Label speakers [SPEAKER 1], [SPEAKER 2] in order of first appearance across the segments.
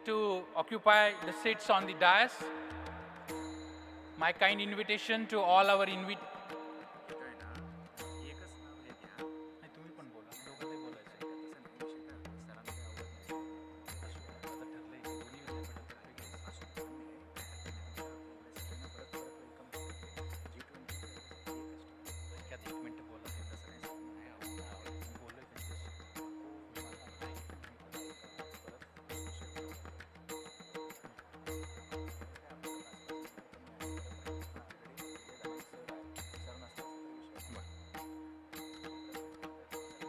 [SPEAKER 1] to occupy the seats on the dais. My kind invitation to all our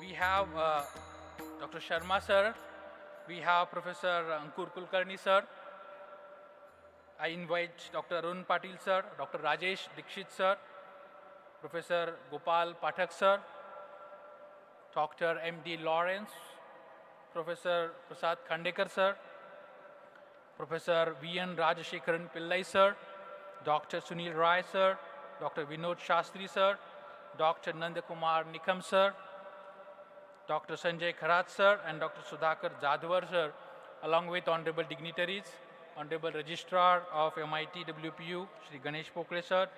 [SPEAKER 1] We have Dr. Sharma sir, we have Professor Ankur Kulkarni sir. I invite Dr. Arun Patil sir, Dr. Rajesh Dikshit sir, Professor Gopal Pathak sir, Dr. M.D. Lawrence, Professor Prasad Khandekar sir, Professor V.N. Rajashekaran Pillai sir, Dr. Sunil Rai sir, Dr. Vinod Shastri sir, Dr. Nandakumar Nikam sir, Dr. Sanjay Kharat sir, and Dr. Sudhakar Jadwar sir, along with honorable dignitaries, Honorable Registrar of MIT WPU, Shri Ganesh Pokhare sir,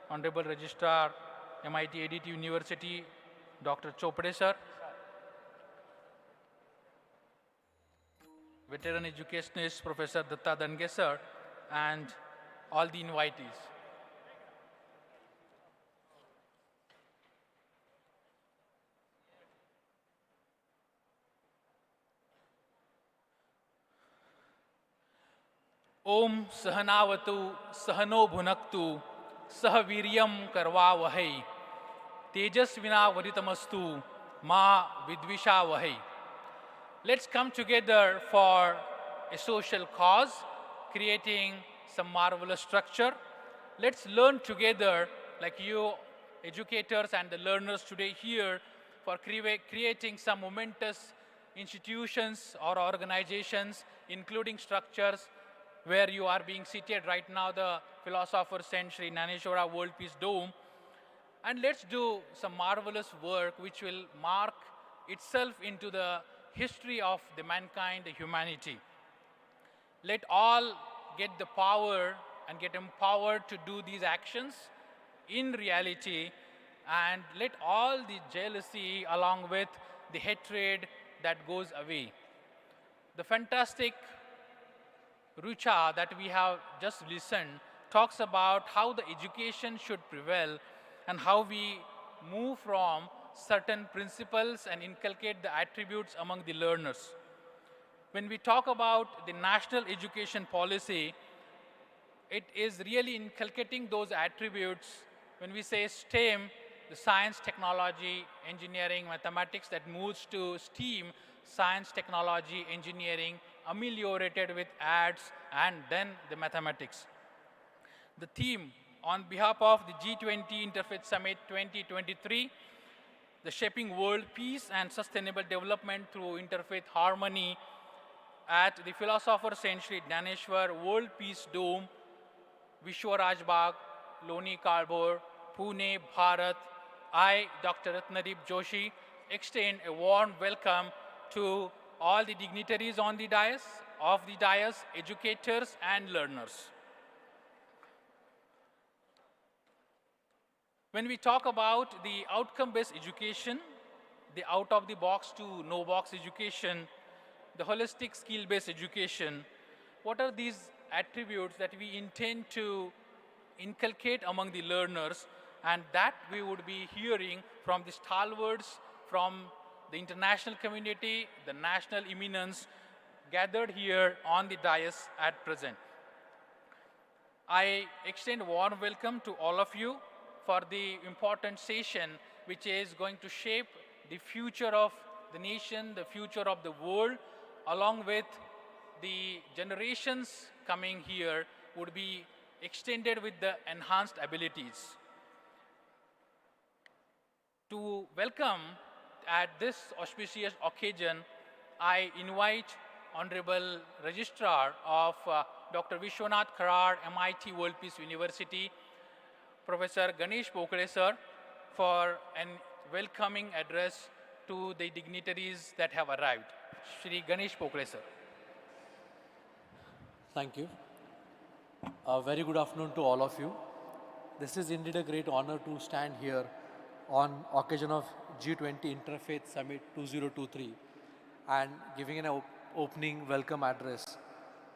[SPEAKER 1] Honorable Registrar, MIT ADT University, Dr. Chopre sir, veteran educationist Professor Datta Dange sir, and all the invitees. Om Sahanavatu Sahano Bhunaktu Sahaviryam Karvavahai Tejasvina Varitamastu Ma Vidvishavahai. Let's come together for a social cause, creating some marvelous structure. Let's learn together, like you educators and the learners today here, for creating some momentous institutions or organizations, including structures where you are being seated right now, the philosopher Saint Sri Naneshwara World Peace Dome. And let's do some marvelous work which will mark itself into the history of the mankind, the humanity. Let all get the power and get empowered to do these actions in reality, and let all the jealousy along with the hatred that goes away. The fantastic Rucha that we have just listened talks about how the education should prevail and how we move from certain principles and inculcate the attributes among the learners. When we talk about the national education policy, it is really inculcating those attributes. When we say STEM, the science, technology, engineering, mathematics, that moves to STEAM, science, technology, engineering, ameliorated with ads, and then the mathematics. The theme on behalf of the G20 Interfaith Summit 2023, the Shaping World Peace and Sustainable Development through Interfaith Harmony at the philosopher Saint Sri Dhaneshwar World Peace Dome, Vishwarajbagh, Loni Karbor, Pune, Bharat. I, Dr. Ratnadeep Joshi, extend a warm welcome to all the dignitaries on the dais, educators and learners. When we talk about the outcome-based education, the out-of-the-box to no-box education, the holistic skill-based education, what are these attributes that we intend to inculcate among the learners, and that we would be hearing from the stalwarts from the international community, the national eminence gathered here on the dais at present. I extend a warm welcome to all of you for the important session which is going to shape the future of the nation, the future of the world, along with the generations coming here would be extended with the enhanced abilities. To welcome at this auspicious occasion, I invite Honorable Registrar of Dr. Vishwanath Kharar, MIT World Peace University, Professor Ganesh Pokhare sir, for an welcoming address to the dignitaries that have arrived. Shri Ganesh Pokhare sir.
[SPEAKER 2] Thank you. A very good afternoon to all of you. This is indeed a great honor to stand here on occasion of G20 Interfaith Summit 2023 and giving an opening welcome address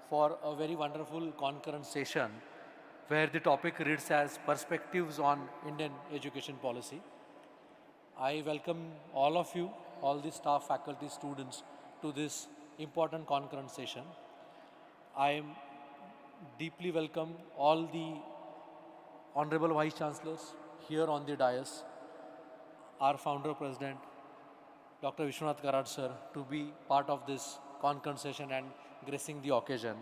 [SPEAKER 2] for a very wonderful concurrent session where the topic reads as Perspectives on Indian Education Policy. I welcome all of you, all the staff, faculty, students to this important concurrent session. I deeply welcome all the Honorable Vice Chancellors here on the dais, our Founder President, Dr. Vishwashanti sir, to be part of this concurrent session and gracing the occasion.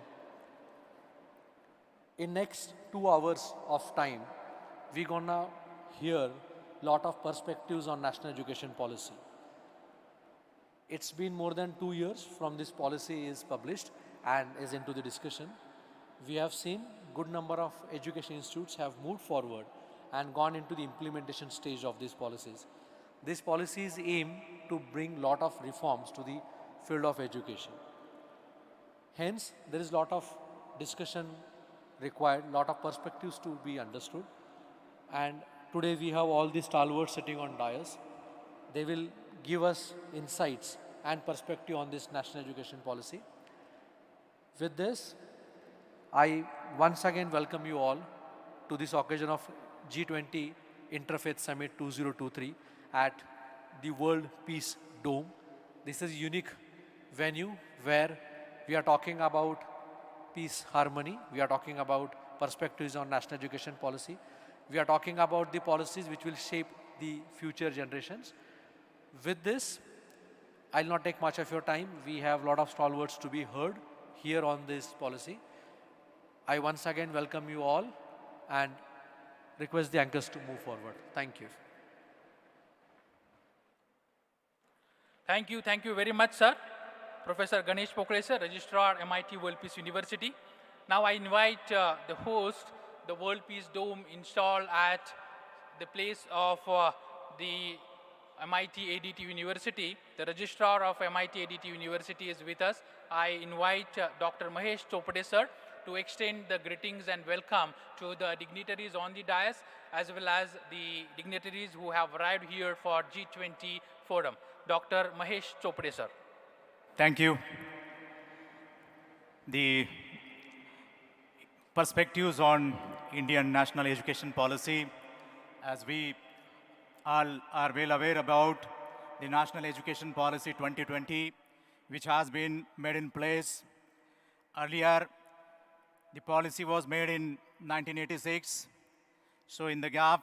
[SPEAKER 2] In next 2 hours of time, we're gonna hear lot of perspectives on national education policy. It's been more than 2 years from this policy is published and is into the discussion. We have seen good number of education institutes have moved forward and gone into the implementation stage of these policies. These policies aim to bring lot of reforms to the field of education. Hence, there is lot of discussion required, lot of perspectives to be understood. And today we have all these stalwarts sitting on dais. They will give us insights and perspective on this national education policy. With this, I once again welcome you all to this occasion of G20 Interfaith Summit 2023 at the World Peace Dome. This is a unique venue where we are talking about peace, harmony. We are talking about perspectives on national education policy. We are talking about the policies which will shape the future generations. With this, I'll not take much of your time. We have a lot of stalwarts to be heard here on this policy. I once again welcome you all and request the anchors to move forward. Thank you.
[SPEAKER 1] Thank you very much, sir. Professor Ganesh Pokre, sir, Registrar, MIT World Peace University. Now I invite the host, the World Peace Dome installed at the place of the MIT ADT University. The Registrar of MIT ADT University is with us. I invite Dr. Mahesh Chopade, sir, to extend the greetings and welcome to the dignitaries on the dais, as well as the dignitaries who have arrived here for G20 Forum. Dr. Mahesh Chopade, sir.
[SPEAKER 3] Thank you. The perspectives on Indian national education policy, as we all are well aware about the National Education Policy 2020, which has been made in place. Earlier, the policy was made in 1986. So in the gap,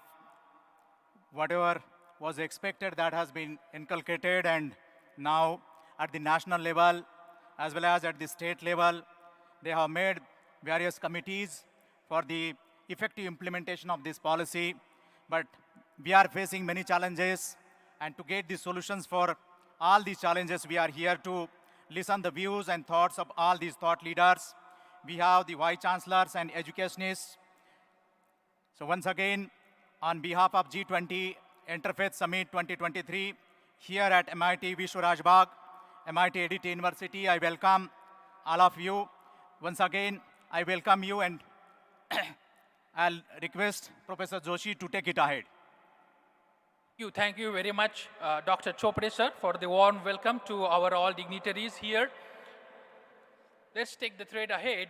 [SPEAKER 3] whatever was expected, that has been inculcated, and now at the national level, as well as at the state level, they have made various committees for the effective implementation of this policy. But we are facing many challenges, and to get the solutions for all these challenges, we are here to listen the views and thoughts of all these thought leaders. We have the Vice Chancellors and educationists. So once again, on behalf of G20 Interfaith Summit 2023, here at MIT Vishwashanti, MIT ADT University, I welcome all of you. Once again, I welcome you, and I'll request Professor Joshi to take it ahead.
[SPEAKER 1] Thank you very much, Dr. Chopade, sir, for the warm welcome to our all dignitaries here. Let's take the thread ahead.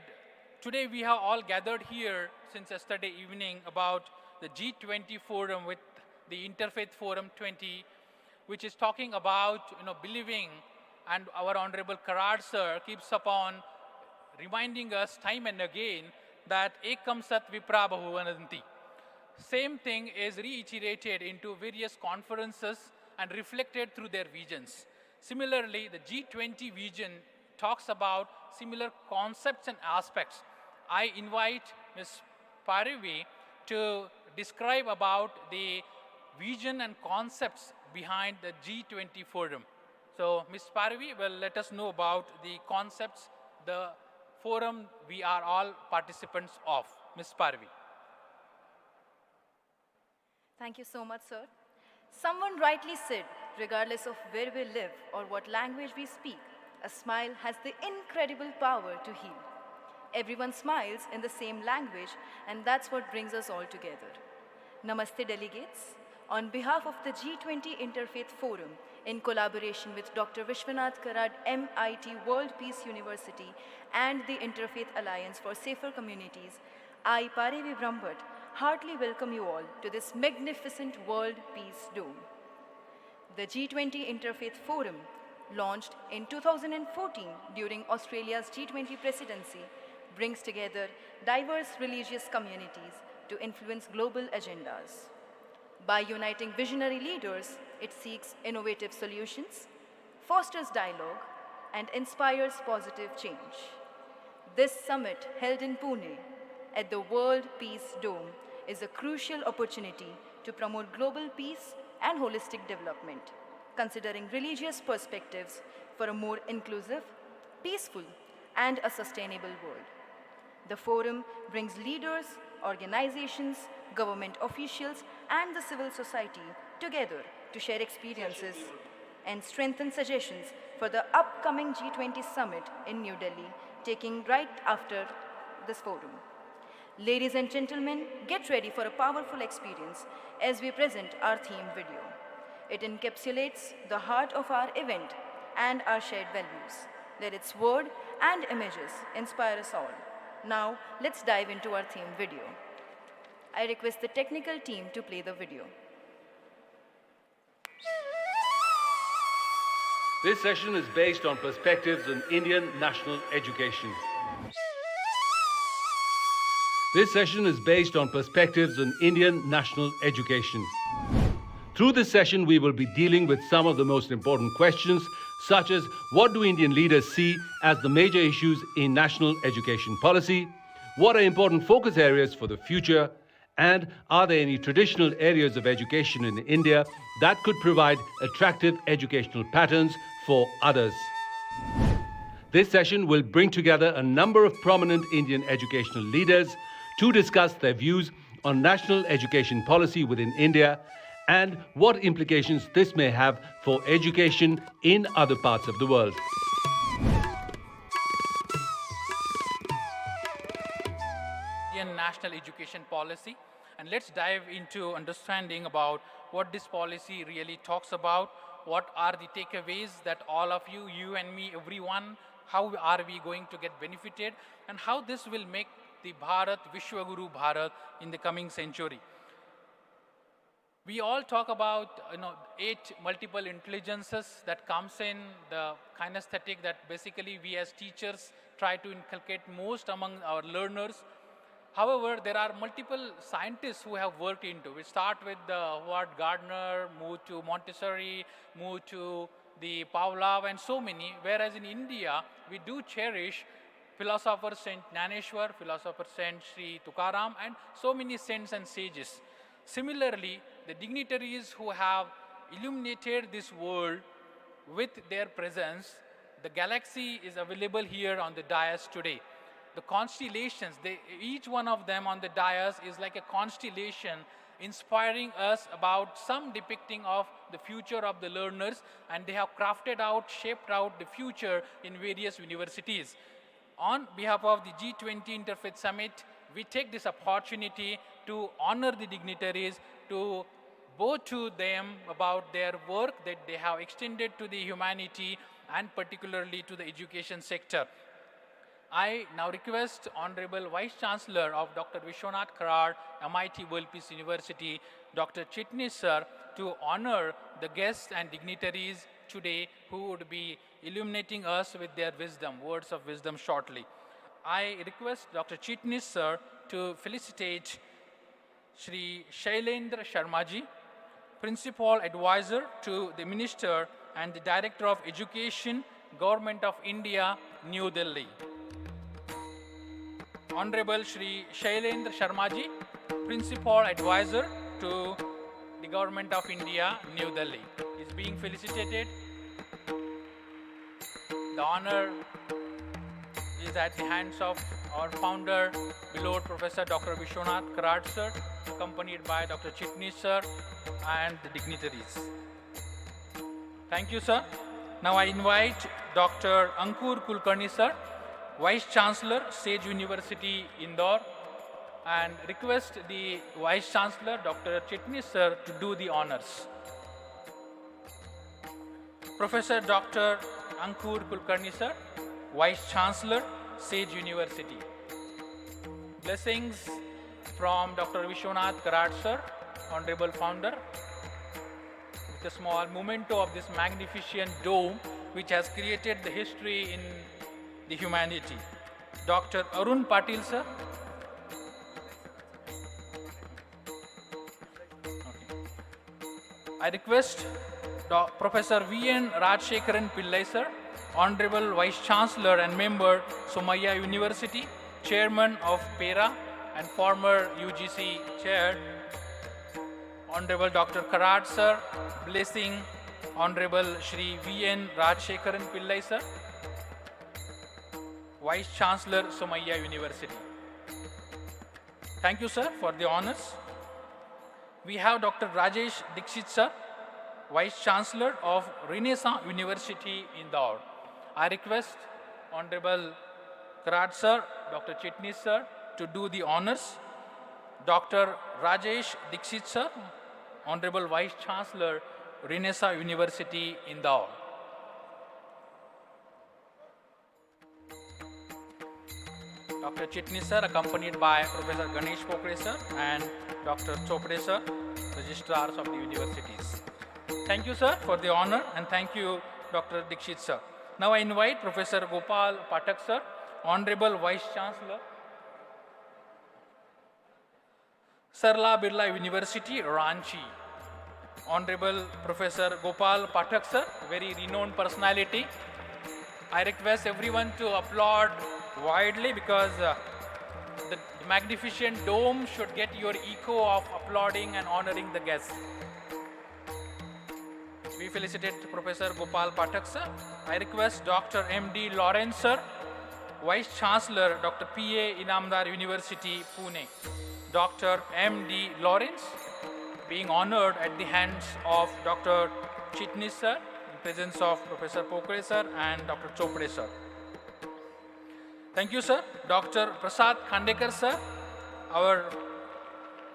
[SPEAKER 1] Today we have all gathered here since yesterday evening about the G20 Forum with the Interfaith Forum 20, which is talking about believing, and our Honorable Karad sir keeps upon reminding us time and again that Ekam Sat Vipra Bahuvananti. Same thing is reiterated into various conferences and reflected through their visions. Similarly, the G20 vision talks about similar concepts and aspects. I invite Ms. Parivi to describe about the vision and concepts behind the G20 Forum. So Ms. Parivi will let us know about the concepts, the forum we are all participants of. Ms. Parivi.
[SPEAKER 4] Thank you so much, sir. Someone rightly said, regardless of where we live or what language we speak, a smile has the incredible power to heal. Everyone smiles in the same language, and that's what brings us all together. Namaste, delegates. On behalf of the G20 Interfaith Forum, in collaboration with Dr. Vishwanath Karad, MIT World Peace University, and the Interfaith Alliance for Safer Communities, I, Parevi Brahmbhatt, heartily welcome you all to this magnificent World Peace Dome. The G20 Interfaith Forum, launched in 2014 during Australia's G20 presidency, brings together diverse religious communities to influence global agendas. By uniting visionary leaders, it seeks innovative solutions, fosters dialogue, and inspires positive change. This summit, held in Pune at the World Peace Dome, is a crucial opportunity to promote global peace and holistic development, considering religious perspectives for a more inclusive, peaceful, and a sustainable world. The forum brings leaders, organizations, government officials, and the civil society together to share experiences and strengthen suggestions for the upcoming G20 summit in New Delhi, taking right after this forum. Ladies and gentlemen, get ready for a powerful experience as we present our theme video. It encapsulates the heart of our event and our shared values. Let its word and images inspire us all. Now, let's dive into our theme video. I request the technical team to play the video.
[SPEAKER 5] This session is based on perspectives on Indian national education. This session is based on perspectives on Indian national education. Through this session, we will be dealing with some of the most important questions, such as what do Indian leaders see as the major issues in national education policy, what are important focus areas for the future, and are there any traditional areas of education in India that could provide attractive educational patterns for others. This session will bring together a number of prominent Indian educational leaders to discuss their views on national education policy within India and what implications this may have for education in other parts of the world.
[SPEAKER 1] Indian national education policy, and let's dive into understanding about what this policy really talks about, what are the takeaways that all of you, you and me, everyone, how are we going to get benefited, and how this will make the Bharat, Vishwaguru Bharat in the coming century. We all talk about 8 multiple intelligences that comes in the kinesthetic that basically we as teachers try to inculcate most among our learners. However, there are multiple scientists who have worked into. We start with the Howard Gardner, move to Montessori, move to the Pavlov, and so many. Whereas in India, we do cherish philosopher Saint Naneshwar, philosopher Saint Sri Tukaram, and so many saints and sages. Similarly, the dignitaries who have illuminated this world with their presence, the galaxy is available here on the dais today. The constellations, each one of them on the dais is like a constellation inspiring us about some depicting of the future of the learners, and they have crafted out, shaped out the future in various universities. On behalf of the G20 Interfaith Summit, we take this opportunity to honor the dignitaries, to bow to them about their work that they have extended to the humanity and particularly to the education sector. I now request Honorable Vice Chancellor of Dr. Vishwanath Karad, MIT World Peace University, Dr. Chitnis sir, to honor the guests and dignitaries today who would be illuminating us with their wisdom, words of wisdom shortly. I request Dr. Chitnis sir to felicitate Shri Shailendra Sharmaji, Principal Advisor to the Minister and the Director of Education, Government of India, New Delhi. Honorable Shri Shailendra Sharmaji, Principal Advisor to the Government of India, New Delhi, is being felicitated. The honor is at the hands of our founder, beloved Professor Dr. Vishwanath Karad sir, accompanied by Dr. Chitnis sir and the dignitaries. Thank you, sir. Now I invite Dr. Ankur Kulkarni sir, Vice Chancellor, Sage University, Indore, and request the Vice Chancellor, Dr. Chitnis sir, to do the honors. Professor Dr. Ankur Kulkarni sir, Vice Chancellor, Sage University. Blessings from Dr. Vishwanath Karad sir, Honorable Founder, with a small memento of this magnificent dome which has created the history in the humanity. Dr. Arun Patil sir. I request Professor V.N. Rajshekharan Pillai sir, Honorable Vice Chancellor and Member, Somaiya University, Chairman of PERA and former UGC Chair, Honorable Dr. Karad sir, blessing Honorable Shri V.N. Rajshekharan Pillai sir, Vice Chancellor, Somaiya University. Thank you sir for the honors. We have Dr. Rajesh Dixit sir, Vice Chancellor of Renaissance University, Indore. I request Honorable Karad sir, Dr. Chitnis sir to do the honors. Dr. Rajesh Dixit sir, Honorable Vice Chancellor, Renaissance University, Indore. Dr. Chitnis sir, accompanied by Professor Ganesh Pokre sir and Dr. Chopre sir, registrars of the universities. Thank you sir for the honor, and thank you Dr. Dixit sir. Now I invite Professor Gopal Pathak sir, Honorable Vice Chancellor, Sarla Birla University, Ranchi. Honorable Professor Gopal Pathak sir, very renowned personality. I request everyone to applaud widely because the magnificent dome should get your echo of applauding and honoring the guests. We felicitate Professor Gopal Pathak sir. I request Dr. M.D. Lawrence sir, Vice Chancellor, Dr. P.A. Inamdar University, Pune. Dr. M.D. Lawrence being honored at the hands of Dr. Chitnis sir, in presence of Professor Pokre sir and Dr. Chopre sir. Thank you sir. Dr. Prasad Khandekar sir, our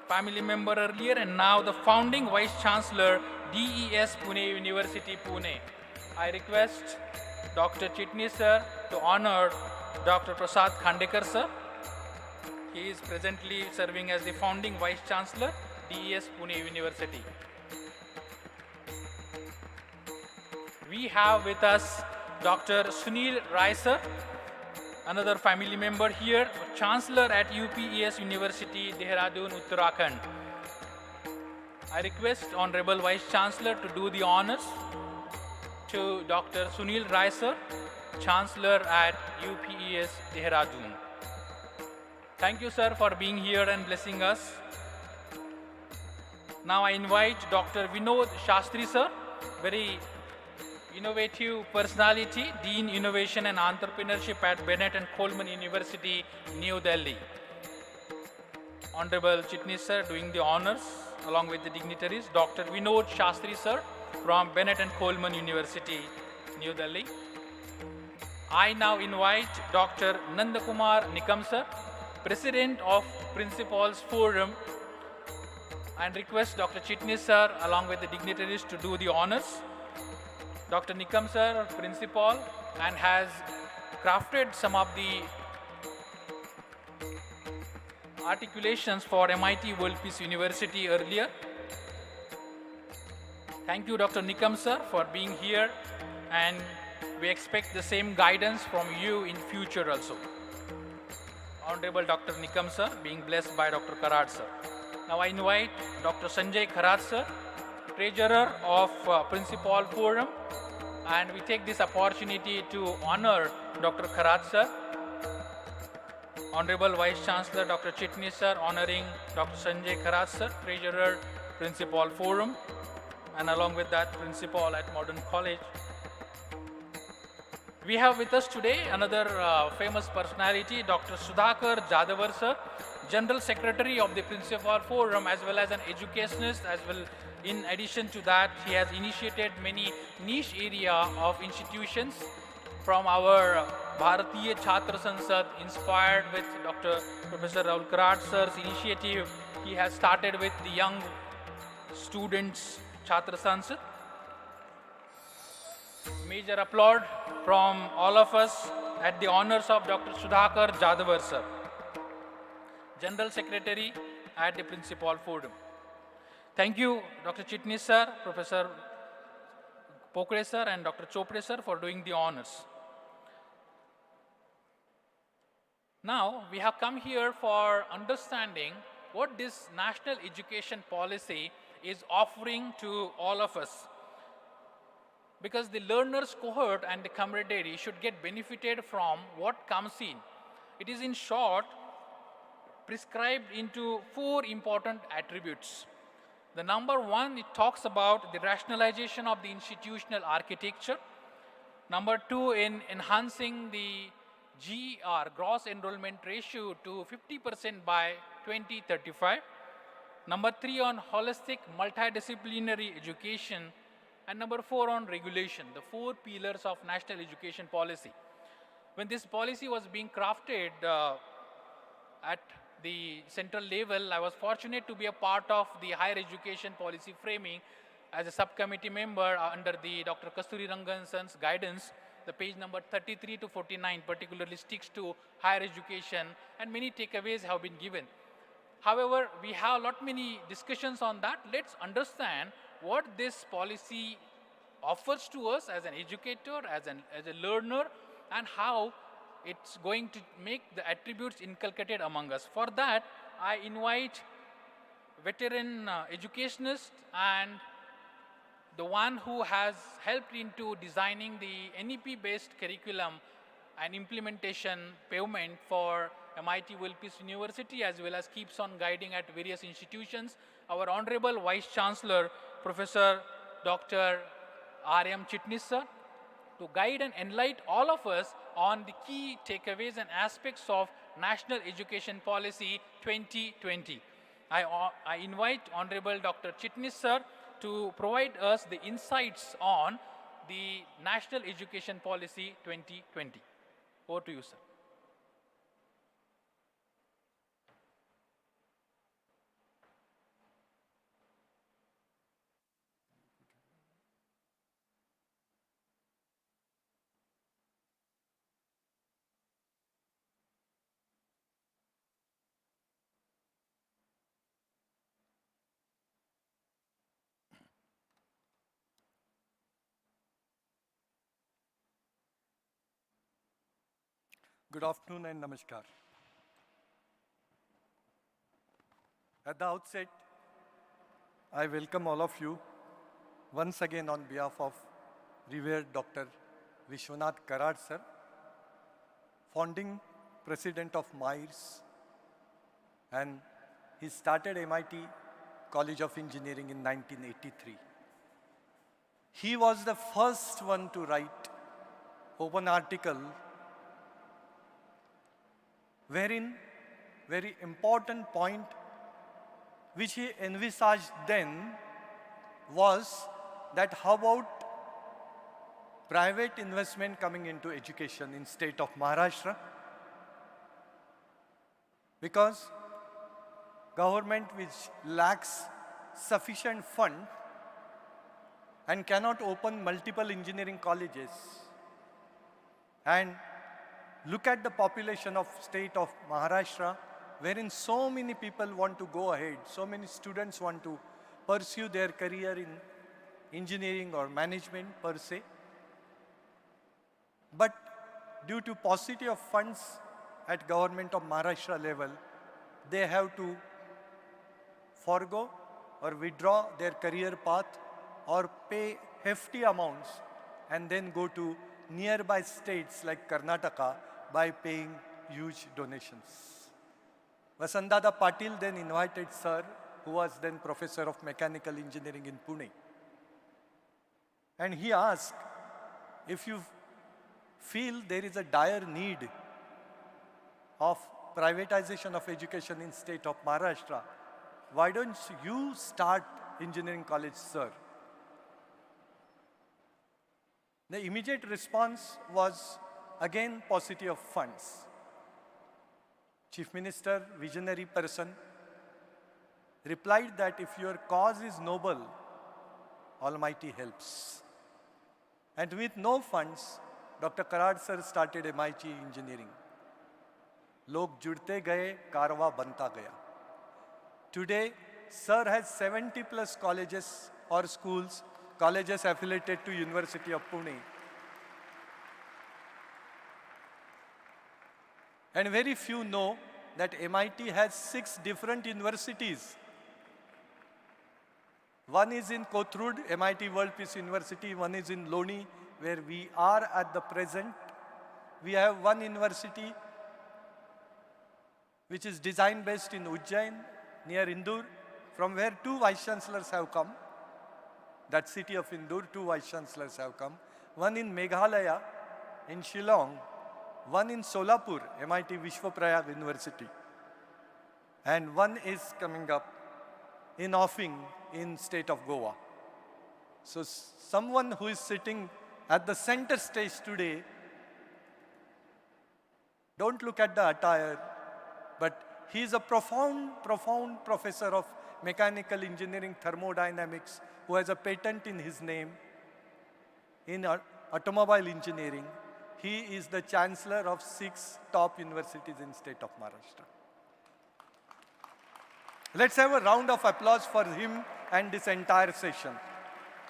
[SPEAKER 1] family member earlier and now the founding Vice Chancellor, DES Pune University, Pune. I request Dr. Chitnis sir to honor Dr. Prasad Khandekar sir. He is presently serving as the founding Vice Chancellor, DES Pune University. We have with us Dr. Sunil Rai sir, another family member here, Chancellor at UPES University, Dehradun, Uttarakhand. I request Honorable Vice Chancellor to do the honors to Dr. Sunil Rai sir, Chancellor at UPES, Dehradun. Thank you sir for being here and blessing us. Now I invite Dr. Vinod Shastri sir, very innovative personality, Dean Innovation and Entrepreneurship at Bennett and Coleman University, New Delhi. Honorable Chitnis sir doing the honors along with the dignitaries, Dr. Vinod Shastri sir from Bennett and Coleman University, New Delhi. I now invite Dr. Nandakumar Nikam sir, President of Principals Forum, and request Dr. Chitnis sir along with the dignitaries to do the honors. Dr. Nikam sir, Principal, and has crafted some of the articulations for MIT World Peace University earlier. Thank you Dr. Nikam sir for being here, and we expect the same guidance from you in future also. Honorable Dr. Nikam sir being blessed by Dr. Karad sir. Now I invite Dr. Sanjay Kharat sir, Treasurer of Principal Forum, and we take this opportunity to honor Dr. Kharat sir. Honorable Vice Chancellor Dr. Chitnis sir honoring Dr. Sanjay Kharat sir, Treasurer, Principal Forum, and along with that Principal at Modern College. We have with us today another famous personality, Dr. Sudhakar Jadavar sir, General Secretary of the Principal Forum, as well as an educationist, as well. In addition to that, he has initiated many niche area of institutions from our Bharatiya Chhatra Sansad, inspired with Dr. Professor Rahul Karat sir's initiative. He has started with the young students Chhatra Sansad. Major applaud from all of us at the honors of Dr. Sudhakar Jadhavar sir, General Secretary at the Principal Forum. Thank you, Dr. Chitnis sir, Professor Pokre sir, and Dr. Chopre sir for doing the honors. Now, we have come here for understanding what this national education policy is offering to all of us. Because the learners cohort and the camaraderie should get benefited from what comes in. It is in short prescribed into 4 important attributes. The number 1, it talks about the rationalization of the institutional architecture. Number 2, in enhancing the GER, gross enrollment ratio, to 50% by 2035. Number 3, on holistic multidisciplinary education. And number 4, on regulation, the 4 pillars of national education policy. When this policy was being crafted at the central level, I was fortunate to be a part of the higher education policy framing as a subcommittee member under the Dr. Kasturi Rangan's guidance. The page number 33 to 49 particularly sticks to higher education, and many takeaways have been given. However, we have a lot many discussions on that. Let's understand what this policy offers to us as an educator, as a learner, and how it's going to make the attributes inculcated among us. For that, I invite veteran educationist and the one who has helped into designing the NEP-based curriculum and implementation pavement for MIT Wilkes University, as well as keeps on guiding at various institutions, our Honorable Vice Chancellor, Professor Dr. R.M. Chitnis sir, to guide and enlighten all of us on the key takeaways and aspects of National Education Policy 2020. I invite Honorable Dr. Chitnis sir to provide us the insights on the National Education Policy 2020. Over to you, sir.
[SPEAKER 6] Good afternoon and namaskar. At the outset, I welcome all of you once again on behalf of revered Dr. Vishwanath Karat sir, founding president of MIRES, and he started MIT College of Engineering in 1983. He was the first one to write open article wherein very important point which he envisaged then was that how about private investment coming into education in state of Maharashtra, because government which lacks sufficient fund and cannot open multiple engineering colleges, and look at the population of state of Maharashtra, wherein so many people want to go ahead, so many students want to pursue their career in engineering or management per se. But due to paucity of funds at government of Maharashtra level, they have to forego or withdraw their career path or pay hefty amounts and then go to nearby states like Karnataka by paying huge donations. Vasantdada Patil then invited sir, who was then professor of mechanical engineering in Pune. And he asked, if you feel there is a dire need of privatization of education in state of Maharashtra, why don't you start engineering college, sir? The immediate response was again paucity of funds. Chief Minister, visionary person, replied that if your cause is noble, Almighty helps. And with no funds, Dr. Karad sir started MIT engineering. लोग जुड़ते गए, कारवा बनता गया. Today, sir has 70 plus colleges or schools, colleges affiliated to University of Pune. And very few know that MIT has 6 different universities. One is in Kothurud, MIT World Peace University. One is in Loni, where we are at the present. We have one university which is design-based in Ujjain, near Indur, from where 2 vice chancellors have come. That city of Indur, 2 vice chancellors have come. One in Meghalaya, in Shillong. One in Solapur, MIT Vishwaprayag University. And one is coming up in Offing, in state of Goa. So someone who is sitting at the center stage today, don't look at the attire, but he is a profound professor of mechanical engineering, thermodynamics, who has a patent in his name in automobile engineering. He is the chancellor of 6 top universities in state of Maharashtra. Let's have a round of applause for him and this entire session.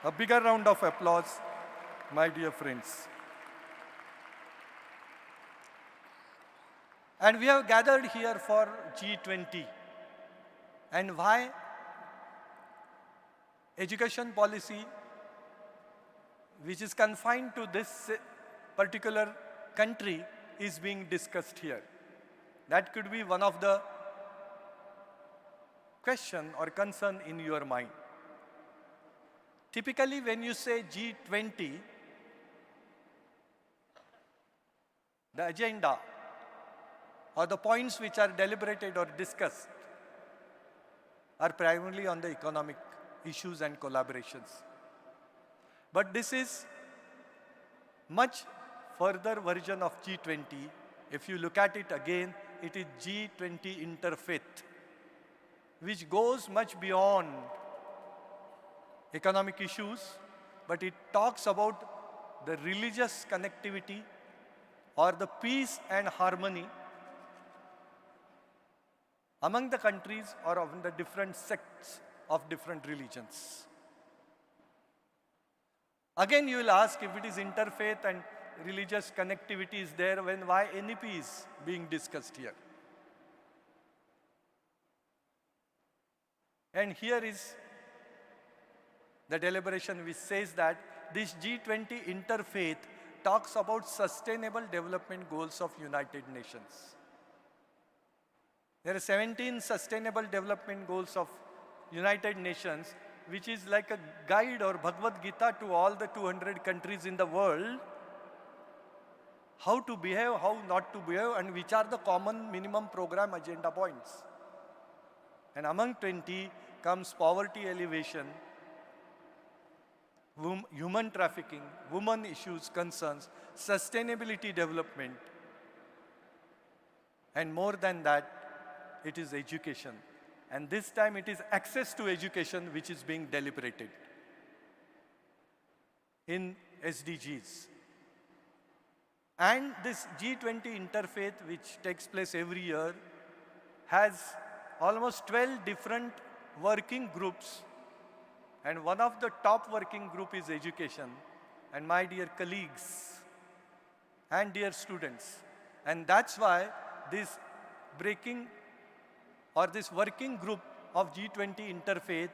[SPEAKER 6] A bigger round of applause, my dear friends. And we have gathered here for G20. And why? Education policy, which is confined to this particular country, is being discussed here. That could be one of the question or concern in your mind. Typically, when you say G20, the agenda or the points which are deliberated or discussed are primarily on the economic issues and collaborations. But this is much further version of G20. If you look at it again, it is G20 Interfaith, which goes much beyond economic issues, but it talks about the religious connectivity or the peace and harmony among the countries or among the different sects of different religions. Again, you will ask, if it is interfaith and religious connectivity is there, then why NEP is being discussed here? And here is the deliberation which says that this G20 Interfaith talks about sustainable development goals of United Nations. There are 17 sustainable development goals of United Nations, which is like a guide or Bhagavad Gita to all the 200 countries in the world, how to behave, how not to behave, and which are the common minimum program agenda points. And among 20 comes poverty alleviation, human trafficking, women issues, concerns, sustainability development, and more than that, it is education. And this time it is access to education which is being deliberated in SDGs. And this G20 Interfaith, which takes place every year, has almost 12 different working groups. And one of the top working group is education. And my dear colleagues and dear students, and that's why this breaking or this working group of G20 Interfaith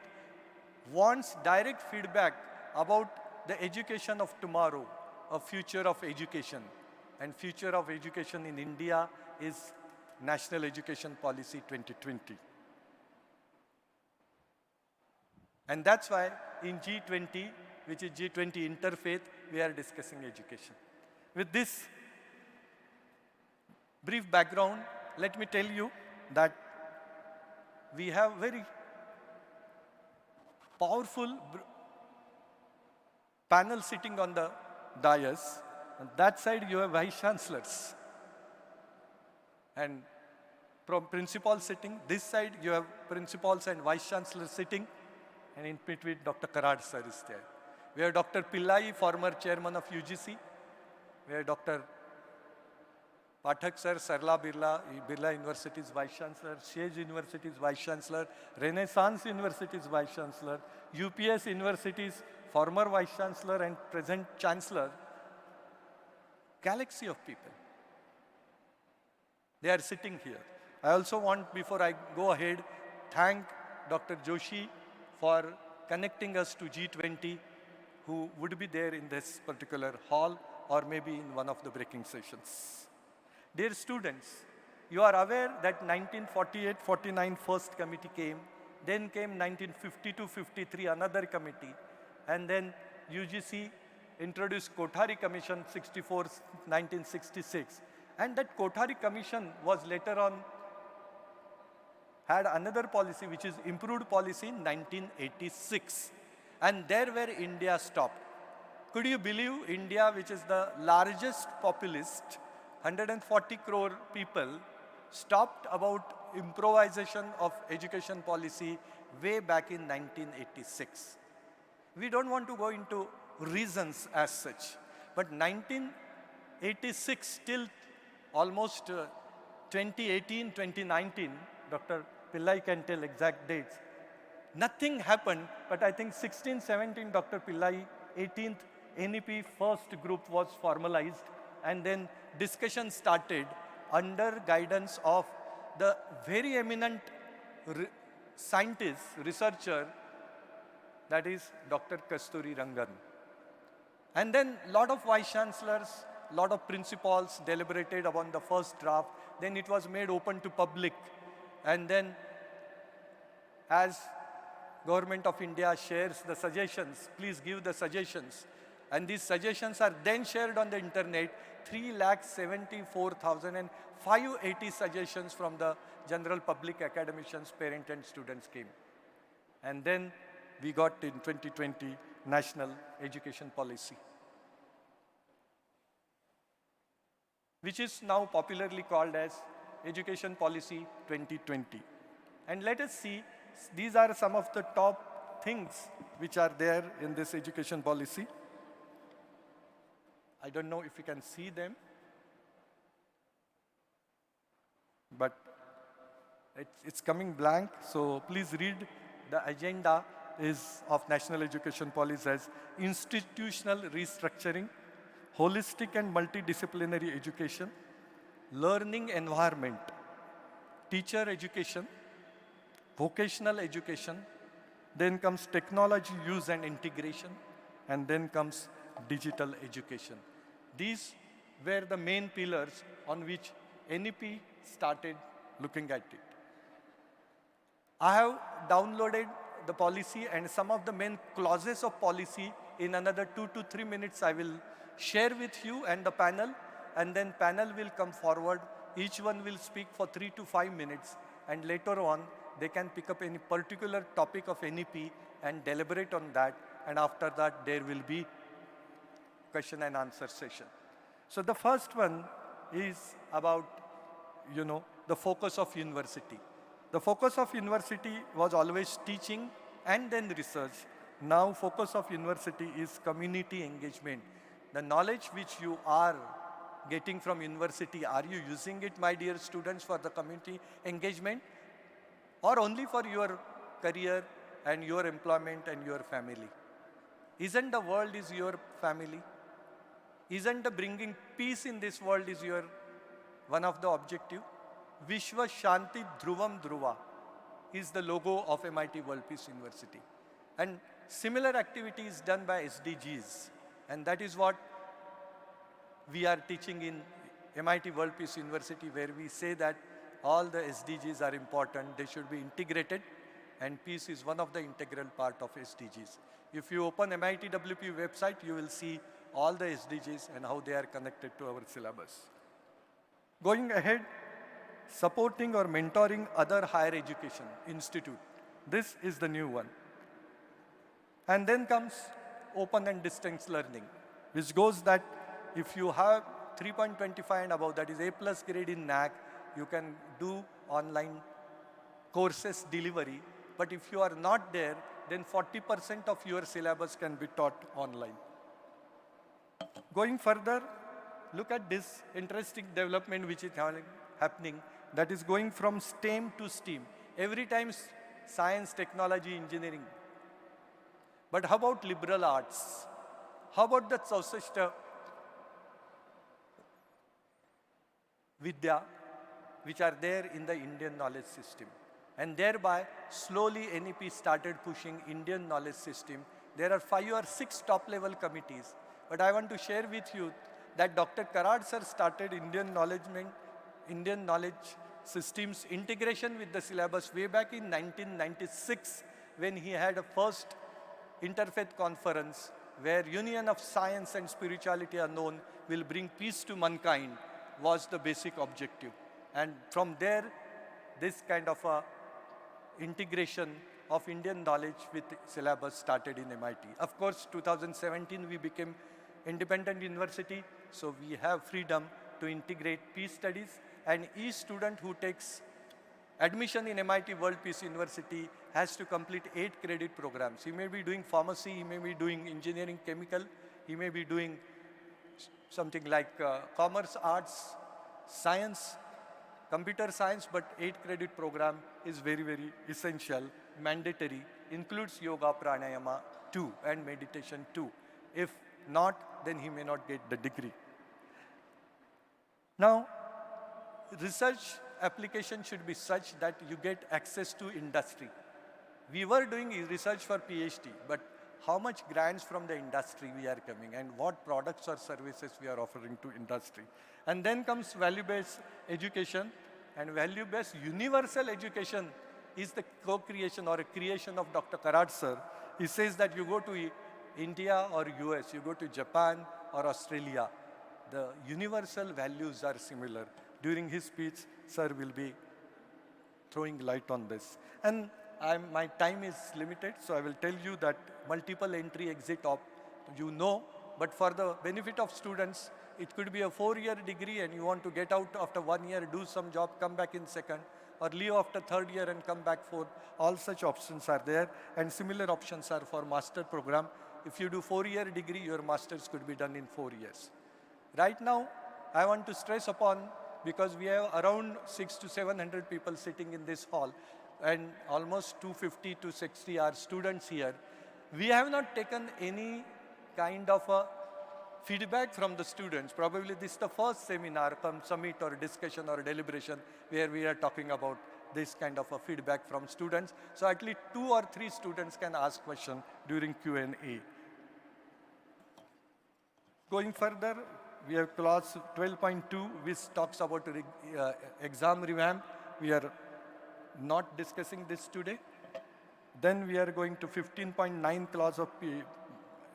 [SPEAKER 6] wants direct feedback about the education of tomorrow, a future of education. And future of education in India is National Education Policy 2020. And that's why in G20, which is G20 Interfaith, we are discussing education. With this brief background, let me tell you that we have very powerful panel sitting on the dais. On that side, you have vice chancellors and principal sitting. This side, you have principals and vice chancellors sitting. And in between, Dr. Karad sir is there. We have Dr. Pillai, former chairman of UGC. We have Dr. Pathak sir, Sarla Birla University's vice chancellor, Shage University's vice chancellor, Renaissance University's vice chancellor, UPS University's former vice chancellor and present chancellor. Galaxy of people. They are sitting here. I also want, before I go ahead, thank Dr. Joshi for connecting us to G20, who would be there in this particular hall or maybe in one of the breaking sessions. Dear students, you are aware that 1948-49 first committee came, then came 1952-53 another committee, and then UGC introduced Kothari Commission 1966. And that Kothari Commission was later on had another policy, which is improved policy in 1986. And there where India stopped. Could you believe India, which is the largest populist, 140 crore people, stopped about improvisation of education policy way back in 1986. We don't want to go into reasons as such, but 1986 till almost 2018, 2019, Dr. Pillai can tell exact dates. Nothing happened, but I think 16, 17, Dr. Pillai, 18th NEP first group was formalized, and then discussion started under guidance of the very eminent scientist, researcher, that is Dr. Kasturi Rangan. And then lot of vice chancellors, lot of principals deliberated upon the first draft. Then it was made open to public. And then as Government of India shares the suggestions, please give the suggestions. And these suggestions are then shared on the internet, 3,74,580 suggestions from the general public, academicians, parents and students came. And then we got in 2020 National Education Policy, which is now popularly called as Education Policy 2020. And let us see, these are some of the top things which are there in this education policy. I don't know if you can see them, but it's coming blank, so please read. The agenda is of National Education Policy as institutional restructuring, holistic and multidisciplinary education, learning environment, teacher education, vocational education, then comes technology use and integration, and then comes digital education. These were the main pillars on which NEP started looking at it. I have downloaded the policy and some of the main clauses of policy. In another 2 to 3 minutes, I will share with you and the panel, and then panel will come forward. Each one will speak for 3 to 5 minutes, and later on, they can pick up any particular topic of NEP and deliberate on that, and after that, there will be question and answer session. So the first one is about, the focus of university. The focus of university was always teaching and then research. Now focus of university is community engagement. The knowledge which you are getting from university, are you using it, my dear students, for the community engagement, or only for your career and your employment and your family? Isn't the world is your family? Isn't the bringing peace in this world is your one of the objective? Vishwashanti Dhruvam Dhruva is the logo of MIT World Peace University. And similar activity is done by SDGs. And that is what we are teaching in MIT World Peace University, where we say that all the SDGs are important, they should be integrated, and peace is one of the integral part of SDGs. If you open MIT WP website, you will see all the SDGs and how they are connected to our syllabus. Going ahead, supporting or mentoring other higher education institute. This is the new one. And then comes open and distance learning. which goes that if you have 3.25 and above, that is A plus grade in NAC, you can do online courses delivery. But if you are not there, then 40% of your syllabus can be taught online. Going further, look at this interesting development which is happening, that is going from STEM to STEAM. Every time science, technology, engineering. But how about liberal arts? How about the Chausashta Vidya, which are there in the Indian knowledge system? And thereby, slowly NEP started pushing Indian knowledge system. There are 5 or 6 top-level committees. But I want to share with you that Dr. Karad sir started Indian knowledge systems integration with the syllabus way back in 1996, when he had a first interfaith conference where union of science and spirituality unknown will bring peace to mankind was the basic objective. And from there, this kind of a integration of Indian knowledge with syllabus started in MIT. Of course, 2017 we became independent university, so we have freedom to integrate peace studies, and each student who takes admission in MIT World Peace University has to complete 8 credit programs. He may be doing pharmacy, he may be doing engineering, chemical, he may be doing something like commerce, arts, science, computer science, but 8 credit program is very, very essential, mandatory, includes yoga, pranayama too, and meditation too. If not, then he may not get the degree. Now, research application should be such that you get access to industry. We were doing research for PhD, but how much grants from the industry we are coming and what products or services we are offering to industry. And then comes value-based education, and value-based universal education is the co-creation or a creation of Dr. Karad sir. He says that you go to India or US, you go to Japan or Australia, the universal values are similar. During his speech, sir will be throwing light on this. And my time is limited, so I will tell you that multiple entry exit op, you know, but for the benefit of students, it could be a 4-year degree and you want to get out after 1 year, do some job, come back in second, or leave after 3rd year and come back fourth. All such options are there, and similar options are for master program. If you do 4-year degree, your masters could be done in 4 years. Right now, I want to stress upon, because we have around 600 to 700 people sitting in this hall, and almost 250 to 60 are students here. We have not taken any kind of a feedback from the students. Probably this is the first seminar, summit or discussion or deliberation where we are talking about this kind of a feedback from students. So at least 2 or 3 students can ask questions during Q&A. Going further, we have clause 12.2, which talks about exam revamp. We are not discussing this today. Then we are going to 15.9 clause of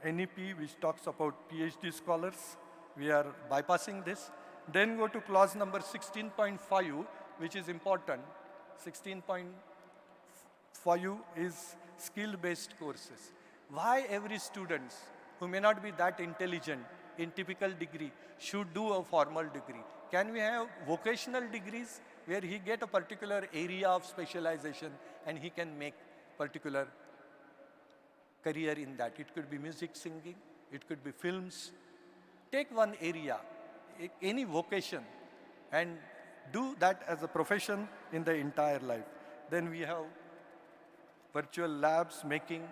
[SPEAKER 6] NEP, which talks about PhD scholars. We are bypassing this. Then go to clause number 16.5, which is important. 16.5 is skill-based courses. Why every student who may not be that intelligent in typical degree should do a formal degree? Can we have vocational degrees where he get a particular area of specialization and he can make particular career in that? It could be music, singing, it could be films. Take one area, any vocation, and do that as a profession in the entire life. Then we have virtual labs making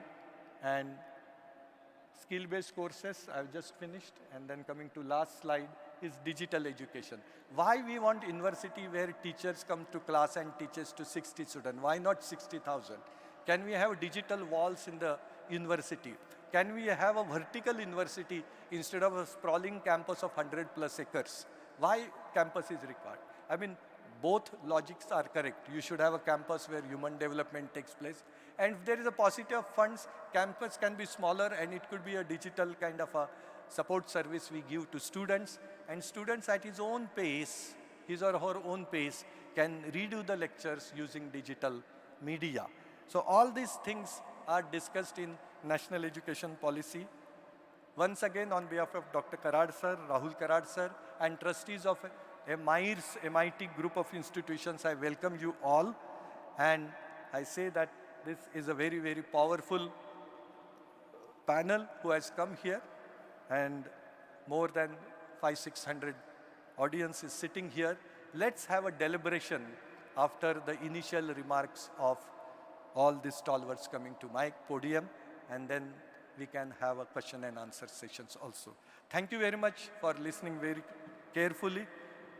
[SPEAKER 6] and skill-based courses. I've just finished. And then coming to last slide is digital education. Why we want university where teachers come to class and teaches to 60 students? Why not 60,000? Can we have digital walls in the university? Can we have a vertical university instead of a sprawling campus of 100+ acres? Why campus is required? I mean, both logics are correct. You should have a campus where human development takes place. And if there is a paucity of funds, campus can be smaller and it could be a digital kind of a support service we give to students. And students at his own pace, his or her own pace, can redo the lectures using digital media. So all these things are discussed in National Education Policy. Once again, on behalf of Dr. Karad sir, Rahul Karad sir, and trustees of MIRS, MIT group of institutions, I welcome you all. And I say that this is a very, very powerful panel who has come here, and more than 500-600 audience is sitting here. Let's have a deliberation after the initial remarks of all these stalwarts coming to my podium, and then we can have a question and answer sessions also. Thank you very much for listening very carefully,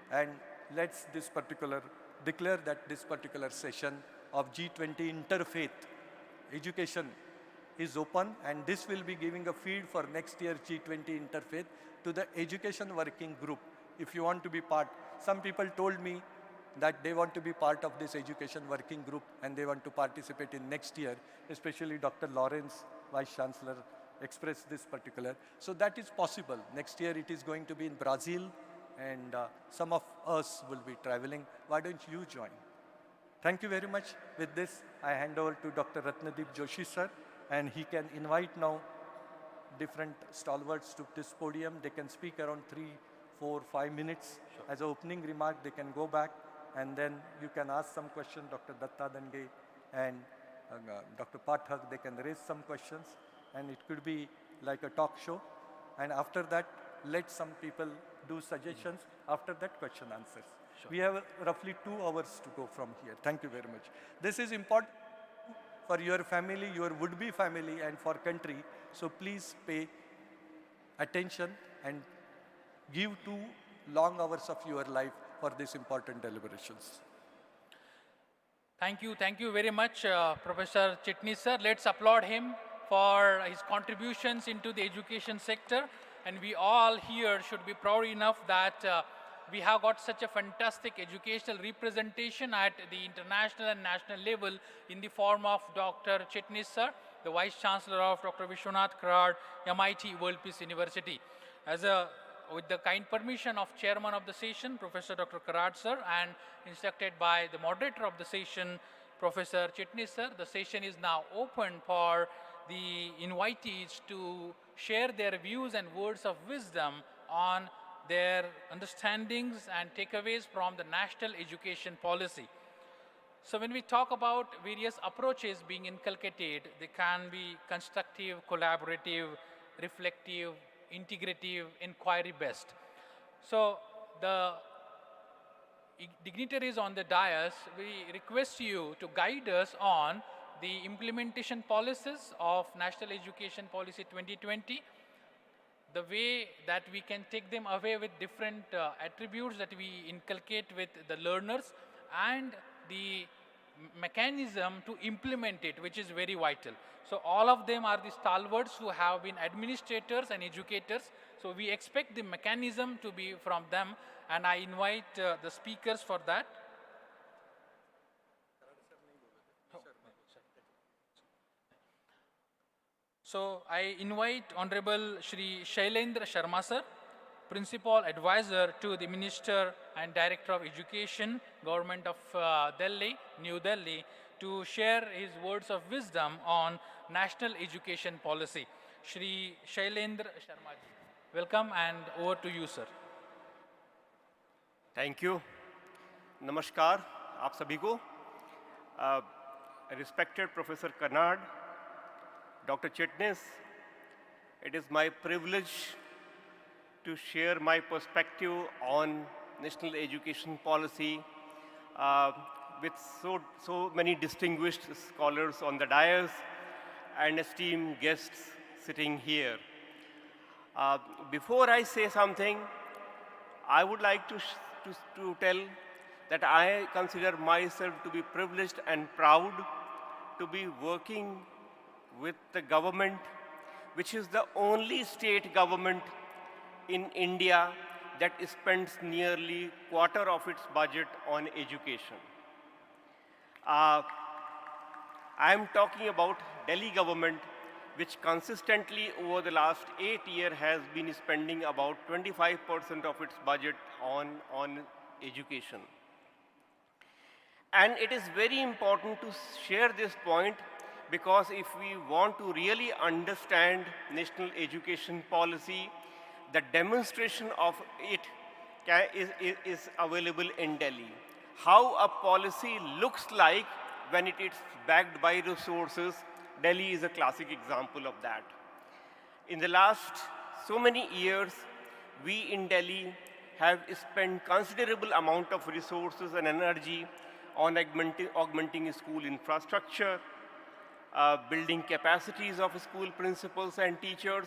[SPEAKER 6] and let's declare that this particular session of G20 Interfaith Education is open, and this will be giving a feed for next year G20 Interfaith to the education working group. If you want to be part, some people told me that they want to be part of this education working group and they want to participate in next year, especially Dr. Lawrence, Vice Chancellor, expressed this particular. So that is possible. Next year it is going to be in Brazil, and some of us will be traveling. Why don't you join? Thank you very much. With this, I hand over to Dr. Ratnadeep Joshi sir, and he can invite now different stalwarts to this podium. They can speak around 3, 4, 5 minutes. Sure. As an opening remark, they can go back, and then you can ask some questions. Dr. Datta Dange and Dr. Pathak, they can raise some questions, and it could be like a talk show. And after that, let some people do suggestions. After that, question answers. Sure. We have roughly 2 hours to go from here. Thank you very much. This is important for your family, your would-be family, and for country. So please pay attention and give 2 long hours of your life for these important deliberations.
[SPEAKER 1] Thank you very much, Professor Chitnis sir. Let's applaud him for his contributions into the education sector. And we all here should be proud enough that we have got such a fantastic educational representation at the international and national level in the form of Dr. Chitnis sir, the Vice Chancellor of Dr. Vishwanath Karad, MIT World Peace University. With the kind permission of Chairman of the session, Professor Dr. Karad sir, and instructed by the moderator of the session, Professor Chitnis sir, the session is now open for the invitees to share their views and words of wisdom on their understandings and takeaways from the national education policy. So when we talk about various approaches being inculcated, they can be constructive, collaborative, reflective, integrative, inquiry-based. So the dignitaries on the dais, we request you to guide us on the implementation policies of National Education Policy 2020, the way that we can take them away with different attributes that we inculcate with the learners, and the mechanism to implement it, which is very vital. So all of them are the stalwarts who have been administrators and educators. So we expect the mechanism to be from them, and I invite the speakers for that. So I invite Honorable Shri Shailendra Sharma sir, Principal Advisor to the Minister and Director of Education, Government of Delhi, New Delhi, to share his words of wisdom on national education policy. Shri Shailendra Sharma ji, welcome, and over to you, sir.
[SPEAKER 7] Thank you. Namaskar, aap sabhi ko. Respected Professor Karnad, Dr. Chitnis, it is my privilege to share my perspective on national education policy with so many distinguished scholars on the dais and esteemed guests sitting here. Before I say something, I would like to tell that I consider myself to be privileged and proud to be working with the government, which is the only state government in India that spends nearly quarter of its budget on education. I am talking about Delhi government, which consistently over the last 8 years has been spending about 25% of its budget on education. And it is very important to share this point because if we want to really understand national education policy, the demonstration of it is available in Delhi. How a policy looks like when it is backed by resources, Delhi is a classic example of that. In the last so many years, we in Delhi have spent considerable amount of resources and energy on augmenting school infrastructure, building capacities of school principals and teachers,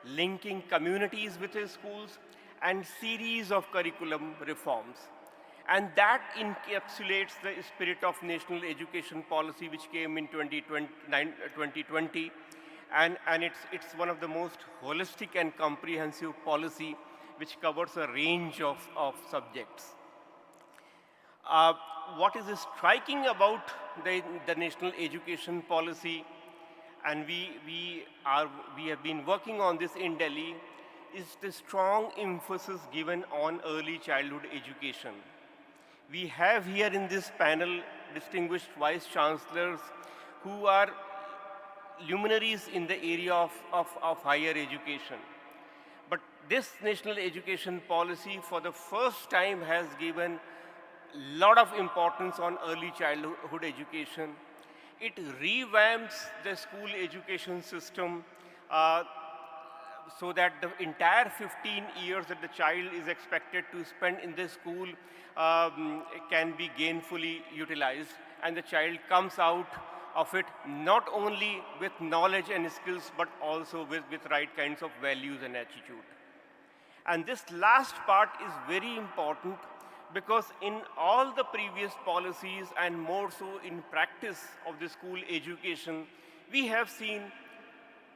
[SPEAKER 7] linking communities with schools, and series of curriculum reforms. And that encapsulates the spirit of national education policy which came in 2020. And it's one of the most holistic and comprehensive policy which covers a range of subjects. What is striking about the national education policy, and we have been working on this in Delhi, is the strong emphasis given on early childhood education. We have here in this panel distinguished vice chancellors who are luminaries in the area of higher education. But this national education policy for the first time has given a lot of importance on early childhood education. It revamps the school education system so that the entire 15 years that the child is expected to spend in the school can be gainfully utilized, and the child comes out of it not only with knowledge and skills but also with right kinds of values and attitude. And this last part is very important because in all the previous policies and more so in practice of the school education, we have seen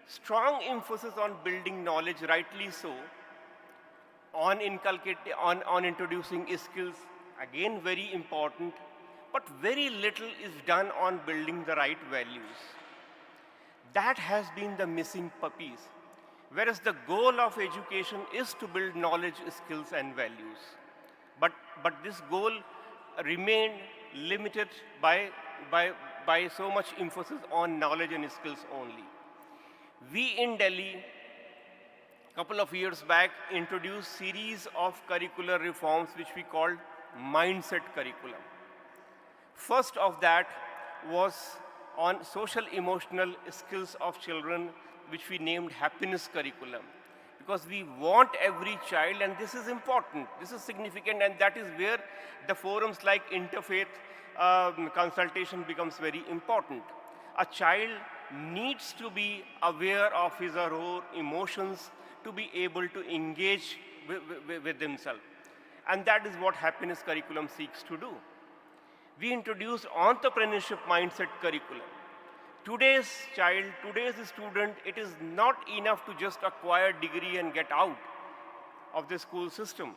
[SPEAKER 7] strong emphasis on building knowledge, rightly so, on introducing skills, again very important, but very little is done on building the right values. That has been the missing piece. Whereas the goal of education is to build knowledge, skills, and values. But this goal remained limited by so much emphasis on knowledge and skills only. We in Delhi, a couple of years back, introduced series of curricular reforms which we called mindset curriculum. First of that was on social emotional skills of children, which we named happiness curriculum. Because we want every child, and this is important, this is significant, and that is where the forums like interfaith consultation becomes very important. A child needs to be aware of his or her emotions to be able to engage with himself. And that is what happiness curriculum seeks to do. We introduced entrepreneurship mindset curriculum. Today's child, today's student, it is not enough to just acquire a degree and get out of the school system.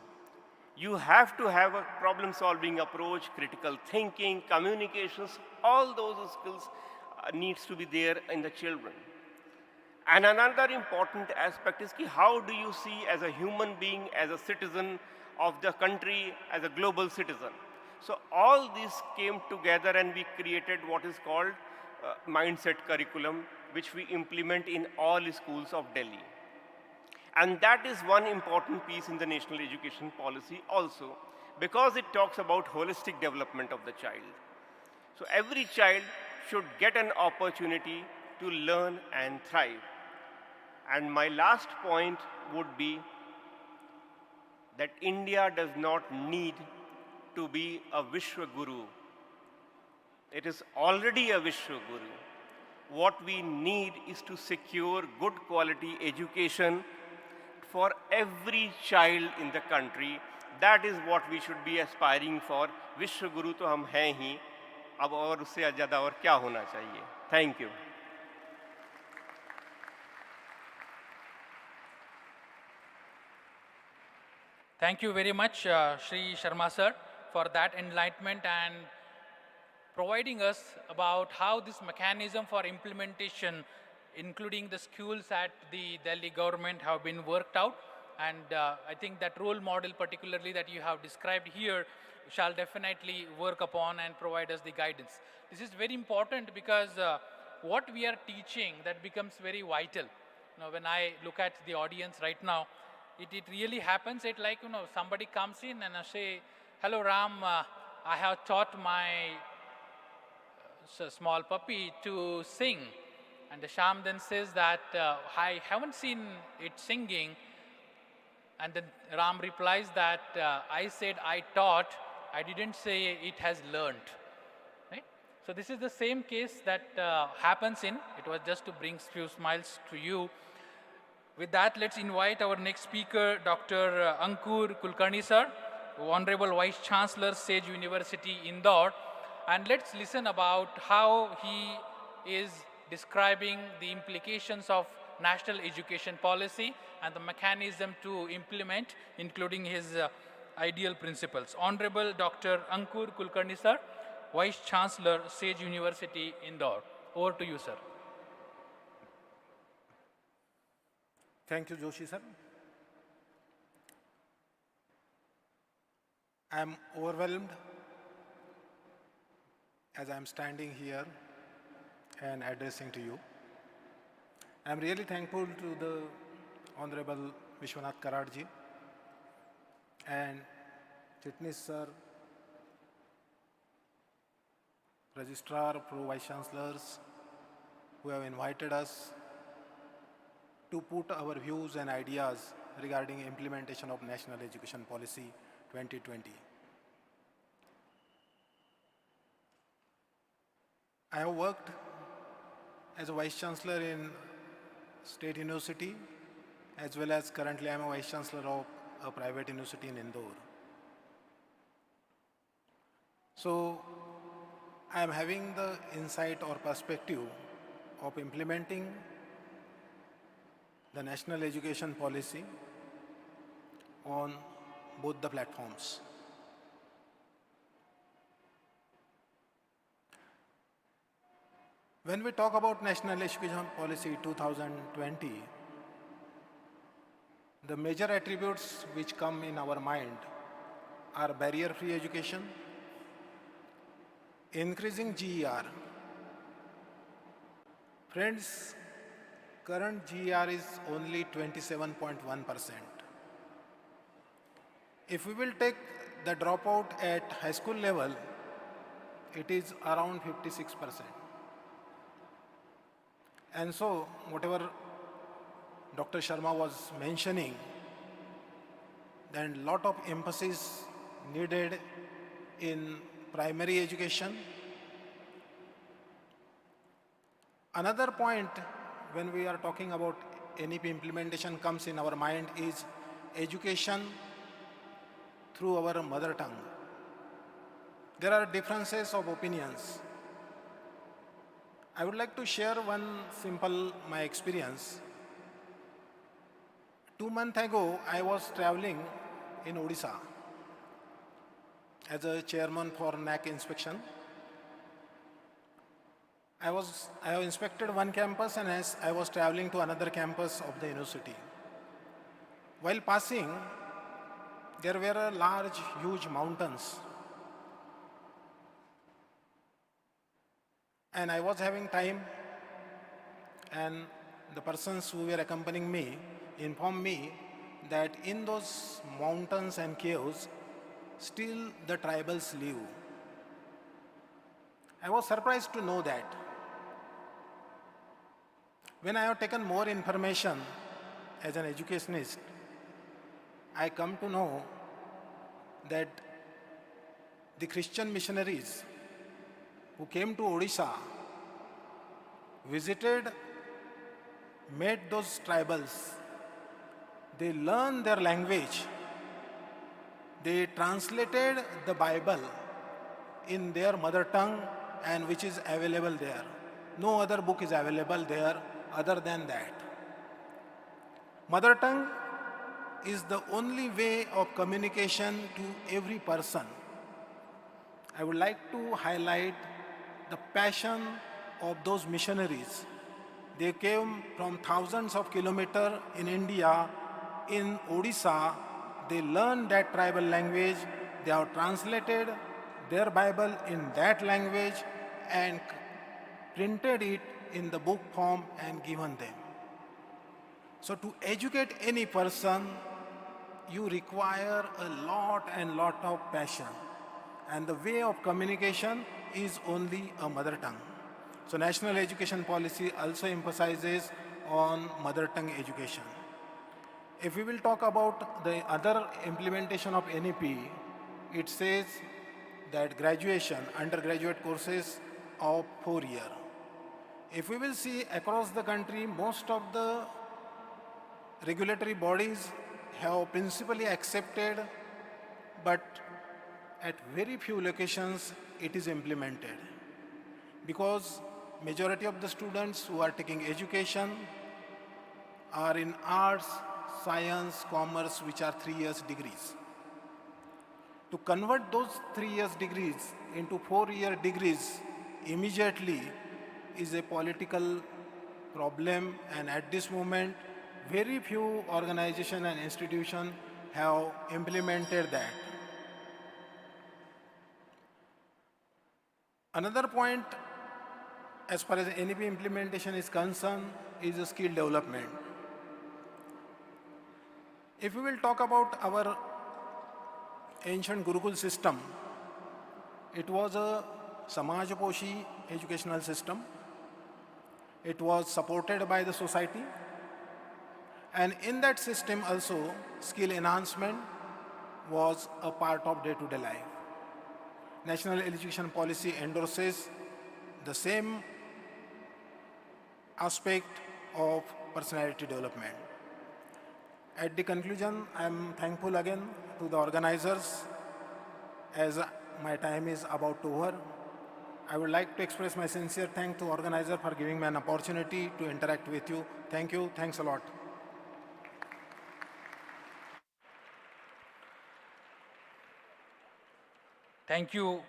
[SPEAKER 7] You have to have a problem-solving approach, critical thinking, communications, all those skills needs to be there in the children. And another important aspect is how do you see as a human being, as a citizen of the country, as a global citizen. So all these came together and we created what is called mindset curriculum, which we implement in all schools of Delhi. And that is one important piece in the national education policy also, because it talks about holistic development of the child. So every child should get an opportunity to learn and thrive. And my last point would be that India does not need to be a Vishwa Guru. It is already a Vishwa Guru. What we need is to secure good quality education for every child in the country. That is what we should be aspiring for. Vishwa Guru to hum hain hi. अब और उससे ज़्यादा और क्या होना चाहिए? Thank you.
[SPEAKER 1] Thank you very much, Shri Sharma sir, for that enlightenment and providing us about how this mechanism for implementation, including the schools at the Delhi government, have been worked out. And I think that role model particularly that you have described here shall definitely work upon and provide us the guidance. This is very important because what we are teaching that becomes very vital. When I look at the audience right now, it really happens. It like, somebody comes in and I say, hello Ram, I have taught my small puppy to sing. And the Sham then says that I haven't seen it singing. And then Ram replies that I said I taught, I didn't say it has learned. Right? So this is the same case that happens in, it was just to bring few smiles to you. With that, let's invite our next speaker, Dr. Ankur Kulkarni sir, Honorable Vice Chancellor, Sage University, Indore. And let's listen about how he is describing the implications of national education policy and the mechanism to implement, including his ideal principles. Honorable Dr. Ankur Kulkarni sir, Vice Chancellor, Sage University, Indore. Over to you, sir.
[SPEAKER 8] Thank you, Joshi sir. I am overwhelmed as I am standing here and addressing to you. I am really thankful to the Honorable Vishwanath Karad ji and Chitnis sir, Registrar, Pro Vice Chancellors, who have invited us to put our views and ideas regarding implementation of National Education Policy 2020. I have worked as a Vice Chancellor in State University, as well as currently I am a Vice Chancellor of a private university in Indore. So I am having the insight or perspective of implementing the national education policy on both the platforms. When we talk about National Education Policy 2020, the major attributes which come in our mind are barrier-free education, increasing GER. Friends, current GER is only 27.1%. If we will take the dropout at high school level, it is around 56%. And so, whatever Dr. Sharma was mentioning, then a lot of emphasis needed in primary education. Another point when we are talking about NEP implementation comes in our mind is education through our mother tongue. There are differences of opinions. I would like to share one simple my experience. 2 months ago, I was traveling in Odisha as a chairman for NAC inspection. I have inspected one campus, and as I was traveling to another campus of the university. While passing, there were large, huge mountains. And I was having time, and the persons who were accompanying me informed me that in those mountains and caves, still the tribals live. I was surprised to know that. When I have taken more information as an educationist, I come to know that the Christian missionaries who came to Odisha, visited, met those tribals. They learned their language. They translated the Bible in their mother tongue, and which is available there. No other book is available there other than that. Mother tongue is the only way of communication to every person. I would like to highlight the passion of those missionaries. They came from thousands of kilometers in India, in Odisha. They learned that tribal language. They have translated their Bible in that language and printed it in the book form and given them. So to educate any person, you require a lot of passion. And the way of communication is only a mother tongue. So national education policy also emphasizes on mother tongue education. If we will talk about the other implementation of NEP, it says that graduation, undergraduate courses of 4 years. If we will see across the country, most of the regulatory bodies have principally accepted, but at very few locations it is implemented. Because majority of the students who are taking education are in arts, science, commerce, which are 3 years degrees. To convert those 3 years degrees into 4-year degrees immediately is a political problem, and at this moment, very few organizations and institutions have implemented that. Another point, as far as NEP implementation is concerned, is the skill development. If we will talk about our ancient Gurukul system, it was a Samajaposhi educational system. It was supported by the society. And in that system also, skill enhancement was a part of day-to-day life. National education policy endorses the same aspect of personality development. At the conclusion, I am thankful again to the organizers, as my time is about to over. I would like to express my sincere thanks to organizer for giving me an opportunity to interact with you. Thank you. Thanks a lot.
[SPEAKER 1] Thank you,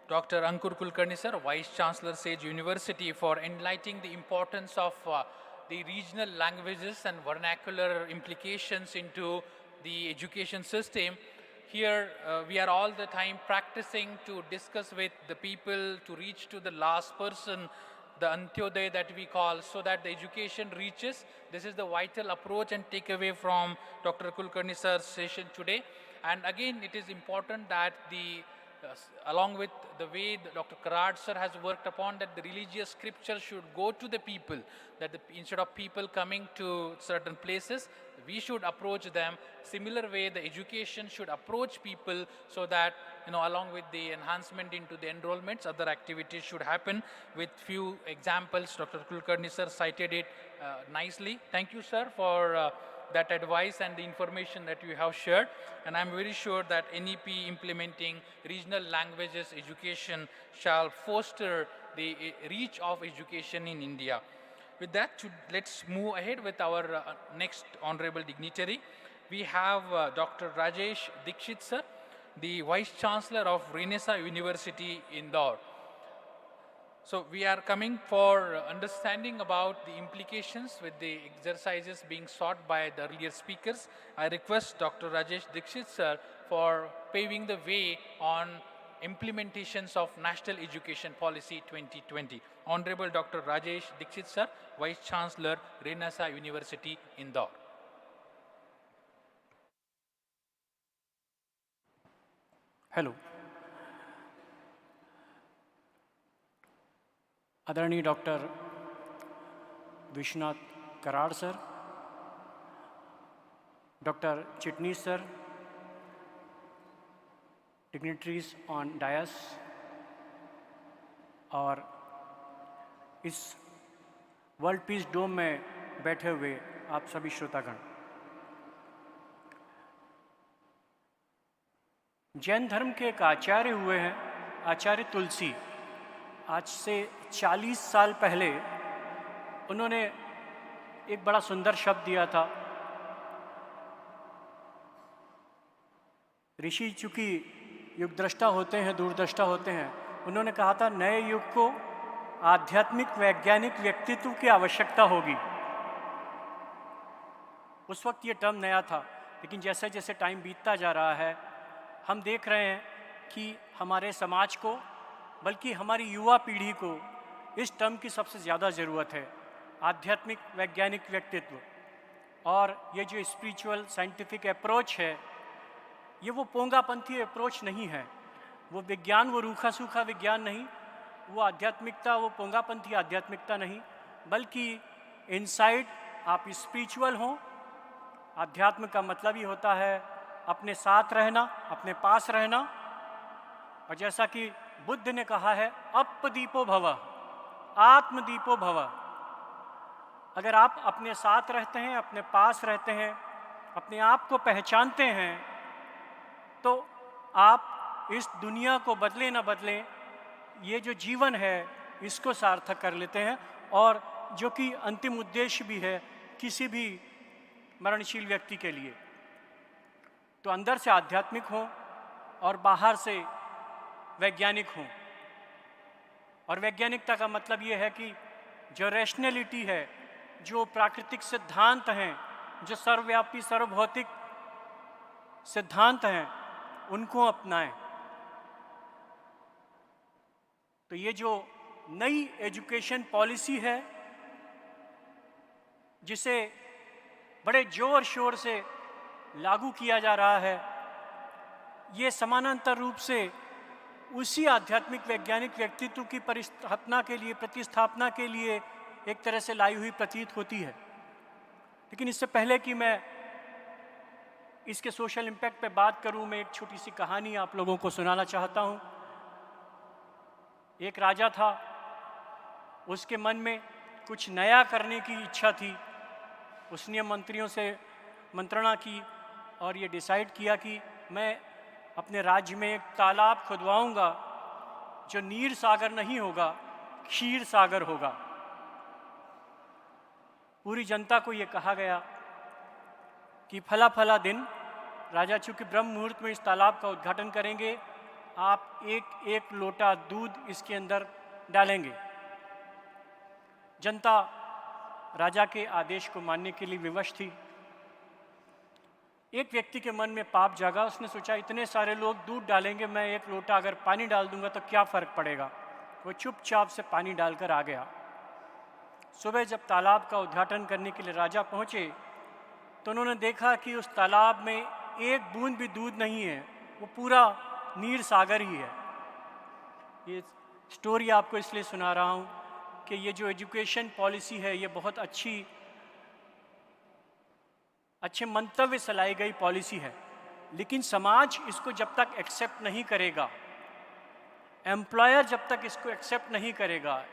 [SPEAKER 1] Dr. Ankur Kulkarni sir, Vice Chancellor, Sage University, for enlightening the importance of the regional languages and vernacular implications into the education system. Here, we are all the time practicing to discuss with the people, to reach to the last person, the Antyodaya that we call, so that the education reaches. This is the vital approach and takeaway from Dr. Kulkarni sir's session today. And again, it is important that along with the way Dr. Karad sir has worked upon, that the religious scripture should go to the people, that instead of people coming to certain places, we should approach them. Similar way, the education should approach people, so that, along with the enhancement into the enrollments, other activities should happen. With few examples, Dr. Kulkarni sir cited it nicely. Thank you, sir, for that advice and the information that you have shared. And I'm very sure that NEP implementing regional languages education shall foster the reach of education in India. With that, let's move ahead with our next honorable dignitary. We have Dr. Rajesh Dikshit sir, the Vice Chancellor of Renaissance University, Indore. So we are coming for understanding about the implications with the exercises being sought by the earlier speakers. I request Dr. Rajesh Dikshit sir for paving the way on implementations of National Education Policy 2020. Honorable Dr. Rajesh Dikshit sir, Vice Chancellor, Renaissance University, Indore.
[SPEAKER 9] Hello. आदरणीय doctor Vishwanath Karad sir, doctor Chitnis sir, dignitaries on dais, और इस world peace डोम में बैठे हुए आप सभी श्रोतागण, जैन धर्म के एक आचार्य हुए हैं, आचार्य तुलसी। आज से 40 साल पहले उन्होंने एक बड़ा सुंदर शब्द दिया था। ऋषि चूंकि युगद्रष्टा होते हैं, दूरदृष्टा होते हैं, उन्होंने कहा था नए युग को आध्यात्मिक वैज्ञानिक व्यक्तित्व की आवश्यकता होगी। उस वक्त ये टर्म नया था, लेकिन जैसे जैसे टाइम बीतता जा रहा है, हम देख रहे हैं कि हमारे समाज को, बल्कि हमारी युवा पीढ़ी को इस टर्म की सबसे ज़्यादा ज़रूरत है, आध्यात्मिक वैज्ञानिक व्यक्तित्व। और ये जो स्पिरिचुअल साइंटिफिक अप्रोच है, ये वो पोंगापंथी अप्रोच नहीं है, वो विज्ञान, वो रूखा सूखा विज्ञान नहीं, वो आध्यात्मिकता, वो पोंगापंथी आध्यात्मिकता नहीं, बल्कि इनसाइड आप स्पिरिचुअल हों। आध्यात्म का मतलब ही होता है अपने साथ रहना, अपने पास रहना। और जैसा कि बुद्ध ने कहा है, अपदीपो भव, आत्मदीपो भव। अगर आप अपने साथ रहते हैं, अपने पास रहते हैं, अपने आप को पहचानते हैं, तो आप इस दुनिया को बदले ना बदलें, ये जो जीवन है इसको सार्थक कर लेते हैं। और जो कि अंतिम उद्देश्य भी है किसी भी मरणशील व्यक्ति के लिए। तो अंदर से आध्यात्मिक हो और बाहर से वैज्ञानिक हो। और वैज्ञानिकता का मतलब ये है कि जो रैशनैलिटी है, जो प्राकृतिक सिद्धांत हैं, जो सर्वव्यापी सर्वभौतिक सिद्धांत हैं, उनको अपनाएं। तो ये जो नई एजुकेशन पॉलिसी है, जिसे बड़े जोर शोर से लागू किया जा रहा है, ये समानांतर रूप से उसी आध्यात्मिक वैज्ञानिक व्यक्तित्व की प्रतिस्थापना के लिए एक तरह से लाई हुई प्रतीत होती है। लेकिन इससे पहले कि मैं इसके सोशल इम्पैक्ट पे बात करूं, मैं एक छोटी सी कहानी आप लोगों को सुनाना चाहता हूं। एक राजा था, उसके मन में कुछ नया करने की इच्छा थी। उसने मंत्रियों से मंत्रणा की और ये डिसाइड किया कि मैं अपने राज्य में एक तालाब खुदवाऊंगा जो नीर सागर नहीं होगा, क्षीर सागर होगा। पूरी जनता को ये कहा गया कि फला फला दिन राजा चूंकि ब्रह्म मुहूर्त में इस तालाब का उद्घाटन करेंगे, आप एक एक लोटा दूध इसके अंदर डालेंगे। जनता राजा के आदेश को मानने के लिए विवश थी। एक व्यक्ति के मन में पाप जागा। उसने सोचा, इतने सारे लोग दूध डालेंगे, मैं एक लोटा अगर पानी डाल दूंगा तो क्या फ़र्क पड़ेगा। वो चुपचाप से पानी डालकर आ गया। सुबह जब तालाब का उद्घाटन करने के लिए राजा पहुंचे, तो उन्होंने देखा कि उस तालाब में एक बूंद भी दूध नहीं है, वो पूरा नीर सागर ही है। ये स्टोरी आपको इसलिए सुना रहा हूँ कि ये जो एजुकेशन पॉलिसी है, ये बहुत अच्छे मंतव्य से लाई गई पॉलिसी है, लेकिन समाज इसको जब तक एक्सेप्ट नहीं करेगा, एम्प्लॉयर जब तक इसको एक्सेप्ट नहीं करेगा,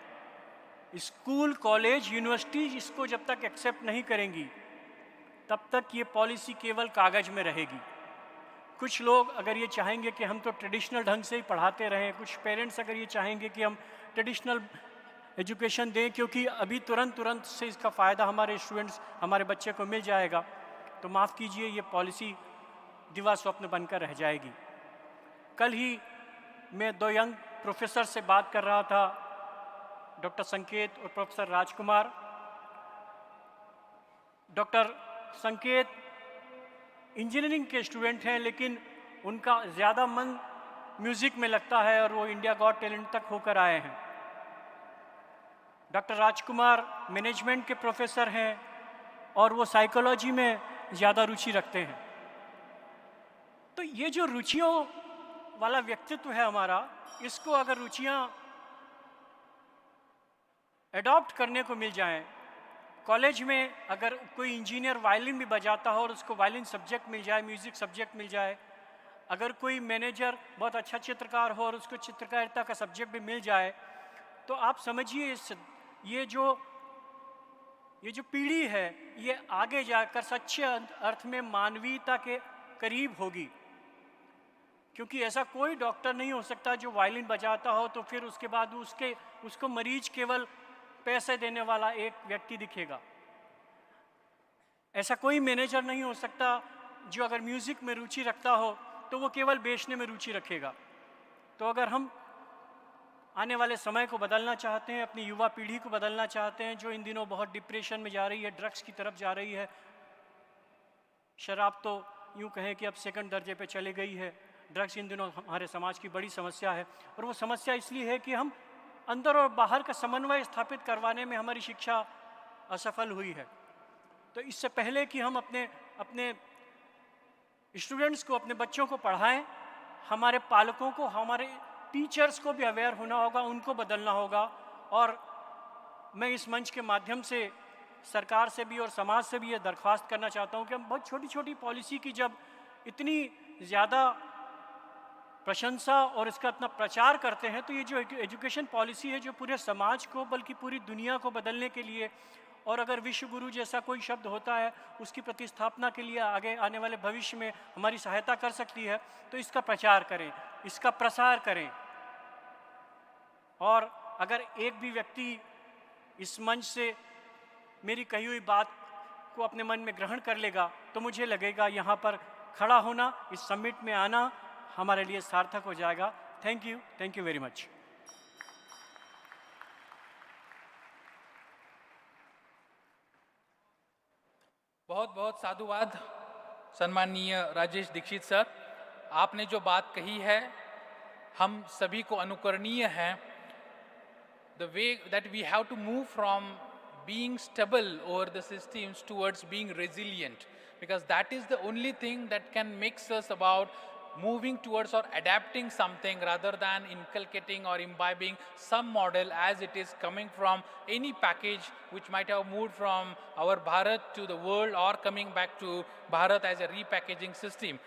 [SPEAKER 9] स्कूल, कॉलेज, यूनिवर्सिटी इसको जब तक एक्सेप्ट नहीं करेंगी, तब तक ये पॉलिसी केवल कागज में रहेगी। कुछ लोग अगर ये चाहेंगे कि हम तो ट्रेडिशनल ढंग से ही पढ़ाते रहें, कुछ पेरेंट्स अगर ये चाहेंगे कि हम ट्रेडिशनल एजुकेशन दें क्योंकि अभी तुरंत से इसका फ़ायदा हमारे स्टूडेंट्स, हमारे बच्चे को मिल जाएगा, तो माफ़ कीजिए, ये पॉलिसी दिवा स्वप्न बनकर रह जाएगी। कल ही मैं 2 यंग प्रोफेसर से बात कर रहा था, डॉक्टर संकेत और प्रोफेसर राजकुमार। डॉक्टर संकेत इंजीनियरिंग के स्टूडेंट हैं, लेकिन उनका ज़्यादा मन म्यूज़िक में लगता है और वो इंडिया गॉट टैलेंट तक होकर आए हैं। डॉक्टर राजकुमार मैनेजमेंट के प्रोफेसर हैं और वो साइकोलॉजी में ज़्यादा रुचि रखते हैं। तो ये जो रुचियों वाला व्यक्तित्व है हमारा, इसको अगर रुचियाँ एडॉप्ट करने को मिल जाएं, कॉलेज में अगर कोई इंजीनियर वायलिन भी बजाता हो और उसको वायलिन सब्जेक्ट मिल जाए, म्यूज़िक सब्जेक्ट मिल जाए, अगर कोई मैनेजर बहुत अच्छा चित्रकार हो और उसको चित्रकारिता का सब्जेक्ट भी मिल जाए, तो आप समझिए ये जो पीढ़ी है, ये आगे जाकर सच्चे अर्थ में मानवीयता के करीब होगी। क्योंकि ऐसा कोई डॉक्टर नहीं हो सकता जो वायलिन बजाता हो तो फिर उसके बाद उसको मरीज केवल पैसे देने वाला एक व्यक्ति दिखेगा। ऐसा कोई मैनेजर नहीं हो सकता जो अगर म्यूज़िक में रुचि रखता हो तो वो केवल बेचने में रुचि रखेगा। तो अगर हम आने वाले समय को बदलना चाहते हैं, अपनी युवा पीढ़ी को बदलना चाहते हैं जो इन दिनों बहुत डिप्रेशन में जा रही है, ड्रग्स की तरफ जा रही है, शराब तो यूँ कहें कि अब 2nd दर्जे पे चली गई है, ड्रग्स इन दिनों हमारे समाज की बड़ी समस्या है। और वो समस्या इसलिए है कि हम अंदर और बाहर का समन्वय स्थापित करवाने में हमारी शिक्षा असफल हुई है। तो इससे पहले कि हम अपने अपने स्टूडेंट्स को, अपने बच्चों को पढ़ाएं, हमारे पालकों को, हमारे टीचर्स को भी अवेयर होना होगा, उनको बदलना होगा। और मैं इस मंच के माध्यम से सरकार से भी और समाज से भी ये दरख्वास्त करना चाहता हूँ कि हम बहुत छोटी छोटी पॉलिसी की जब इतनी ज़्यादा प्रशंसा और इसका इतना प्रचार करते हैं, तो ये जो एजुकेशन पॉलिसी है जो पूरे समाज को बल्कि पूरी दुनिया को बदलने के लिए, और अगर विश्व गुरु जैसा कोई शब्द होता है उसकी प्रतिस्थापना के लिए आगे आने वाले भविष्य में हमारी सहायता कर सकती है, तो इसका प्रचार करें, इसका प्रसार करें। और अगर एक भी व्यक्ति इस मंच से मेरी कही हुई बात को अपने मन में ग्रहण कर लेगा, तो मुझे लगेगा यहाँ पर खड़ा होना, इस समिट में आना हमारे लिए सार्थक हो जाएगा। Thank you very much.
[SPEAKER 1] बहुत बहुत साधुवाद सम्माननीय राजेश दीक्षित सर, आपने जो बात कही है हम सभी को अनुकरणीय है। The way that we have to move from being stable over the systems towards being resilient, because that is the only thing that can mix us about moving towards or adapting something rather than inculcating or imbibing some model as it is coming from any package which might have moved from our Bharat to the world or coming back to Bharat as a repackaging system.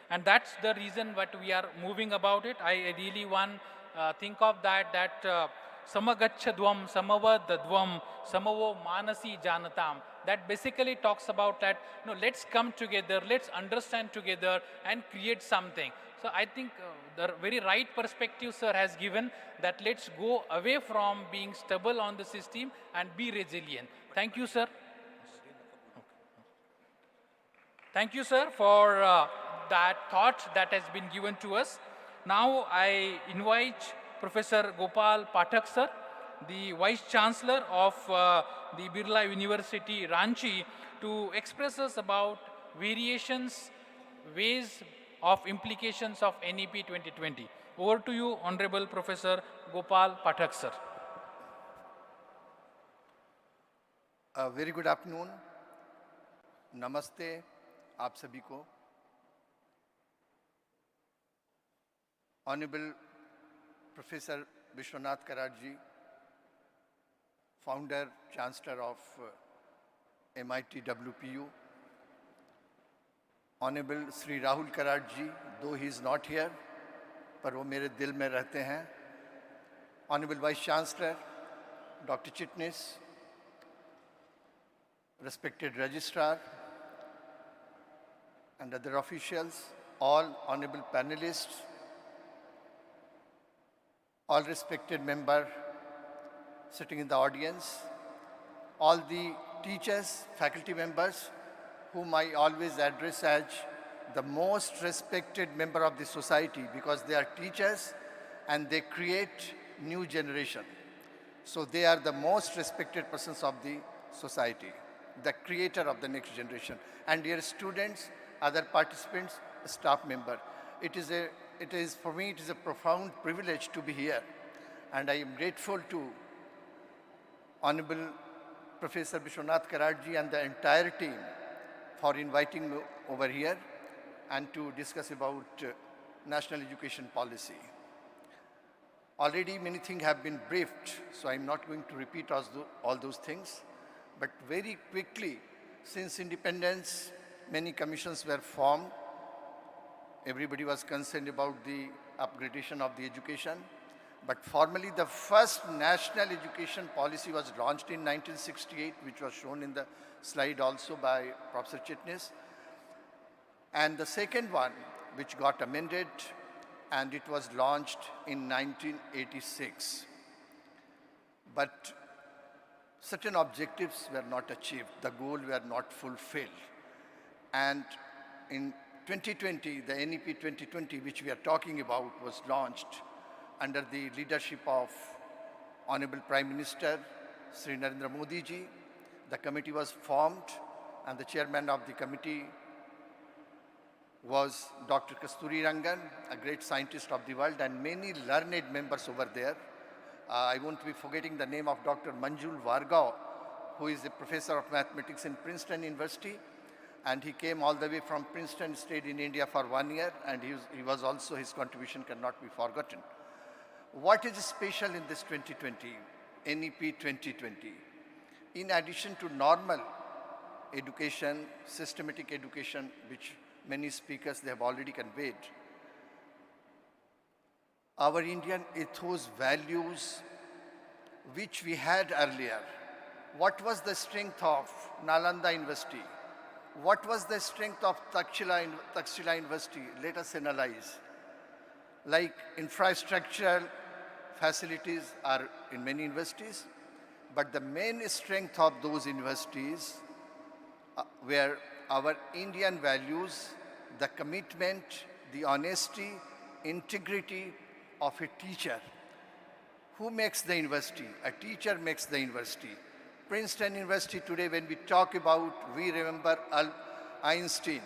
[SPEAKER 1] And that's the reason what we are moving about it. I really want think of that samagachadvam samavadadvam samavo manasi janatam. That basically talks about that, let's come together, let's understand together and create something. So I think the very right perspective sir has given, that let's go away from being stable on the system and be resilient. Thank you sir. Thank you sir for that thought that has been given to us. Now I invite Professor Gopal Pathak sir, the Vice Chancellor of the Birla University, Ranchi, to express us about variations, ways of implications of NEP 2020. Over to you, Honorable Professor Gopal Pathak sir.
[SPEAKER 10] Very good afternoon. Namaste, आप सभी को. Honorable Professor Vishwanath Kararji, Founder, Chancellor of MIT WPU. Honorable Sri Rahul Kararji, though he is not here, पर वो मेरे दिल में रहते हैं. Honorable Vice Chancellor, Dr. Chitnis, respected Registrar, and other officials, all honorable panelists, all respected members sitting in the audience, all the teachers, faculty members, whom I always address as the most respected member of the society, because they are teachers and they create new generation. So they are the most respected persons of the society, the creator of the next generation. And dear students, other participants, staff member, for me it is a profound privilege to be here, and I am grateful to Honorable Professor Vishwanath Kararji and the entire team for inviting me over here and to discuss about national education policy. Already many things have been briefed, so I'm not going to repeat all those things, but very quickly, since independence, many commissions were formed. Everybody was concerned about the upgradation of the education. But formally, the first national education policy was launched in 1968, which was shown in the slide also by Professor Chitnis. And the second one, which got amended, and it was launched in 1986. But certain objectives were not achieved. The goals were not fulfilled. And in 2020, the NEP 2020, which we are talking about, was launched under the leadership of Honorable Prime Minister Sri Narendra Modi ji. The committee was formed, and the chairman of the committee was Dr. Kasturi Rangan, a great scientist of the world, and many learned members over there. I won't be forgetting the name of Dr. Manjul Vargao, who is a professor of mathematics in Princeton University. And he came all the way from Princeton, stayed in India for 1 year, and he was also, his contribution cannot be forgotten. What is special in this 2020, NEP 2020? In addition to normal education, systematic education, which many speakers, they have already conveyed, our Indian ethos, values, which we had earlier. What was the strength of Nalanda University? What was the strength of Takshila University? Let us analyze. Like infrastructural facilities are in many universities, but the main strength of those universities were our Indian values, the commitment, the honesty, integrity of a teacher. Who makes the university? A teacher makes the university. Princeton University today, when we talk about, we remember Einstein.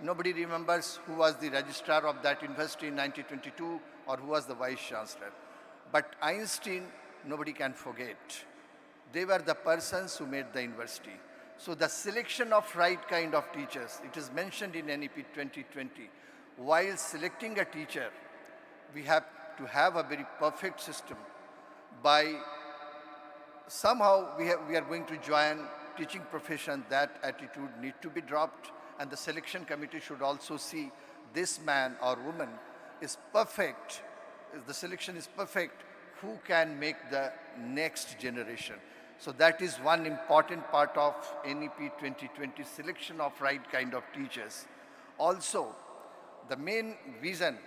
[SPEAKER 10] Nobody remembers who was the registrar of that university in 1922 or who was the vice chancellor. But Einstein, nobody can forget. They were the persons who made the university. So the selection of right kind of teachers, it is mentioned in NEP 2020. While selecting a teacher, we have to have a very perfect system. By somehow we are going to join teaching profession, that attitude need to be dropped, and the selection committee should also see this man or woman is perfect, if the selection is perfect, who can make the next generation. So that is one important part of NEP 2020, selection of right kind of teachers. Also, the main vision,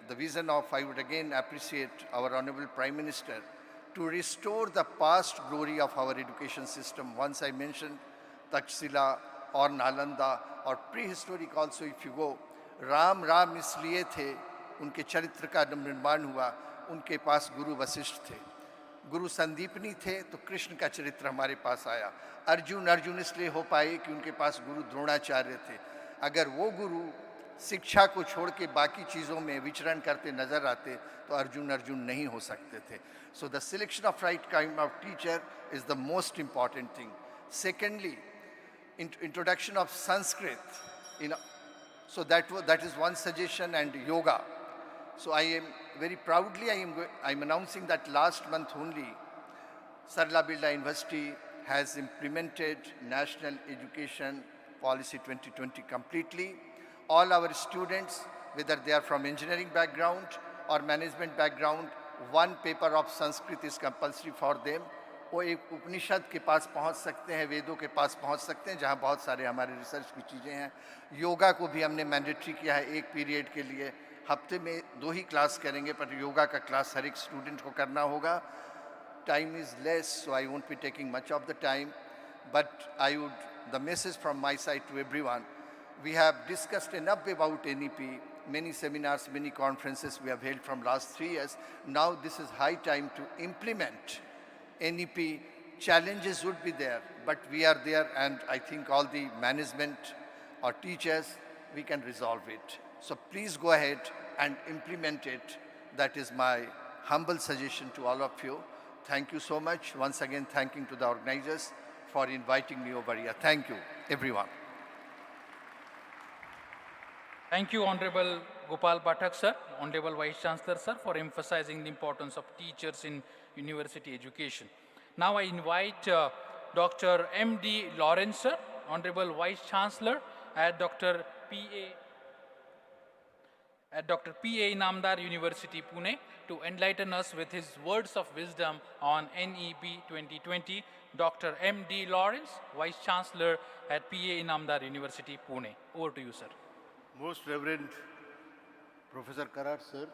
[SPEAKER 10] the vision of, I would again appreciate our Honorable Prime Minister, to restore the past glory of our education system. Once I mentioned Takshila or Nalanda or prehistoric also, if you go, Ram इसलिए थे, उनके चरित्र का निर्माण हुआ, उनके पास गुरु वशिष्ठ थे, गुरु संदीपनी थे तो कृष्ण का चरित्र हमारे पास आया, अर्जुन इसलिए हो पाए कि उनके पास गुरु द्रोणाचार्य थे. अगर वो गुरु शिक्षा को छोड़ के बाकी चीज़ों में विचरण करते नजर आते तो अर्जुन नहीं हो सकते थे. So the selection of right kind of teacher is the most important thing. Secondly, introduction of Sanskrit. So that is one suggestion, and yoga. So I am very proudly, I am announcing that last month only, Sarla Birla University has implemented National Education Policy 2020 completely. All our students, whether they are from engineering background or management background, one paper of Sanskrit is compulsory for them. वो एक उपनिषद के पास पहुंच सकते हैं, वेदों के पास पहुंच सकते हैं, जहां बहुत सारे हमारे रिसर्च की चीज़ें हैं. योगा को भी हमने मैंडेटरी किया है एक पीरियड के लिए, हफ्ते में 2 ही क्लास करेंगे, पर योगा का क्लास हर एक स्टूडेंट को करना होगा. Time is less, so I won't be taking much of the time, but the message from my side to everyone, we have discussed enough about NEP, many seminars, many conferences we have held from last 3 years. Now this is high time to implement NEP. Challenges would be there, but we are there, and I think all the management or teachers, we can resolve it. So please go ahead and implement it. That is my humble suggestion to all of you. Thank you so much. Once again, thanking to the organizers for inviting me over here. Thank you, everyone.
[SPEAKER 1] Thank you, Honorable Gopal Pathak, sir, Honorable Vice Chancellor, sir, for emphasizing the importance of teachers in university education. Now I invite Dr. M.D. Lawrence, sir, Honorable Vice Chancellor at Dr. P.A. Inamdar University, Pune, to enlighten us with his words of wisdom on NEP 2020. Dr. M.D. Lawrence, Vice Chancellor at P.A. Inamdar University, Pune. Over to you, sir.
[SPEAKER 11] Most Reverend Professor Karar, sir,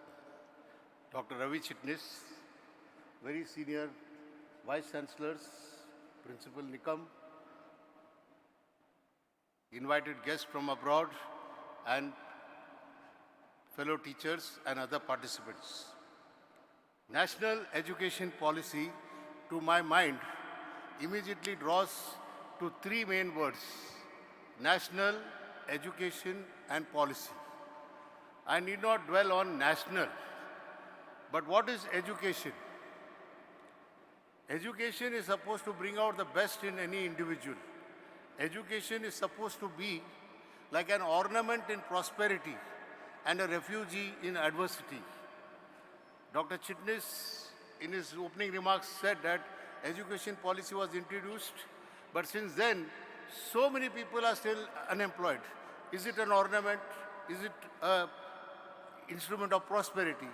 [SPEAKER 11] Dr. Ravi Chitnis, very senior Vice Chancellors, Principal Nikam, invited guests from abroad, and fellow teachers and other participants. National education policy, to my mind, immediately draws to 3 main words: national, education, and policy. I need not dwell on national, but what is education? Education is supposed to bring out the best in any individual. Education is supposed to be like an ornament in prosperity and a refugee in adversity. Dr. Chitnis, in his opening remarks, said that education policy was introduced, but since then, so many people are still unemployed. Is it an ornament? Is it an instrument of prosperity?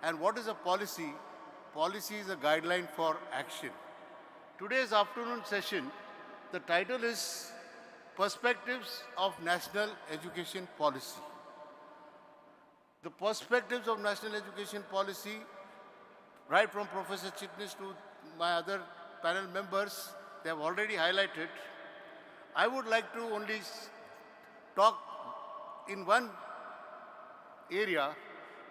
[SPEAKER 11] And what is a policy? Policy is a guideline for action. Today's afternoon session, the title is Perspectives of National Education Policy. The perspectives of national education policy, right from Professor Chitnis to my other panel members, they have already highlighted. I would like to only talk in one area,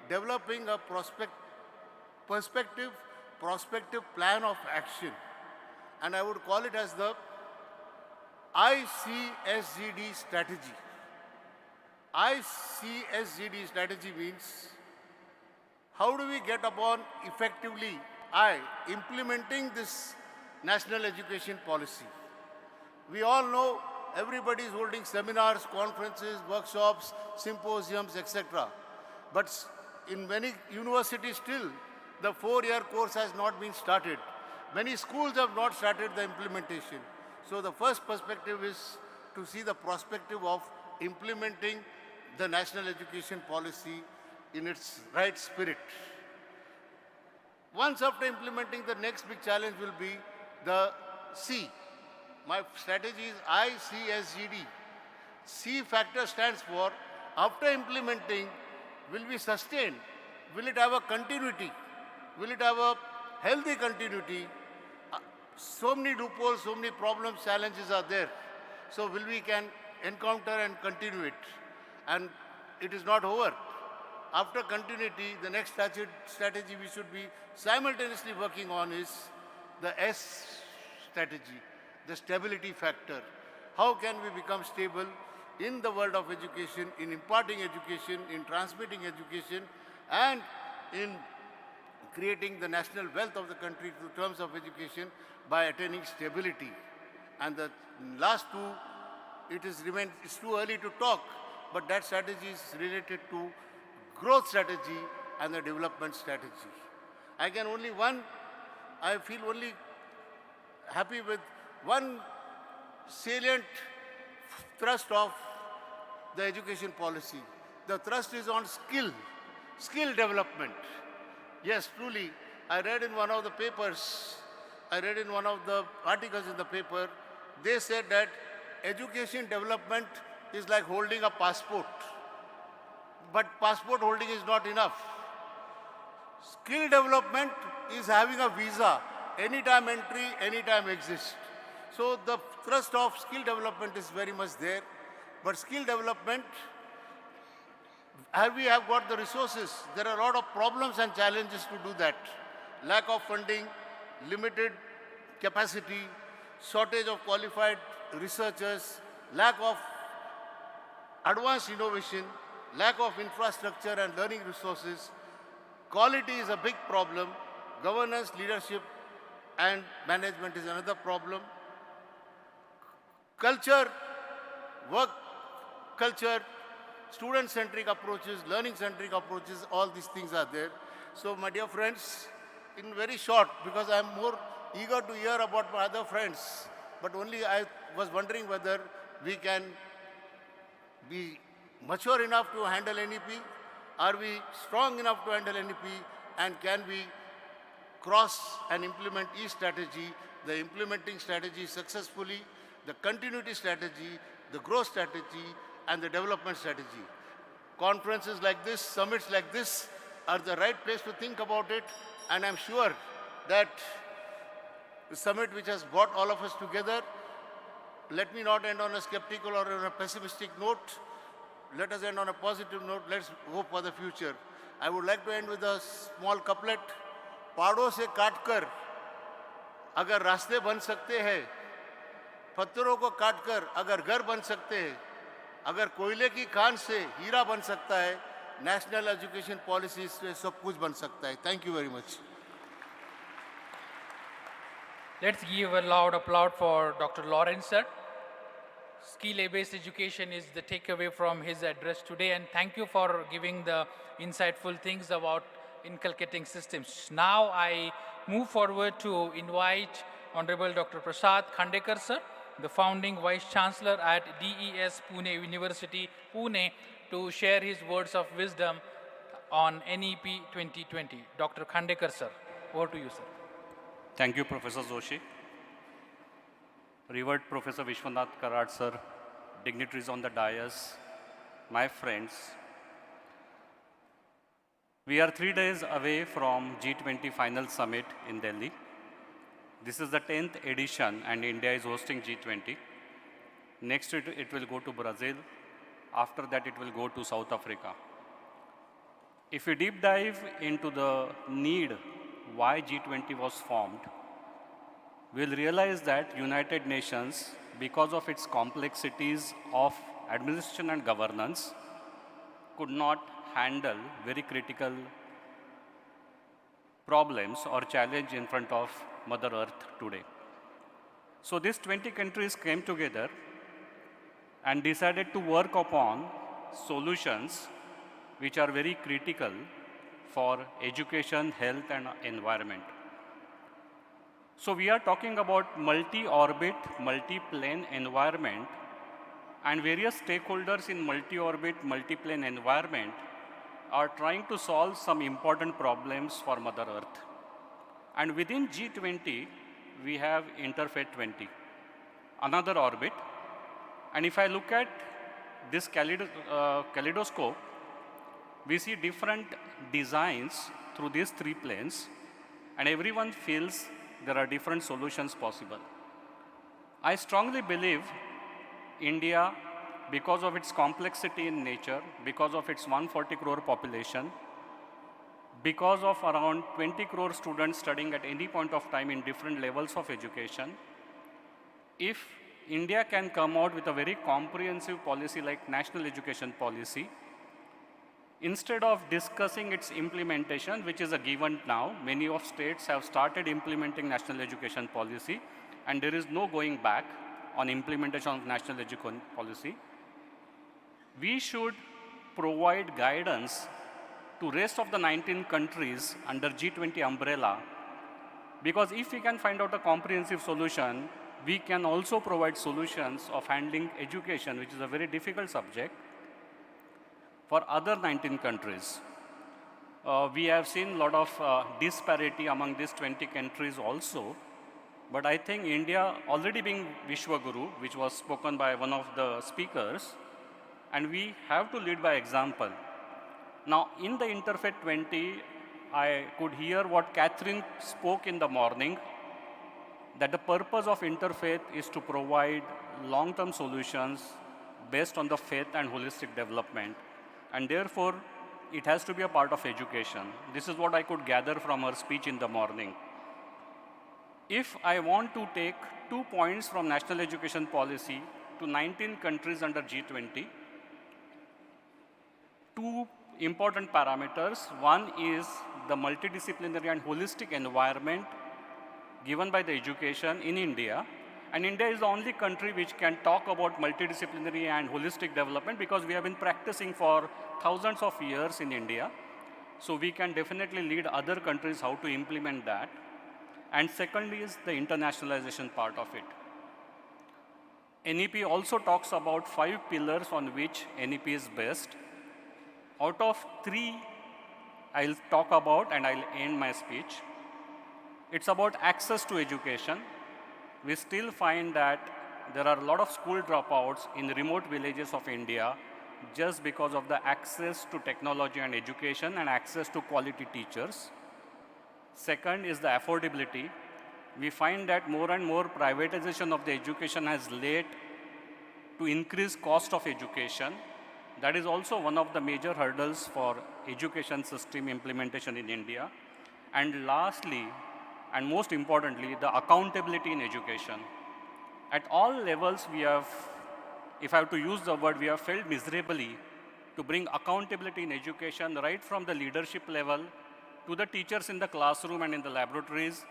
[SPEAKER 11] developing a prospective plan of action. And I would call it as the ICSGD strategy. ICSGD strategy means how do we get upon effectively implementing this national education policy. We all know everybody is holding seminars, conferences, workshops, symposiums, etc. But in many universities still, the 4-year course has not been started. Many schools have not started the implementation. So the first perspective is to see the perspective of implementing the national education policy in its right spirit. Once after implementing, the next big challenge will be the C. My strategy is ICSGD. C factor stands for, after implementing, will we sustain? Will it have a continuity? Will it have a healthy continuity? So many loopholes, so many problems, challenges are there. So will we can encounter and continue it? And it is not over. After continuity, the next strategy we should be simultaneously working on is the S strategy, the stability factor. How can we become stable in the world of education, in imparting education, in transmitting education, and in creating the national wealth of the country through terms of education by attaining stability. And the last two, it's too early to talk, but that strategy is related to growth strategy and the development strategy. I feel only happy with one salient thrust of the education policy. The thrust is on skill development. Yes, truly, I read in one of the articles in the paper, they said that education development is like holding a passport. But passport holding is not enough. Skill development is having a visa, anytime entry, anytime exist. So the thrust of skill development is very much there. But skill development, we have got the resources. There are a lot of problems and challenges to do that. Lack of funding, limited capacity, shortage of qualified researchers, lack of advanced innovation, lack of infrastructure and learning resources. Quality is a big problem. Governance, leadership, and management is another problem. Culture, work culture, student-centric approaches, learning-centric approaches, all these things are there. So, my dear friends, in very short, because I am more eager to hear about my other friends, but only I was wondering whether we can be mature enough to handle NEP, are we strong enough to handle NEP, and can we cross and implement each strategy, the implementing strategy successfully, the continuity strategy, the growth strategy, and the development strategy. Conferences like this, summits like this are the right place to think about it, and I'm sure that the summit which has brought all of us together, let me not end on a skeptical or on a pessimistic note. Let us end on a positive note. Let's hope for the future. I would like to end with a small couplet. पहाड़ों से काटकर अगर रास्ते बन सकते हैं, पत्थरों को काटकर अगर घर बन सकते हैं, अगर कोयले की खान से हीरा बन सकता है, नेशनल एजुकेशन पॉलिसी से सब कुछ बन सकता है. Thank you very much.
[SPEAKER 1] Let's give a loud applause for Dr. Lawrence, sir. Skill-based education is the takeaway from his address today, and thank you for giving the insightful things about inculcating systems. Now I move forward to invite Honorable Dr. Prasad Khandekar, sir, the founding Vice Chancellor at DES Pune University, Pune, to share his words of wisdom on NEP 2020. Dr. Khandekar, sir, over to you, sir.
[SPEAKER 12] Thank you, Professor Joshi. Revered Professor Vishwanath Karad, sir, dignitaries on the dais, my friends. We are 3 days away from G20 final summit in Delhi. This is the 10th edition and India is hosting G20. Next it will go to Brazil. After that it will go to South Africa. If we deep dive into the need why G20 was formed, we'll realize that United Nations, because of its complexities of administration and governance, could not handle very critical problems or challenge in front of Mother Earth today. So these 20 countries came together and decided to work upon solutions which are very critical for education, health, and environment. So we are talking about multi-orbit, multi-plane environment, and various stakeholders in multi-orbit, multi-plane environment are trying to solve some important problems for Mother Earth. And within G20, we have Interfaith 20, another orbit. And if I look at this kaleidoscope, we see different designs through these 3 planes, and everyone feels there are different solutions possible. I strongly believe India, because of its complexity in nature, because of its 140 crore population, because of around 20 crore students studying at any point of time in different levels of education, if India can come out with a very comprehensive policy like National Education Policy, instead of discussing its implementation, which is a given now, many of states have started implementing National Education Policy, and there is no going back on implementation of National Education Policy. We should provide guidance to rest of the 19 countries under G20 umbrella, because if we can find out a comprehensive solution, we can also provide solutions of handling education, which is a very difficult subject, for other 19 countries. We have seen a lot of disparity among these 20 countries also, but I think India already being Vishwaguru, which was spoken by one of the speakers, and we have to lead by example. Now, in the Interfaith 20, I could hear what Catherine spoke in the morning, that the purpose of Interfaith is to provide long-term solutions based on the faith and holistic development. And therefore, it has to be a part of education. This is what I could gather from her speech in the morning. If I want to take 2 points from National Education Policy to 19 countries under G20, 2 important parameters. One is the multidisciplinary and holistic environment given by the education in India. And India is the only country which can talk about multidisciplinary and holistic development, because we have been practicing for thousands of years in India. So we can definitely lead other countries how to implement that. And secondly is the internationalization part of it. NEP also talks about 5 pillars on which NEP is based. Out of 3, I'll talk about and I'll end my speech. It's about access to education. We still find that there are a lot of school dropouts in remote villages of India just because of the access to technology and education and access to quality teachers. Second is the affordability. We find that more and more privatization of the education has led to increased cost of education. That is also one of the major hurdles for education system implementation in India. And lastly, and most importantly, the accountability in education. At all levels, we have, if I have to use the word, we have failed miserably to bring accountability in education right from the leadership level to the teachers in the classroom and in the laboratories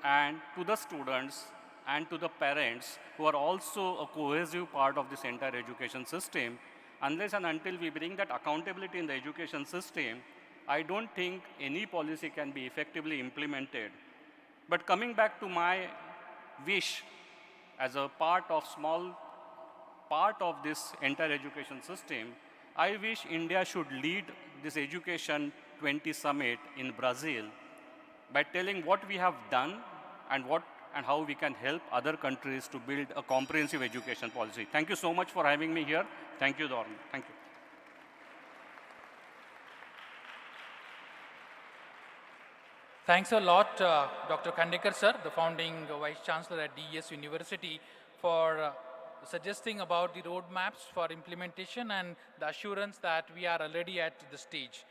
[SPEAKER 12] and to the students and to the parents who are also a cohesive part of this entire education system. Unless and until we bring that accountability in the education system, I don't think any policy can be effectively implemented. But coming back to my wish as a small part of this entire education system, I wish India should lead this Education 20 Summit in Brazil by telling what we have done and how we can help other countries to build a comprehensive education policy. Thank you so much for having me here. Thank you, Dorn. Thank you.
[SPEAKER 1] Thanks a lot, Dr. Khandekar sir, the founding Vice Chancellor at DES University, for suggesting about the roadmaps for implementation and the assurance that we are already at the stage.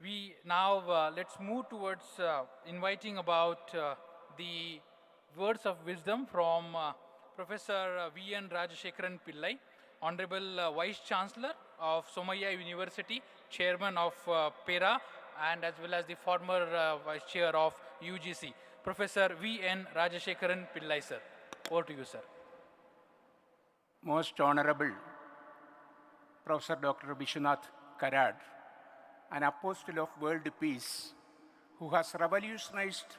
[SPEAKER 1] We now, let's move towards inviting about the words of wisdom from Professor V.N. Rajashekaran Pillai, Honorable Vice Chancellor of Somaiya University, Chairman of PERA, and as well as the former Vice Chair of UGC. Professor V.N. Rajashekaran Pillai, sir. Over to you, sir.
[SPEAKER 13] Most Honorable Professor Dr. Vishwanath Karad, an apostle of world peace who has revolutionized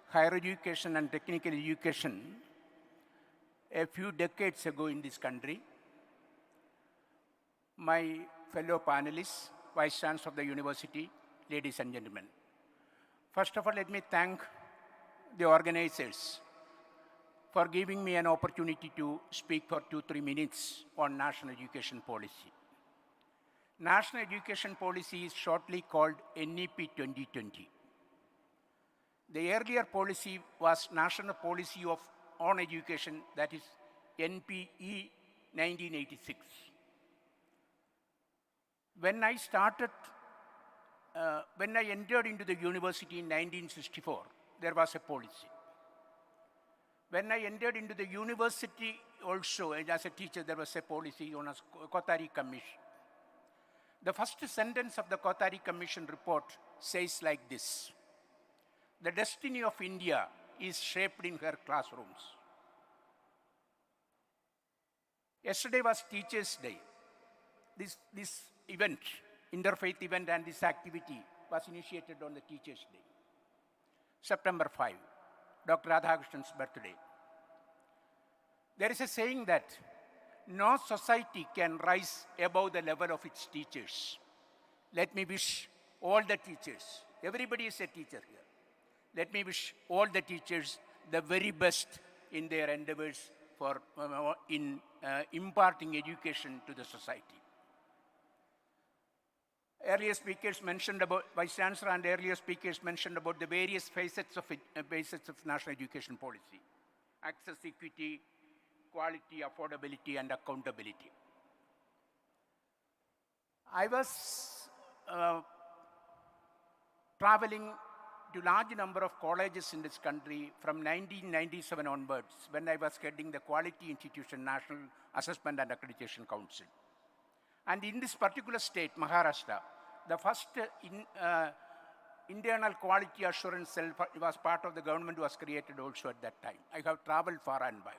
[SPEAKER 13] higher education and technical education a few decades ago in this country. My fellow panelists, Vice Chancellor of the University, ladies and gentlemen. First of all, let me thank the organizers for giving me an opportunity to speak for 2-3 minutes on national education policy. National education policy is shortly called NEP 2020. The earlier policy was National Policy on Education, that is NPE 1986. When I entered into the university in 1964, there was a policy. When I entered into the university also, as a teacher, there was a policy known as Kothari Commission. The first sentence of the Kothari Commission report says like this: the destiny of India is shaped in her classrooms. Yesterday was Teachers' Day. This event, interfaith event, and this activity was initiated on the Teachers' Day. September 5, Dr. Radhakrishnan's birthday. There is a saying that no society can rise above the level of its teachers. Let me wish all the teachers, everybody is a teacher here, let me wish all the teachers the very best in their endeavors for imparting education to the society. Earlier speakers mentioned about, Vice Chancellor and earlier speakers mentioned about the various facets of national education policy: access, equity, quality, affordability, and accountability. I was traveling to large number of colleges in this country from 1997 onwards, when I was heading the Quality Institution National Assessment and Accreditation Council. And in this particular state, Maharashtra, the first internal quality assurance cell was part of the government, was created also at that time. I have traveled far and wide.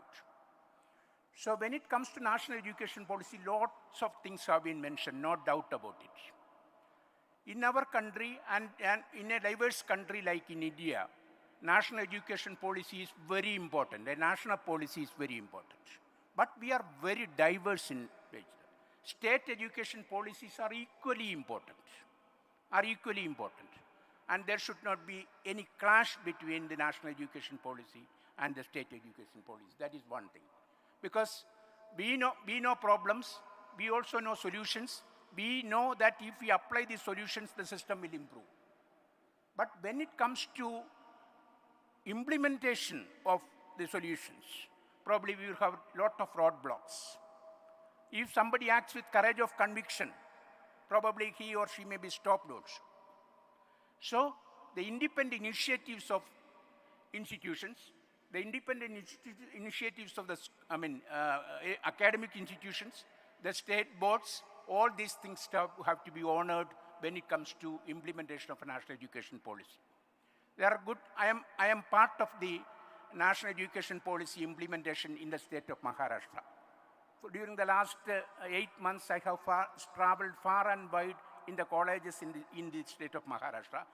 [SPEAKER 13] So when it comes to national education policy, lots of things have been mentioned, no doubt about it. In our country and in a diverse country like in India, national education policy is very important. A national policy is very important. But we are very diverse in nature. State education policies are equally important, and there should not be any clash between the national education policy and the state education policy. That is one thing. Because we know problems, we also know solutions, we know that if we apply these solutions, the system will improve. But when it comes to implementation of the solutions, probably we will have a lot of roadblocks. If somebody acts with courage of conviction, probably he or she may be stopped also. So the independent initiatives of institutions, the independent initiatives of the academic institutions, the state boards, all these things have to be honored when it comes to implementation of a national education policy. They are good. I am part of the national education policy implementation in the state of Maharashtra. During the last 8 months, I have traveled far and wide in the colleges in the state of Maharashtra.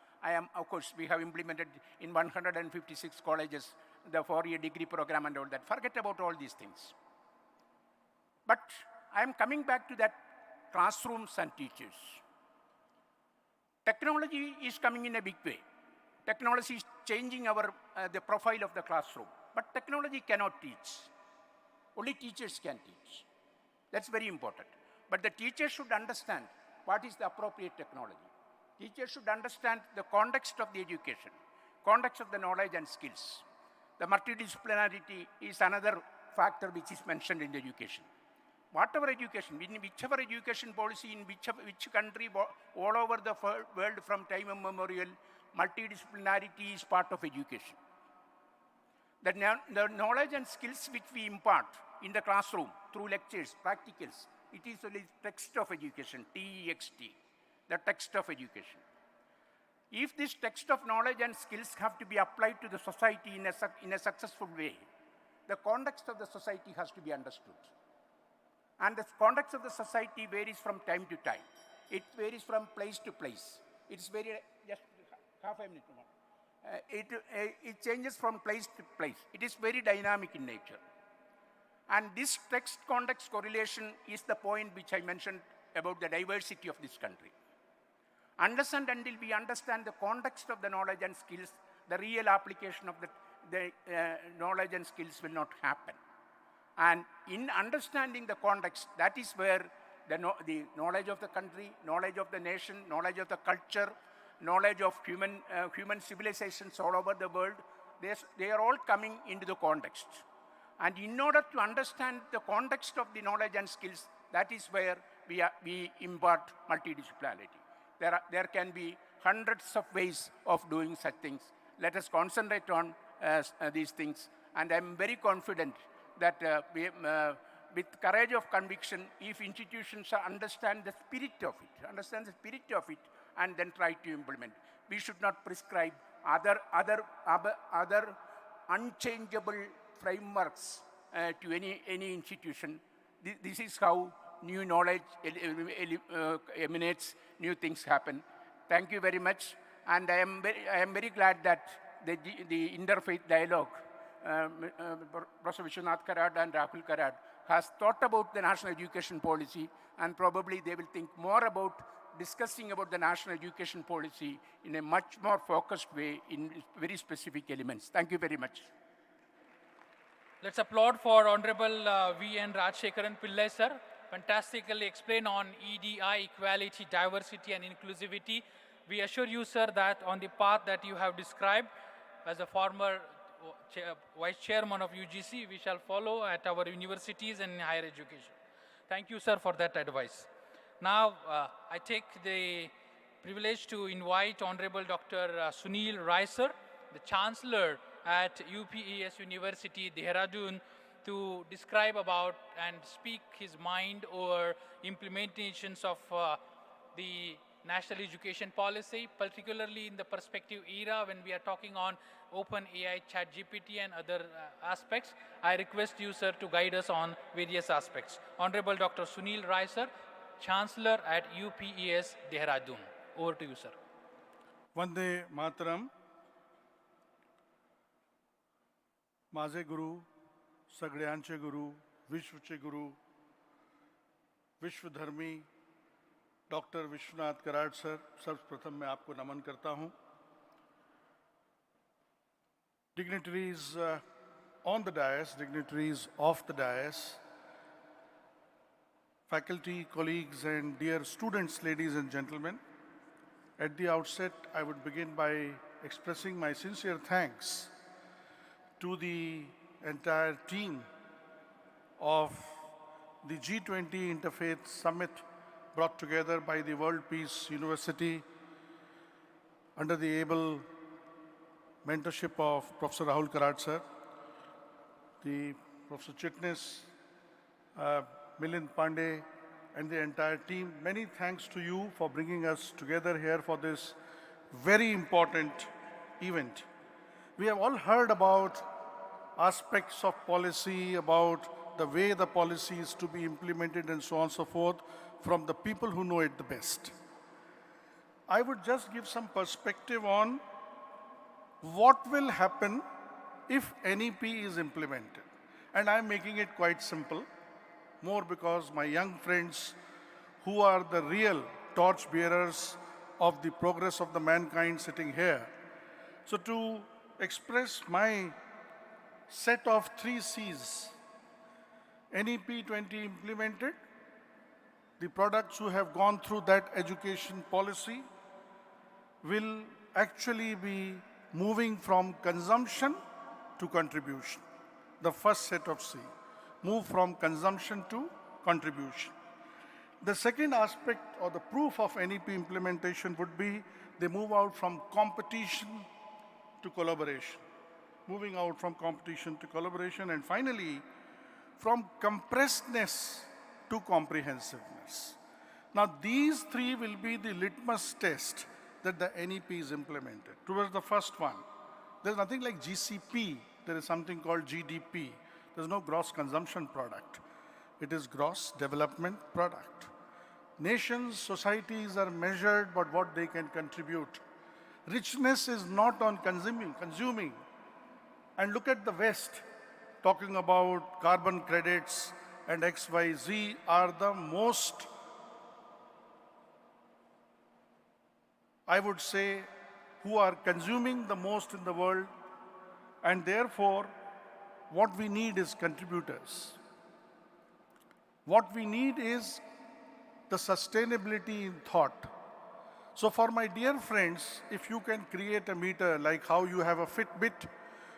[SPEAKER 13] Of course, we have implemented in 156 colleges the 4-year degree program and all that. Forget about all these things. But I am coming back to that classrooms and teachers. Technology is coming in a big way. Technology is changing the profile of the classroom. But technology cannot teach. Only teachers can teach. That's very important. But the teachers should understand what is the appropriate technology. Teachers should understand the context of the education, context of the knowledge and skills. The multidisciplinarity is another factor which is mentioned in the education. Whatever education, in whichever education policy, in which country, all over the world from time immemorial, multidisciplinarity is part of education. The knowledge and skills which we impart in the classroom through lectures, practicals, it is only text of education, T-E-X-T, the text of education. If this text of knowledge and skills have to be applied to the society in a successful way, the context of the society has to be understood. And the context of the society varies from time to time. It varies from place to place. It's very, just half a minute more. It changes from place to place. It is very dynamic in nature. And this text-context correlation is the point which I mentioned about the diversity of this country. Unless and until we understand the context of the knowledge and skills, the real application of the knowledge and skills will not happen. And in understanding the context, that is where the knowledge of the country, knowledge of the nation, knowledge of the culture, knowledge of human civilizations all over the world, they are all coming into the context. And in order to understand the context of the knowledge and skills, that is where we impart multidisciplinarity. There can be hundreds of ways of doing such things. Let us concentrate on these things. And I'm very confident that with courage of conviction, if institutions understand the spirit of it, and then try to implement. We should not prescribe other unchangeable frameworks to any institution. This is how new knowledge emanates, new things happen. Thank you very much. And I am very glad that the interfaith dialogue, Professor Vishwanath Karad and Rahul Karad, has thought about the national education policy, and probably they will think more about discussing about the national education policy in a much more focused way in very specific elements. Thank you very much.
[SPEAKER 1] Let's applaud for Honorable V.N. Rajshekaran Pillai, sir. Fantastically explain on EDI, equality, diversity, and inclusivity. We assure you, sir, that on the path that you have described as a former Vice Chairman of UGC, we shall follow at our universities and in higher education. Thank you, sir, for that advice. Now, I take the privilege to invite Honorable Dr. Sunil Rai, sir, the Chancellor at UPES University, Dehradun, to describe about and speak his mind over implementations of the national education policy, particularly in the perspective era when we are talking on open AI, ChatGPT, and other aspects. I request you, sir, to guide us on various aspects. Honorable Dr. Sunil Rai, sir, Chancellor at UPES Dehradun. Over to you, sir.
[SPEAKER 14] Vande Mataram. माझे गुरु, सगळ्यांचे गुरु, विश्वचे गुरु, विश्वधर्मी doctor Vishwanath Karad sir, सर्वप्रथम मैं आपको नमन करता हूं. Dignitaries on the dais, dignitaries of the dais, faculty, colleagues, and dear students, ladies and gentlemen, at the outset, I would begin by expressing my sincere thanks to the entire team of the G20 Interfaith Summit brought together by the World Peace University under the able mentorship of Professor Rahul Karad sir, the Professor Chitnis, Milind Pandey, and the entire team. Many thanks to you for bringing us together here for this very important event. We have all heard about aspects of policy, about the way the policy is to be implemented and so on and so forth from the people who know it the best. I would just give some perspective on what will happen if NEP is implemented. And I'm making it quite simple, more because my young friends who are the real torch bearers of the progress of the mankind sitting here. So to express my set of 3 C's, NEP 20 implemented, the products who have gone through that education policy will actually be moving from consumption to contribution. The first set of C, move from consumption to contribution. The second aspect or the proof of NEP implementation would be they move out from competition to collaboration. Moving out from competition to collaboration, and finally, from compressedness to comprehensiveness. Now, these 3 will be the litmus test that the NEP is implemented. Towards the first one, there's nothing like GCP. There is something called GDP. There's no gross consumption product. It is gross development product. Nations, societies are measured by what they can contribute. Richness is not on consuming. And look at the West, talking about carbon credits and XYZ are the most, I would say, who are consuming the most in the world, and therefore, what we need is contributors. What we need is the sustainability in thought. So for my dear friends, if you can create a meter like how you have a Fitbit,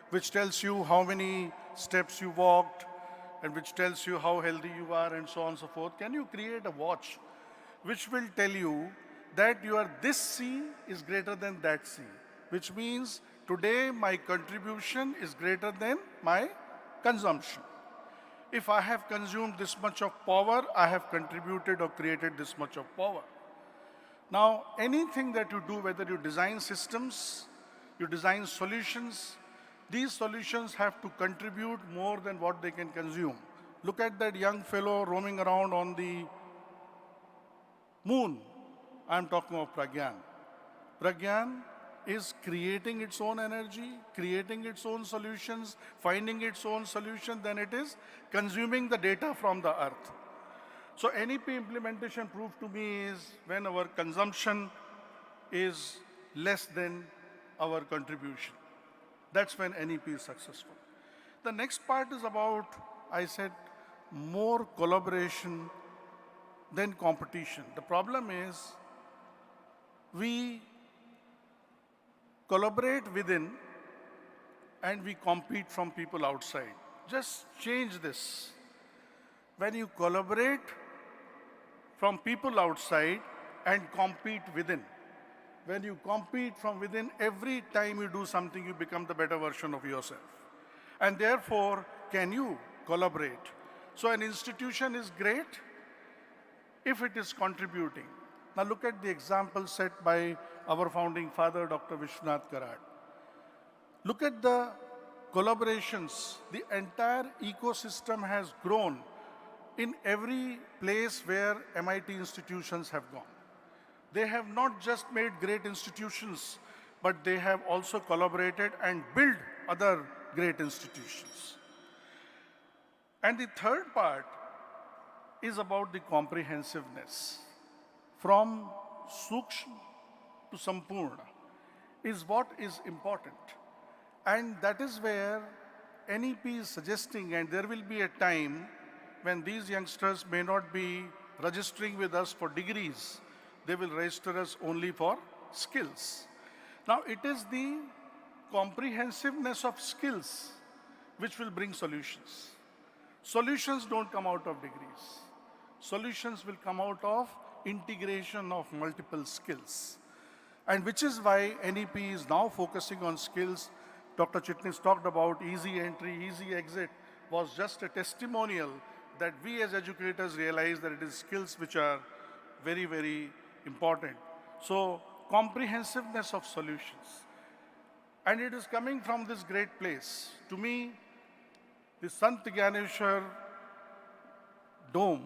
[SPEAKER 14] which tells you how many steps you walked, and which tells you how healthy you are, and so on and so forth, can you create a watch which will tell you that this C is greater than that C, which means today my contribution is greater than my consumption. If I have consumed this much of power, I have contributed or created this much of power. Now, anything that you do, whether you design systems, you design solutions, these solutions have to contribute more than what they can consume. Look at that young fellow roaming around on the moon. I'm talking of Pragyan. Pragyan is creating its own energy, creating its own solutions, finding its own solution, then it is consuming the data from the earth. So NEP implementation proof to me is when our consumption is less than our contribution. That's when NEP is successful. The next part is about, I said, more collaboration than competition. The problem is we collaborate within and we compete from people outside. Just change this. When you collaborate from people outside and compete within, when you compete from within, every time you do something, you become the better version of yourself. And therefore, can you collaborate? So an institution is great if it is contributing. Now look at the example set by our founding father, Dr. Vishwanath Karad. Look at the collaborations. The entire ecosystem has grown in every place where MIT institutions have gone. They have not just made great institutions, but they have also collaborated and built other great institutions. And the third part is about the comprehensiveness. From Sukshma to Sampurna is what is important. And that is where NEP is suggesting, and there will be a time when these youngsters may not be registering with us for degrees, they will register us only for skills. Now, it is the comprehensiveness of skills which will bring solutions. Solutions don't come out of degrees. Solutions will come out of integration of multiple skills. And which is why NEP is now focusing on skills. Dr. Chitnis talked about easy entry, easy exit was just a testimonial that we as educators realize that it is skills which are very, very important. So comprehensiveness of solutions. And it is coming from this great place. To me, the Sant Gyaneshwar Dome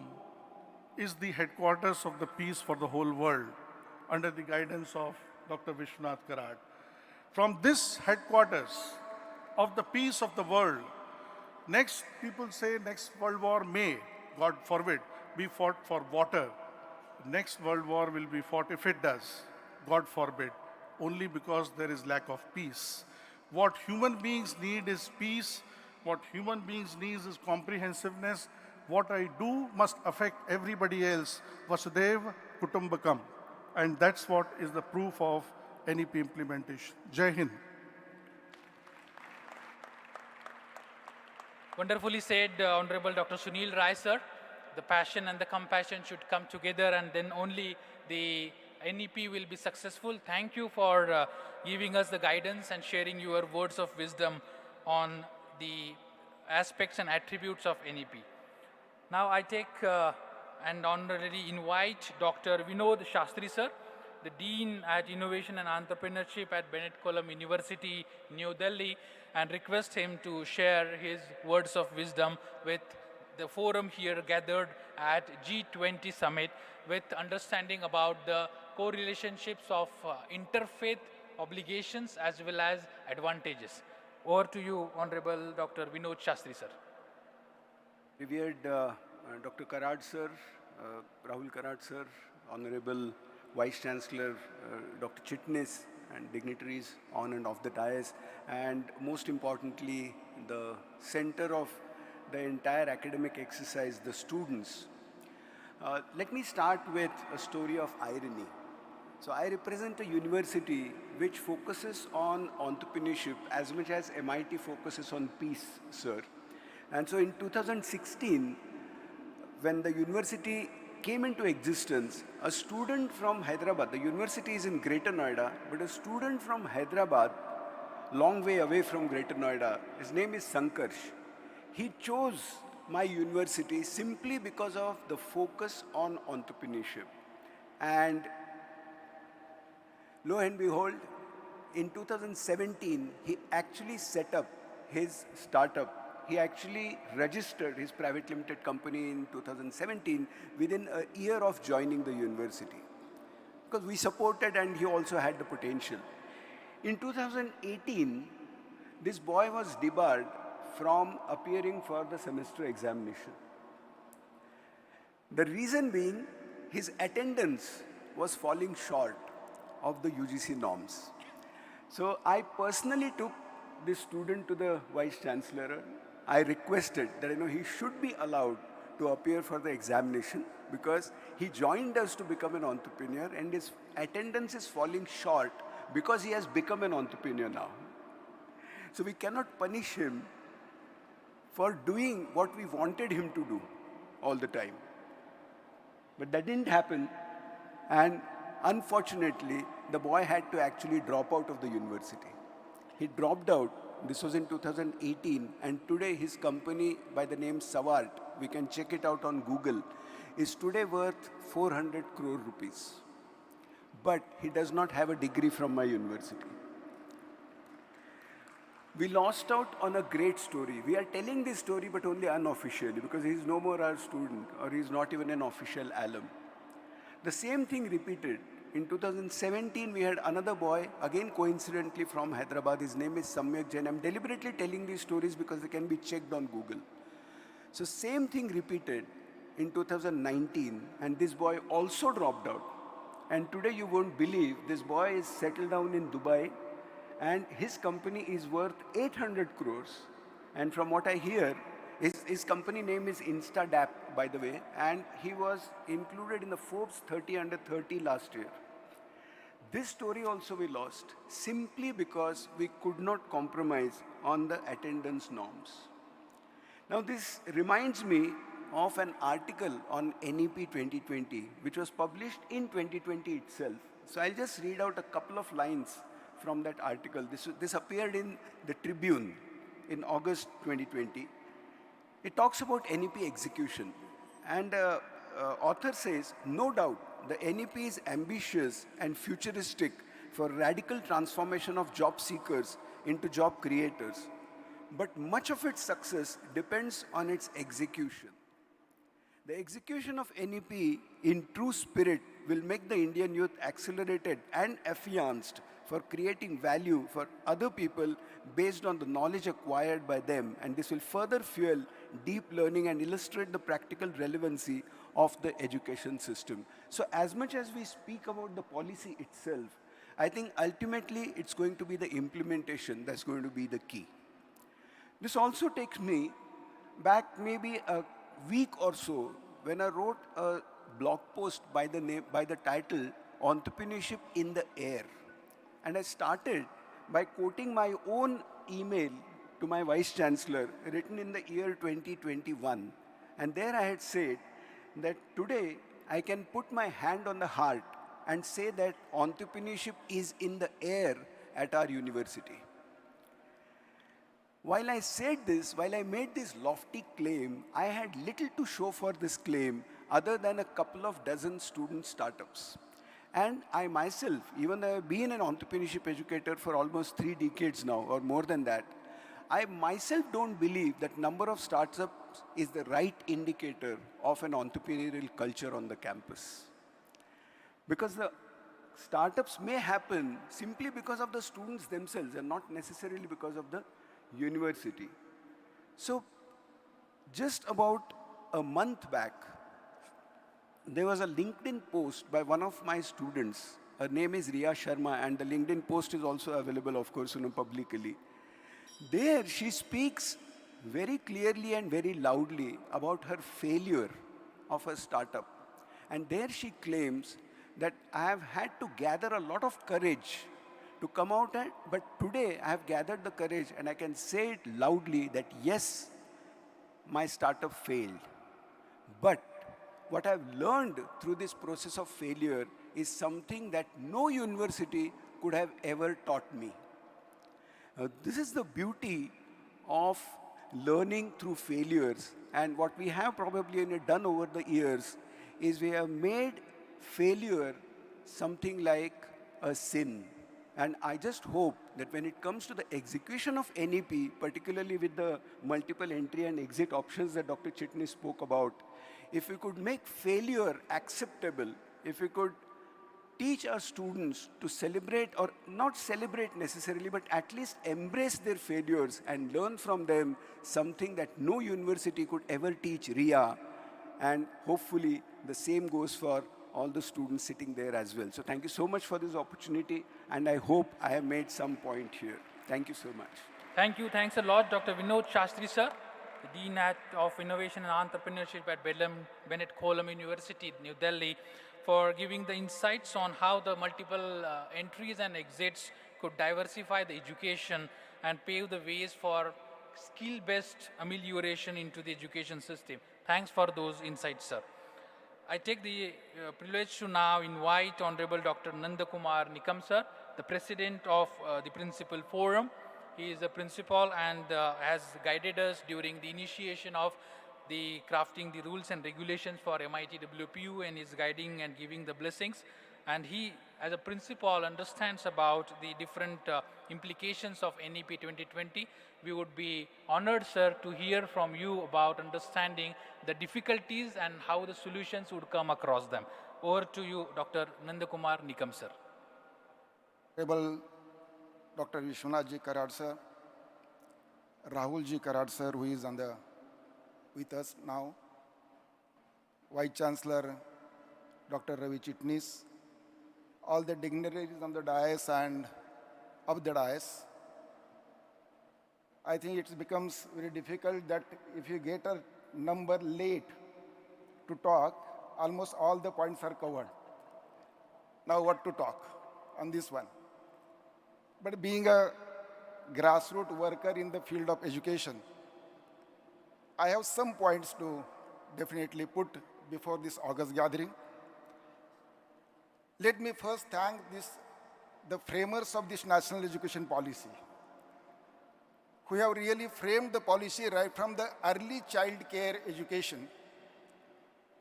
[SPEAKER 14] is the headquarters of the peace for the whole world under the guidance of Dr. Vishwanath Karad. From this headquarters of the peace of the world, next, people say next world war may, God forbid, be fought for water. Next world war will be fought, if it does, God forbid, only because there is lack of peace. What human beings need is peace. What human beings need is comprehensiveness. What I do must affect everybody else. Vasudev Kutumbakam. And that's what is the proof of NEP implementation. Jai Hind.
[SPEAKER 1] Wonderfully said, Honorable Dr. Sunil Rai, sir. The passion and the compassion should come together, and then only the NEP will be successful. Thank you for giving us the guidance and sharing your words of wisdom on the aspects and attributes of NEP. Now I take and honorarily invite Dr. Vinod Shastri, sir, the Dean at Innovation and Entrepreneurship at Bennett Column University, New Delhi, and request him to share his words of wisdom with the forum here gathered at G20 Summit, with understanding about the co-relationships of interfaith obligations as well as advantages. Over to you, Honorable Dr. Vinod Shastri, sir.
[SPEAKER 15] Revered Dr. Karad, sir, Rahul Karad, sir, Honorable Vice Chancellor Dr. Chitnis, and dignitaries on and off the dais, and most importantly, the center of the entire academic exercise, the students. Let me start with a story of irony. So I represent a university which focuses on entrepreneurship as much as MIT focuses on peace, sir. And so in 2016, when the university came into existence, a student from Hyderabad, the university is in Greater Noida, but a student from Hyderabad, long way away from Greater Noida, his name is Sankarsh. He chose my university simply because of the focus on entrepreneurship. And lo and behold, in 2017, he actually set up his startup. He actually registered his private limited company in 2017 within a year of joining the university, because we supported and he also had the potential. In 2018, this boy was debarred from appearing for the semester examination. The reason being, his attendance was falling short of the UGC norms. So I personally took this student to the Vice Chancellor. I requested that he should be allowed to appear for the examination, because he joined us to become an entrepreneur and his attendance is falling short because he has become an entrepreneur now. So we cannot punish him for doing what we wanted him to do all the time. But that didn't happen, and unfortunately, the boy had to actually drop out of the university. He dropped out. This was in 2018, and today his company by the name Savart, we can check it out on Google, is today worth 400 crore rupees. But he does not have a degree from my university. We lost out on a great story. We are telling this story, but only unofficially, because he is no more our student, or he is not even an official alum. The same thing repeated. In 2017, we had another boy, again coincidentally from Hyderabad. His name is Samyak Jain. I'm deliberately telling these stories because they can be checked on Google. So same thing repeated in 2019, and this boy also dropped out. And today you won't believe, this boy is settled down in Dubai, and his company is worth 800 crores. And from what I hear, his company name is InstaDAP, by the way, and he was included in the Forbes 30 under 30 last year. This story also we lost simply because we could not compromise on the attendance norms. Now this reminds me of an article on NEP 2020, which was published in 2020 itself. So I'll just read out a couple of lines from that article. This appeared in the Tribune in August 2020. It talks about NEP execution, and author says, no doubt, the NEP is ambitious and futuristic for radical transformation of job seekers into job creators. But much of its success depends on its execution. The execution of NEP in true spirit will make the Indian youth accelerated and affianced for creating value for other people based on the knowledge acquired by them. And this will further fuel deep learning and illustrate the practical relevancy of the education system. So as much as we speak about the policy itself, I think ultimately it's going to be the implementation that's going to be the key. This also takes me back maybe a week or so when I wrote a blog post by the title Entrepreneurship in the Air. And I started by quoting my own email to my Vice Chancellor written in the year 2021. And there I had said that today I can put my hand on the heart and say that entrepreneurship is in the air at our university. While I said this, while I made this lofty claim, I had little to show for this claim other than a couple of dozen student startups. And I myself, even though I've been an entrepreneurship educator for almost 3 decades now, or more than that, I myself don't believe that number of startups is the right indicator of an entrepreneurial culture on the campus. Because the startups may happen simply because of the students themselves and not necessarily because of the university. So just about a month back, there was a LinkedIn post by one of my students. Her name is Riya Sharma, and the LinkedIn post is also available, of course, publicly. There, she speaks very clearly and very loudly about her failure of a startup. And there she claims that I have had to gather a lot of courage to come out, but today I have gathered the courage and I can say it loudly that yes, my startup failed. But what I've learned through this process of failure is something that no university could have ever taught me. This is the beauty of learning through failures. And what we have probably done over the years is we have made failure something like a sin. And I just hope that when it comes to the execution of NEP, particularly with the multiple entry and exit options that Dr. Chitnis spoke about, if we could make failure acceptable, if we could teach our students to celebrate, or not celebrate necessarily, but at least embrace their failures and learn from them something that no university could ever teach Riya. And hopefully the same goes for all the students sitting there as well. So thank you so much for this opportunity, and I hope I have made some point here. Thank you so much.
[SPEAKER 1] Thank you. Thanks a lot, Dr. Vinod Shastri, sir, the Dean of Innovation and Entrepreneurship at Bennett Colum University, New Delhi, for giving the insights on how the multiple entries and exits could diversify the education and pave the ways for skill-based amelioration into the education system. Thanks for those insights, sir. I take the privilege to now invite Honorable Dr. Nandakumar Nikam, sir, the President of the Principal Forum. He is a principal and has guided us during the initiation of the crafting the rules and regulations for MIT WPU, and is guiding and giving the blessings. And he, as a principal, understands about the different implications of NEP 2020. We would be honored, sir, to hear from you about understanding the difficulties and how the solutions would come across them. Over to you, Dr. Nandakumar Nikam, sir.
[SPEAKER 16] Honorable Dr. Vishwanath Karad, sir, Rahul ji Karad, sir, who is with us now, Vice Chancellor Dr. Ravi Chitnis, all the dignitaries on the dais and of the dais. I think it becomes very difficult that if you get a number late to talk, almost all the points are covered. Now what to talk on this one? But being a grassroots worker in the field of education, I have some points to definitely put before this August gathering. Let me first thank the framers of this national education policy, who have really framed the policy right from the early child care education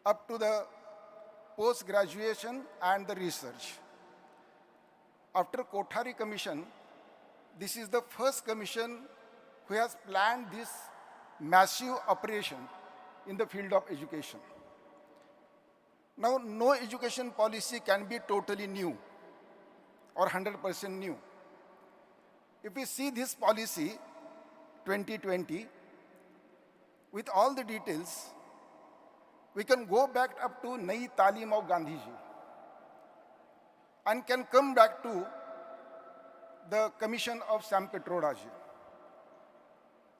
[SPEAKER 16] up to the post-graduation and the research. After Kothari Commission, this is the first commission who has planned this massive operation in the field of education. Now, no education policy can be totally new or 100% new. If we see this policy, 2020, with all the details, we can go back up to Nai Talim of Gandhiji and can come back to the commission of Sam Petrodaji.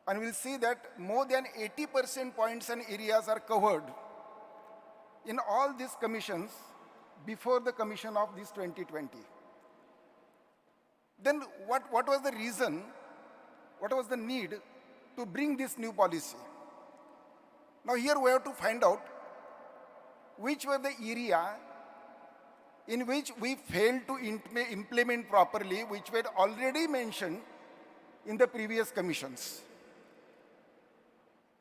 [SPEAKER 16] And we'll see that more than 80% points and areas are covered in all these commissions before the commission of this 2020. Then what was the reason, what was the need to bring this new policy? Now here we have to find out which were the area in which we failed to implement properly, which were already mentioned in the previous commissions.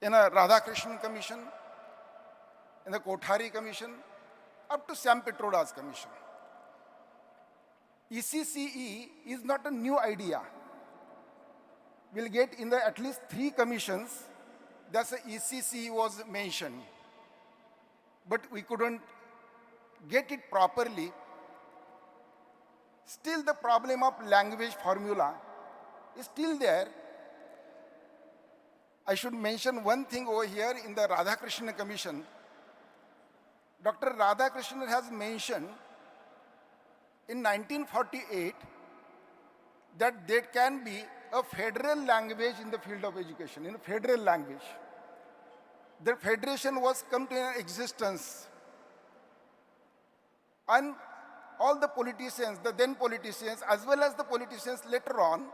[SPEAKER 16] In a Radhakrishnan commission, in the Kothari commission, up to Sam Petroda's commission. ECCE is not a new idea. We'll get in the at least 3 commissions that the ECCE was mentioned. But we couldn't get it properly. Still the problem of language formula is still there. I should mention one thing over here in the Radhakrishnan Commission. Dr. Radhakrishnan has mentioned in 1948 that there can be a federal language in the field of education, in a federal language. The federation was come to existence. And all the politicians, the then politicians, as well as the politicians later on,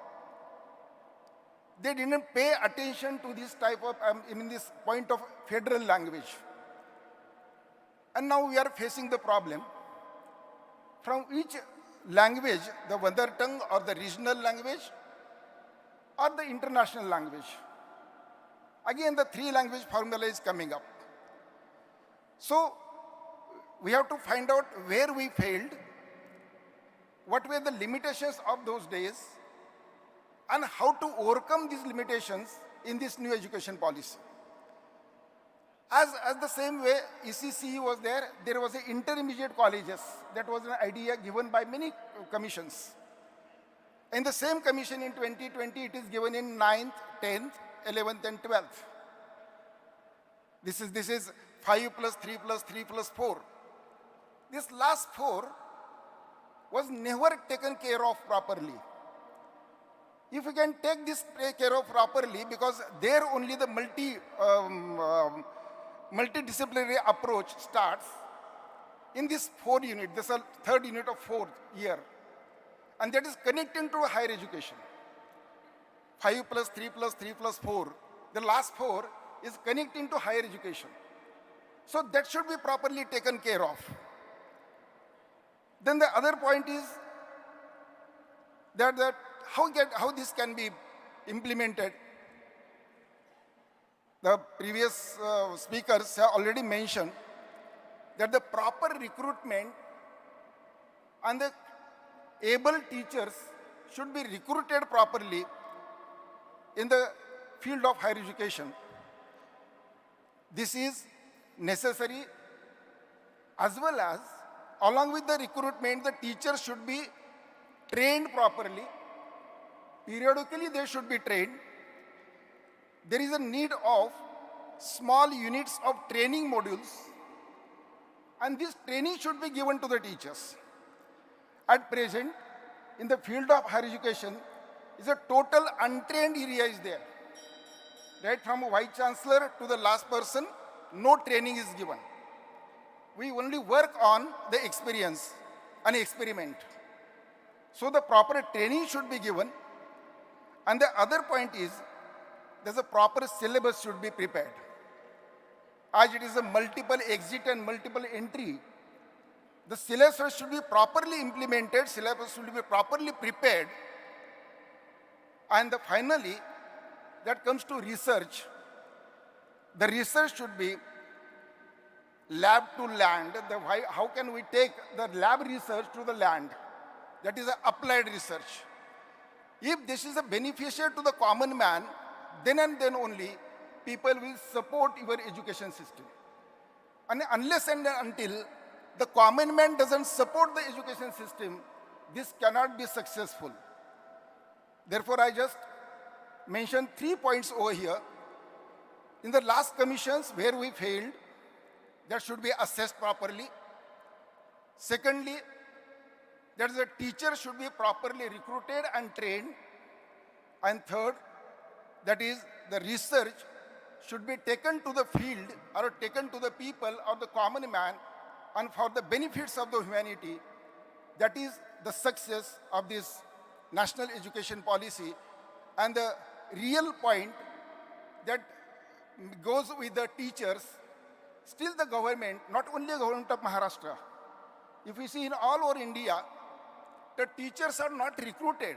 [SPEAKER 16] they didn't pay attention to this type of, this point of federal language. And now we are facing the problem. From each language, the mother tongue or the regional language or the international language, again the 3 language formula is coming up. So we have to find out where we failed, what were the limitations of those days, and how to overcome these limitations in this new education policy. As the same way ECCE was there was an intermediate colleges. That was an idea given by many commissions. In the same commission in 2020, it is given in 9th, 10th, 11th, and 12th. This is 5 plus 3 plus 3 plus 4. This last 4 was never taken care of properly. If we can take this care of properly, because there only the multidisciplinary approach starts in this 4 unit, this is the 3rd unit of 4th year. And that is connecting to higher education. 5 plus 3 plus 3 plus 4, the last 4 is connecting to higher education. So that should be properly taken care of. Then the other point is that how this can be implemented. The previous speakers have already mentioned that the proper recruitment and the able teachers should be recruited properly in the field of higher education. This is necessary, as well as along with the recruitment, the teachers should be trained properly. Periodically, they should be trained. There is a need of small units of training modules, and this training should be given to the teachers. At present, in the field of higher education, is a total untrained area is there. Right from a vice chancellor to the last person, no training is given. We only work on the experience and experiment. So the proper training should be given. And the other point is, there's a proper syllabus should be prepared. As it is a multiple exit and multiple entry, the syllabus should be properly implemented, syllabus should be properly prepared. And finally, that comes to research. The research should be lab to land. How can we take the lab research to the land? That is applied research. If this is a beneficial to the common man, then and then only people will support your education system. And unless and until the common man doesn't support the education system, this cannot be successful. Therefore, I just mentioned 3 points over here. In the last commissions where we failed, that should be assessed properly. Secondly, that the teacher should be properly recruited and trained. And third, that is the research should be taken to the field or taken to the people or the common man and for the benefits of the humanity. That is the success of this national education policy. And the real point that goes with the teachers, still the government, not only the government of Maharashtra, if we see in all over India, the teachers are not recruited,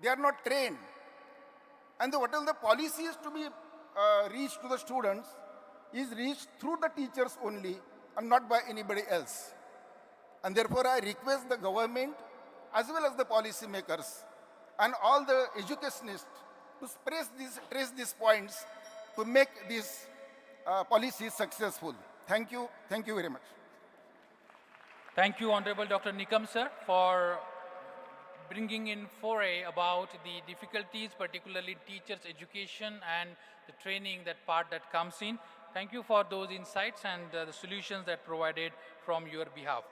[SPEAKER 16] they are not trained. And whatever the policy is to be reached to the students is reached through the teachers only and not by anybody else. And therefore I request the government as well as the policy makers and all the educationists to trace these points to make this policy successful. Thank you very much.
[SPEAKER 1] Thank you, Honorable Dr. Nikam sir, for bringing in foray about the difficulties, particularly teachers' education and the training, that part that comes in. Thank you for those insights and the solutions that provided from your behalf.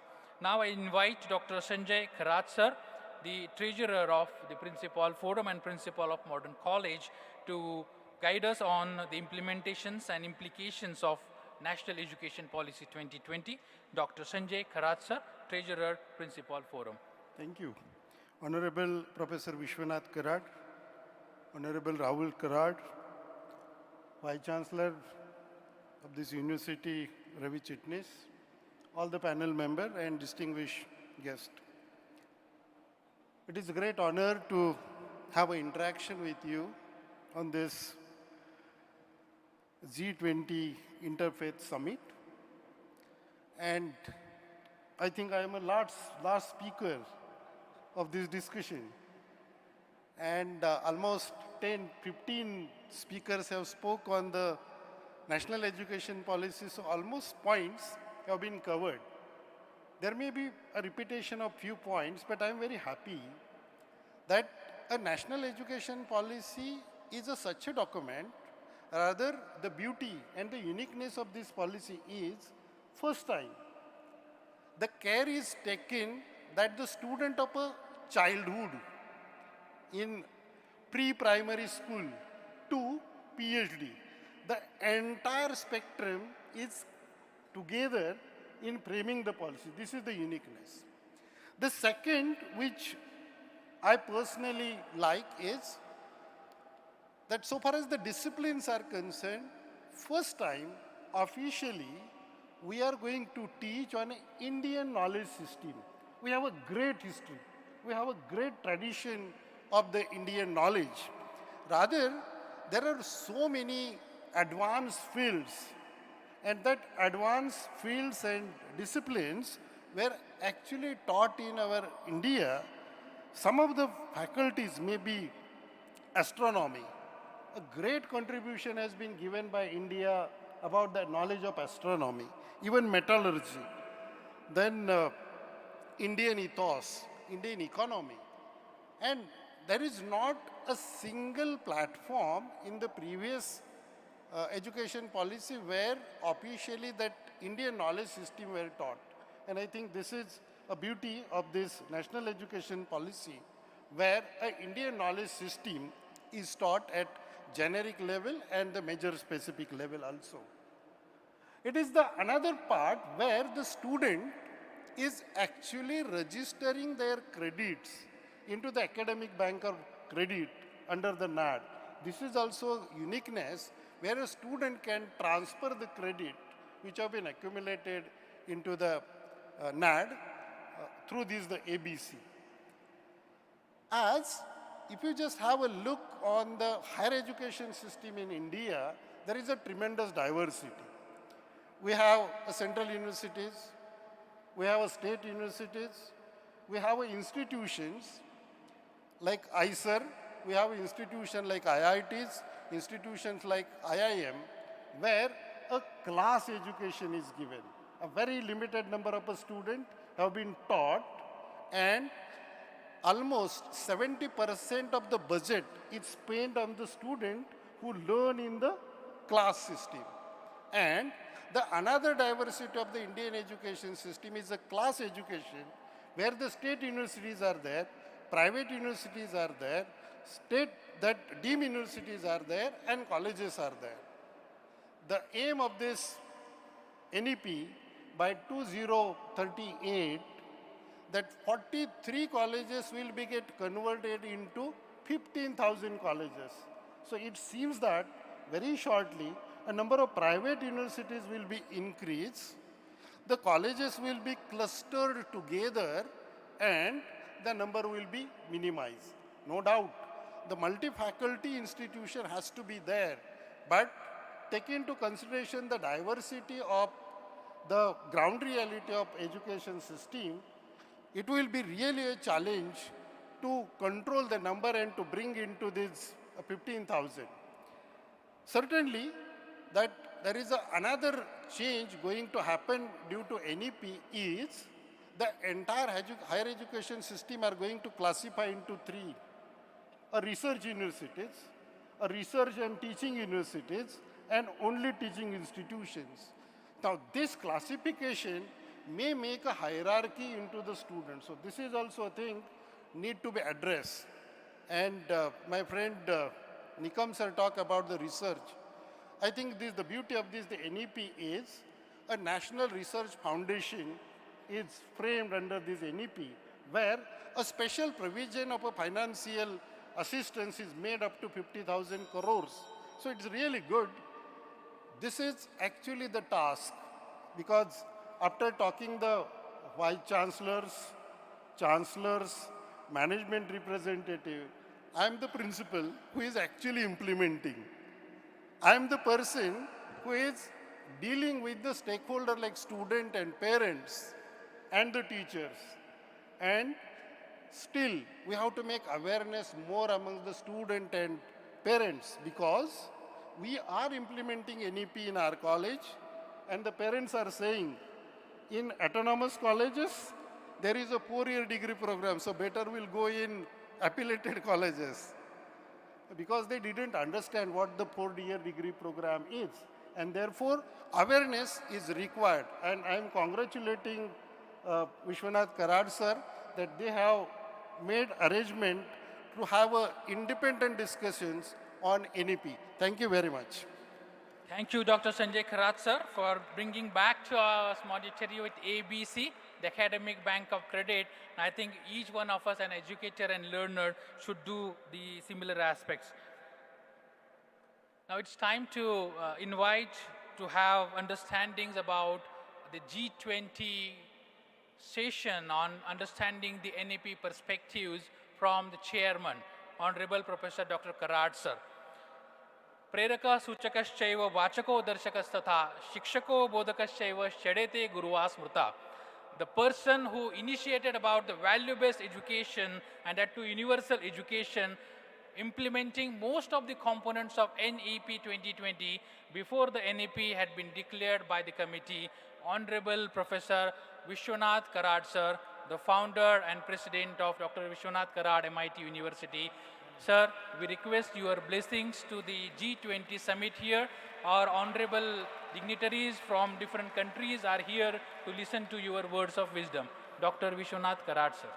[SPEAKER 1] Now I invite Dr. Sanjay Kharat sir, the treasurer of the Principal Forum and Principal of Modern College, to guide us on the implementations and implications of National Education Policy 2020. Dr. Sanjay Kharat sir, Treasurer, Principal Forum.
[SPEAKER 14] Thank you. Honorable Professor Vishwanath Karad, Honorable Rahul Karad, Vice Chancellor of this university, Ravi Chitnis, all the panel members and distinguished guests. It is a great honor to have an interaction with you on this G20 Interfaith Summit. And I think I am a last speaker of this discussion. And almost 10, 15 speakers have spoke on the national education policy, so almost points have been covered. There may be a repetition of few points, but I'm very happy that a national education policy is such a document. Rather, the beauty and the uniqueness of this policy is, first time, the care is taken that the student of a childhood in pre-primary school to PhD, the entire spectrum is together in framing the policy. This is the uniqueness. The second, which I personally like, is that so far as the disciplines are concerned, first time officially we are going to teach on an Indian knowledge system. We have a great history. We have a great tradition of the Indian knowledge. Rather, there are so many advanced fields, and that advanced fields and disciplines were actually taught in our India. Some of the faculties may be astronomy. A great contribution has been given by India about the knowledge of astronomy, even metallurgy. Then Indian ethos, Indian economy. And there is not a single platform in the previous education policy where officially that Indian knowledge system were taught. And I think this is a beauty of this national education policy, where an Indian knowledge system is taught at generic level and the major specific level also. It is the another part where the student is actually registering their credits into the academic bank of credit under the NAD. This is also uniqueness where a student can transfer the credit which have been accumulated into the NAD through this, the ABC. As if you just have a look on the higher education system in India, there is a tremendous diversity. We have central universities, we have state universities, we have institutions
[SPEAKER 11] like ICER, we have institutions like IITs, institutions like IIM, where a class education is given. A very limited number of students have been taught, and almost 70% of the budget is spent on the student who learn in the class system. And the another diversity of the Indian education system is a class education, where the state universities are there, private universities are there, deemed universities are there, and colleges are there. The aim of this NEP by 2038, that 43 colleges will be get converted into 15,000 colleges. So it seems that very shortly a number of private universities will be increased, the colleges will be clustered together, and the number will be minimized. No doubt, the multi-faculty institution has to be there, but take into consideration the diversity of the ground reality of education system, it will be really a challenge to control the number and to bring into this 15,000. Certainly, that there is another change going to happen due to NEP is the entire higher education system are going to classify into three: a research universities, a research and teaching universities, and only teaching institutions. Now, this classification may make a hierarchy into the students. So this is also a thing need to be addressed. And my friend Nikam sir talked about the research. I think the beauty of this, the NEP is a national research foundation is framed under this NEP, where a special provision of a financial assistance is made up to 50,000 crores. So it's really good. This is actually the task, because after talking the vice chancellors, management representative, I am the principal who is actually implementing. I am the person who is dealing with the stakeholder like student and parents and the teachers. And still, we have to make awareness more among the student and parents, because we are implementing NEP in our college, and the parents are saying, in autonomous colleges, there is a 4-year degree program, so better we'll go in affiliated colleges, because they didn't understand what the 4-year degree program is. And therefore, awareness is required. And I am congratulating Vishwanath Karad sir that they have made arrangement to have independent discussions on NEP. Thank you very much.
[SPEAKER 1] Thank you, Dr. Sanjay Kharat sir, for bringing back to us monetary with ABC, the Academic Bank of Credit. And I think each one of us, an educator and learner, should do the similar aspects. Now it's time to invite to have understandings about the G20 session on understanding the NEP perspectives from the chairman, Honorable Professor Dr. Karad sir. प्रेरक सूचकश्चैव वाचको दर्शकस्तथा शिक्षको बोधकश्चैव षडेते गुरुवा स्मृता. The person who initiated about the value-based education, and that to universal education, implementing most of the components of NEP 2020 before the NEP had been declared by the committee, Honorable Professor Vishwanath Karad sir, the founder and president of Dr. Vishwanath Karad MIT University. Sir, we request your blessings to the G20 summit here. Our honorable dignitaries from different countries are here to listen to your words of wisdom. Dr. Vishwanath Karad, sir.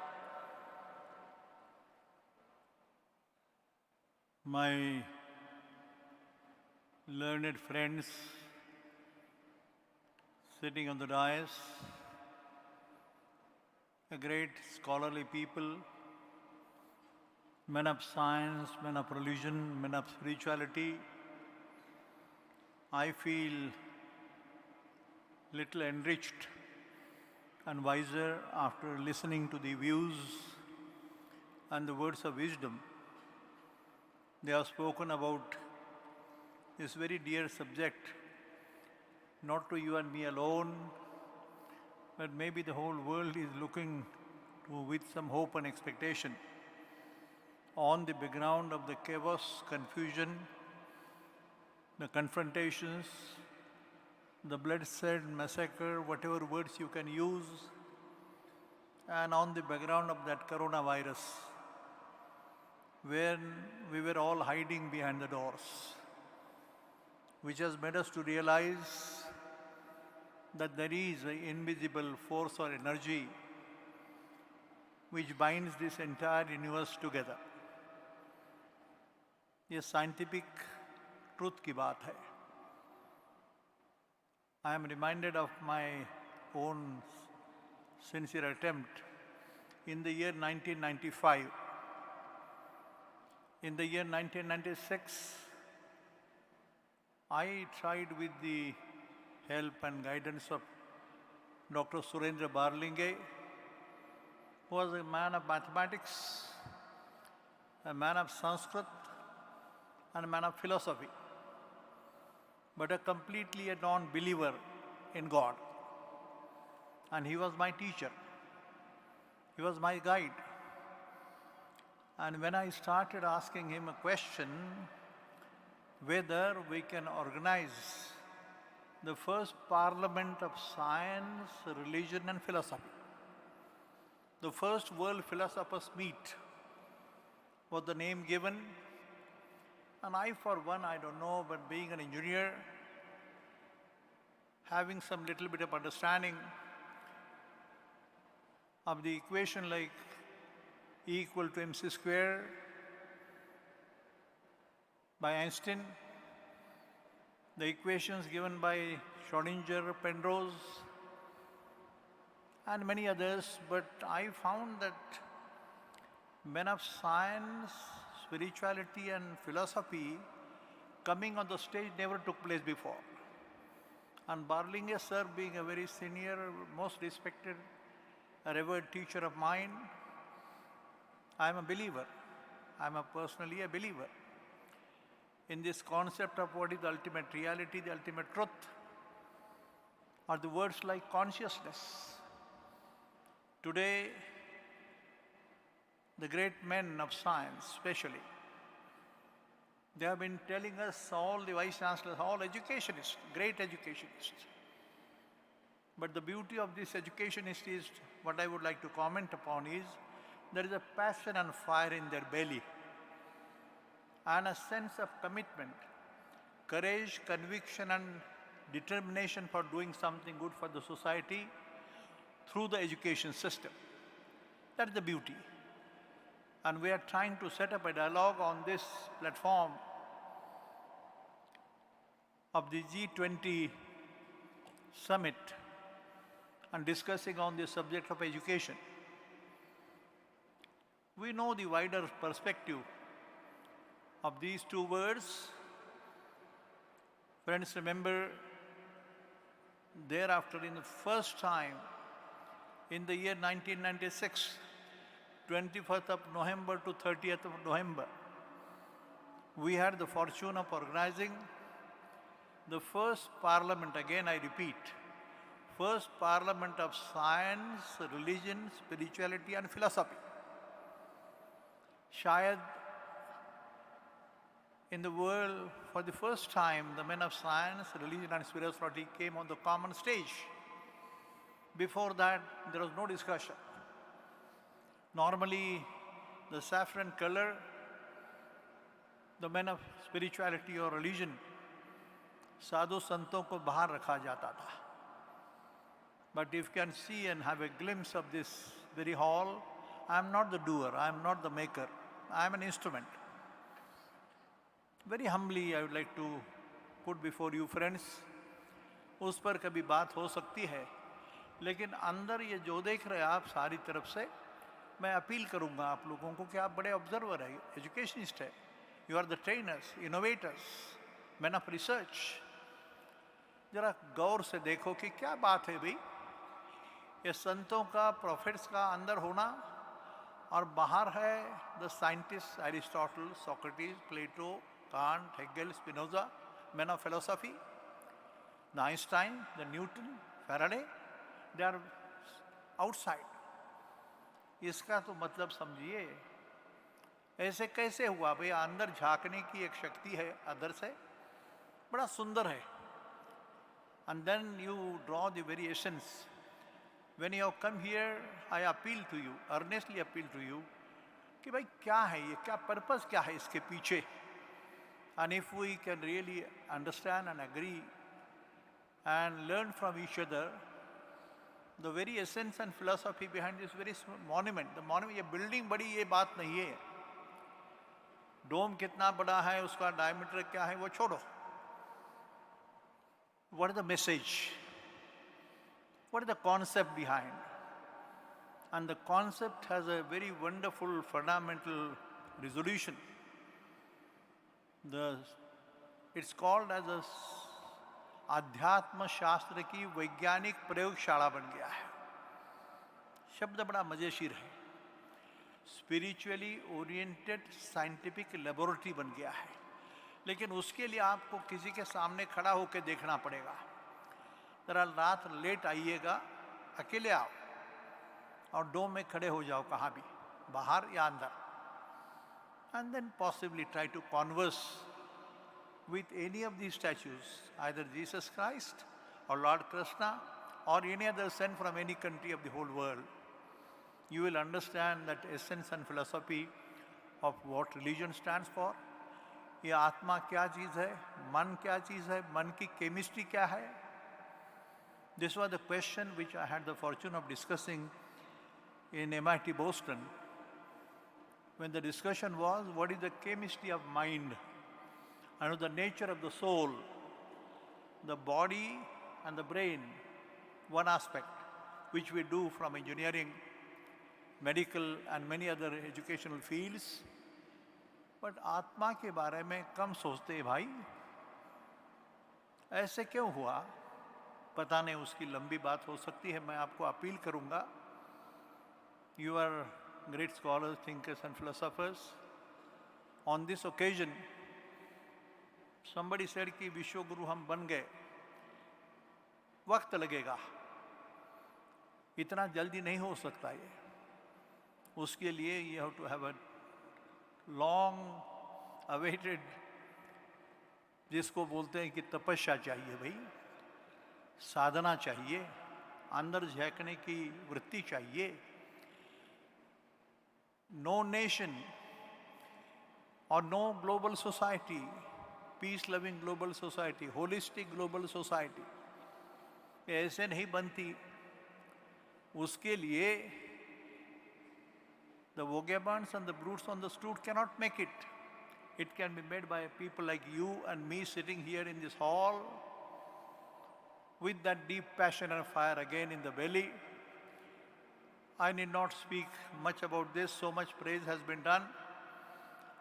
[SPEAKER 17] My learned friends sitting on the dais, a great scholarly people, men of science, men of religion, men of spirituality, I feel little enriched and wiser after listening to the views and the words of wisdom. They have spoken about this very dear subject, not to you and me alone, but maybe the whole world is looking to with some hope and expectation. on the background of the chaos, confusion, the confrontations, the bloodshed, massacre, whatever words you can use, and on the background of that coronavirus, when we were all hiding behind the doors, which has made us to realize that there is an invisible force or energy which binds this entire universe together. ये scientific truth की बात है. I am reminded of my own sincere attempt in the year 1995. In the year 1996, I tried with the help and guidance of Dr. Surendra Barlinge, who was a man of mathematics, a man of Sanskrit, and a man of philosophy, but a completely a non-believer in God. And he was my teacher. He was my guide. And when I started asking him a question, whether we can organize the first parliament of science, religion, and philosophy, the first world philosophers meet was the name given. And I, for one, I don't know, but being an engineer, having some little bit of understanding of the equation like E equal to mc square by Einstein, the equations given by Schrödinger, Penrose, and many others, but I found that men of science, spirituality and philosophy coming on the stage never took place before. And Barlinge sir, being a very senior, most respected, a revered teacher of mine, I am a believer. I am personally a believer in this concept of what is the ultimate reality, the ultimate truth, or the words like consciousness. Today, the great men of science, especially, they have been telling us, all the vice chancellors, all educationists, great educationists. But the beauty of this educationist is, what I would like to comment upon is, there is a passion and fire in their belly, and a sense of commitment, courage, conviction, and determination for doing something good for the society through the education system. That is the beauty. And we are trying to set up a dialogue on this platform of the G20 summit and discussing on the subject of education. We know the wider perspective of these two words. Friends, remember, thereafter, in the first time, in the year 1996, 21st of November to 30th of November, we had the fortune of organizing the first parliament, again I repeat, first parliament of science, religion, spirituality and philosophy. Shayad in the world, for the first time, the men of science, religion and spirituality came on the common stage. Before that, there was no discussion. Normally, the saffron color, the men of spirituality or religion, साधु संतों को बाहर रखा जाता था. But if you can see and have a glimpse of this very hall, I am not the doer, I am not the maker, I am an instrument. Very humbly I would like to put before you friends, उस पर कभी बात हो सकती है, लेकिन अंदर ये जो देख रहे हैं आप सारी तरफ से, मैं अपील करूंगा आप लोगों को कि आप बड़े ऑब्जर्वर हैं, एजुकेशनिस्ट हैं, you are the trainers, innovators, men of research. जरा गौर से देखो कि क्या बात है भाई, ये संतों का, प्रॉफिट्स का अंदर होना और बाहर है the scientist, Aristotle, Socrates, Plato, Kant, Hegel, Spinoza, men of philosophy, the Einstein, the Newton, Faraday, they are outside. इसका तो मतलब समझिए, ऐसे कैसे हुआ भाई? अंदर झांकने की एक शक्ति है अंदर से, बड़ा सुंदर है. And then you draw the very essence. When you have come here, I appeal to you, earnestly appeal to you, कि भाई क्या है ये, क्या पर्पस क्या है इसके पीछे. And if we can really understand and agree and learn from each other, the very essence and philosophy behind this very monument, the monument, ये building बड़ी ये बात नहीं है. डोम कितना बड़ा है, उसका डायमीटर क्या है, वो छोड़ो. What is the message? What is the concept behind? And the concept has a very wonderful fundamental resolution. It's called as a आध्यात्म शास्त्र की वैज्ञानिक प्रयोगशाला बन गया है. शब्द बड़ा मजेशीर है. स्पिरिचुअली ओरिएंटेड साइंटिफिक लेबोरेटरी बन गया है. लेकिन उसके लिए आपको किसी के सामने खड़ा होकर देखना पड़ेगा. जरा रात लेट आइएगा, अकेले आओ और डोम में खड़े हो जाओ, कहाँ भी, बाहर या अंदर. And then possibly try to converse with any of these statues, either Jesus Christ or Lord Krishna or any other sent from any country of the whole world. You will understand that essence and philosophy of what religion stands for. ये आत्मा क्या चीज़ है, मन क्या चीज़ है, मन की chemistry क्या है. This was the question which I had the fortune of discussing in MIT Boston, when the discussion was, what is the chemistry of mind? And the nature of the soul, the body and the brain, one aspect which we do from engineering, medical and many other educational fields. But आत्मा के बारे में कम सोचते हैं भाई. ऐसे क्यों हुआ पता नहीं, उसकी लंबी बात हो सकती है. मैं आपको अपील करूंगा, you are great scholars, thinkers and philosophers. On this occasion, somebody said कि विश्व गुरु हम बन गए. वक्त लगेगा, इतना जल्दी नहीं हो सकता ये. उसके लिए you have to have a long awaited, जिसको बोलते हैं कि तपस्या चाहिए भाई, साधना चाहिए, अंदर झांकने की वृत्ति चाहिए. No nation or no global society, peace-loving global society, holistic global society, ऐसे नहीं बनती. उसके लिए the vagabonds and the brutes on the street cannot make it. It can be made by people like you and me sitting here in this hall with that deep passion and fire again in the belly. I need not speak much about this, so much praise has been done.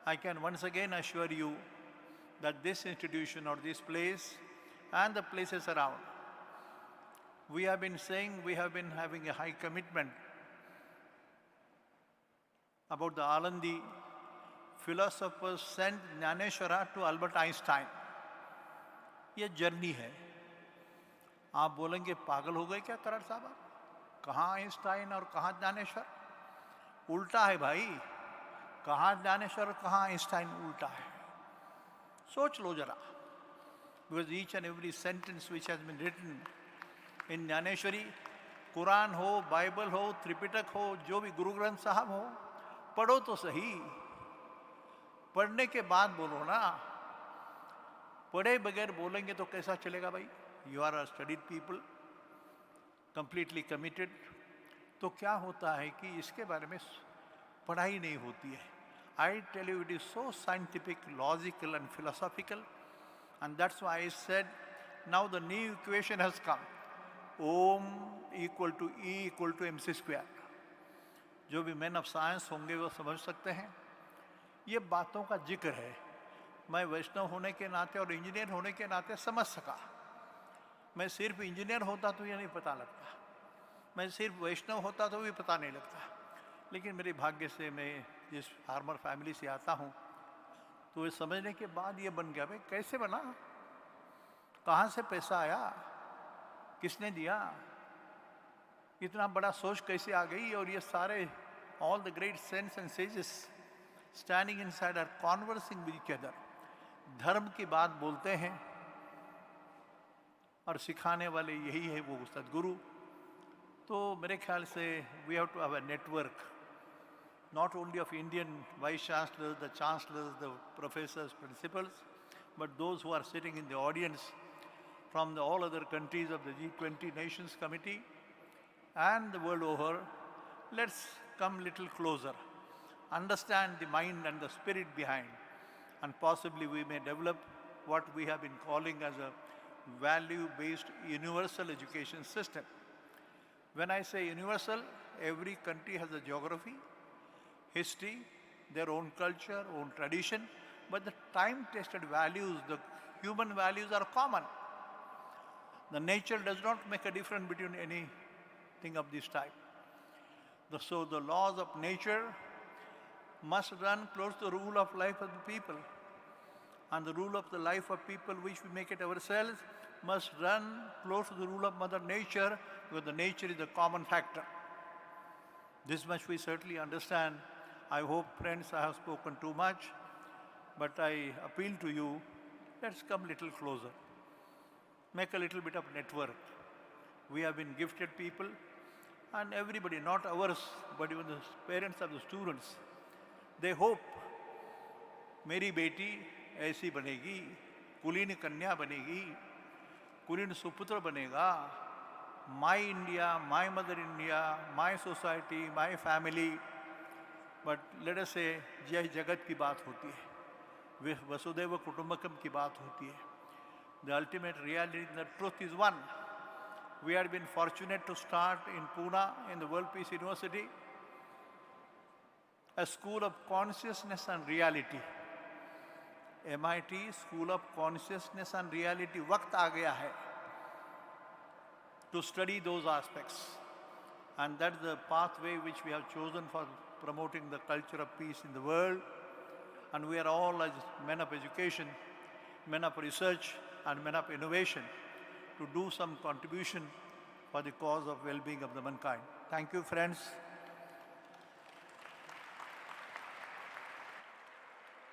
[SPEAKER 17] I can once again assure you that this institution or this place and the places around, we have been saying we have been having a high commitment about the Alandi philosophers sent Jnaneshwara to Albert Einstein. ये journey है. आप बोलेंगे पागल हो गए क्या कराड़ साहब, कहाँ आइंस्टाइन और कहाँ ज्ञानेश्वर? उल्टा है भाई, कहाँ ज्ञानेश्वर कहाँ आइंस्टाइन, उल्टा है. सोच लो जरा. Because each and every sentence which has been written in Dnyaneshwari, Quran हो, बाइबल हो, त्रिपिटक हो, जो भी गुरु ग्रंथ साहब हो, पढ़ो तो सही. पढ़ने के बाद बोलो ना. पढ़े बगैर बोलेंगे तो कैसा चलेगा भाई? You are a studied people, completely committed. तो क्या होता है कि इसके बारे में पढ़ाई नहीं होती है. I tell you, it is so scientific, logical and philosophical, and that's why I said now the new equation has come. Om equal to E equal to MC square. जो भी मैन ऑफ साइंस होंगे वो समझ सकते हैं. ये बातों का जिक्र है. मैं वैष्णव होने के नाते और इंजीनियर होने के नाते समझ सका. मैं सिर्फ इंजीनियर होता तो ये नहीं पता लगता, मैं सिर्फ वैष्णव होता तो भी पता नहीं लगता. लेकिन मेरे भाग्य से मैं जिस फार्मर फैमिली से आता हूँ, तो ये समझने के बाद ये बन गया. भाई कैसे बना, कहाँ से पैसा आया, किसने दिया, इतना बड़ा सोच कैसे आ गई. और ये सारे all the great saints and sages standing inside are conversing with each other. धर्म की बात बोलते हैं और सिखाने वाले यही है वो सदगुरु. तो मेरे ख्याल से we have to have a network, not only of Indian vice chancellors, the chancellors, the professors, principals, but those who are sitting in the audience from all other countries of the G20 Nations Committee and the world over. Let's come little closer, understand the mind and the spirit behind, and possibly we may develop what we have been calling as a value-based universal education system. When I say universal, every country has a geography, history, their own culture, own tradition, but the time-tested values, the human values are common. The nature does not make a difference between anything of this type. So the laws of nature must run close to the rule of life of the people. And the rule of the life of people, which we make it ourselves, must run close to the rule of Mother Nature, because the nature is the common factor. This much we certainly understand. I hope, friends, I have spoken too much, but I appeal to you, let's come a little closer. Make a little bit of network. We have been gifted people, and everybody, not ours, but even the parents of the students, they hope, मेरी बेटी ऐसी बनेगी, कुलीन कन्या बनेगी, कुलीन सुपुत्र बनेगा, my India, my mother India, my society, my family. But let us say, जय जगत की बात होती है, वसुदेव कुटुंबकम की बात होती है. The ultimate reality, the truth is one. We have been fortunate to start in Pune, in the World Peace University, a school of consciousness and reality. MIT, School of Consciousness and Reality, वक्त आ गया है to study those aspects. And that's the pathway which we have chosen for promoting the culture of peace in the world. And we are all, as men of education, men of research, and men of innovation, to do some contribution for the cause of well-being of the mankind. Thank you, friends.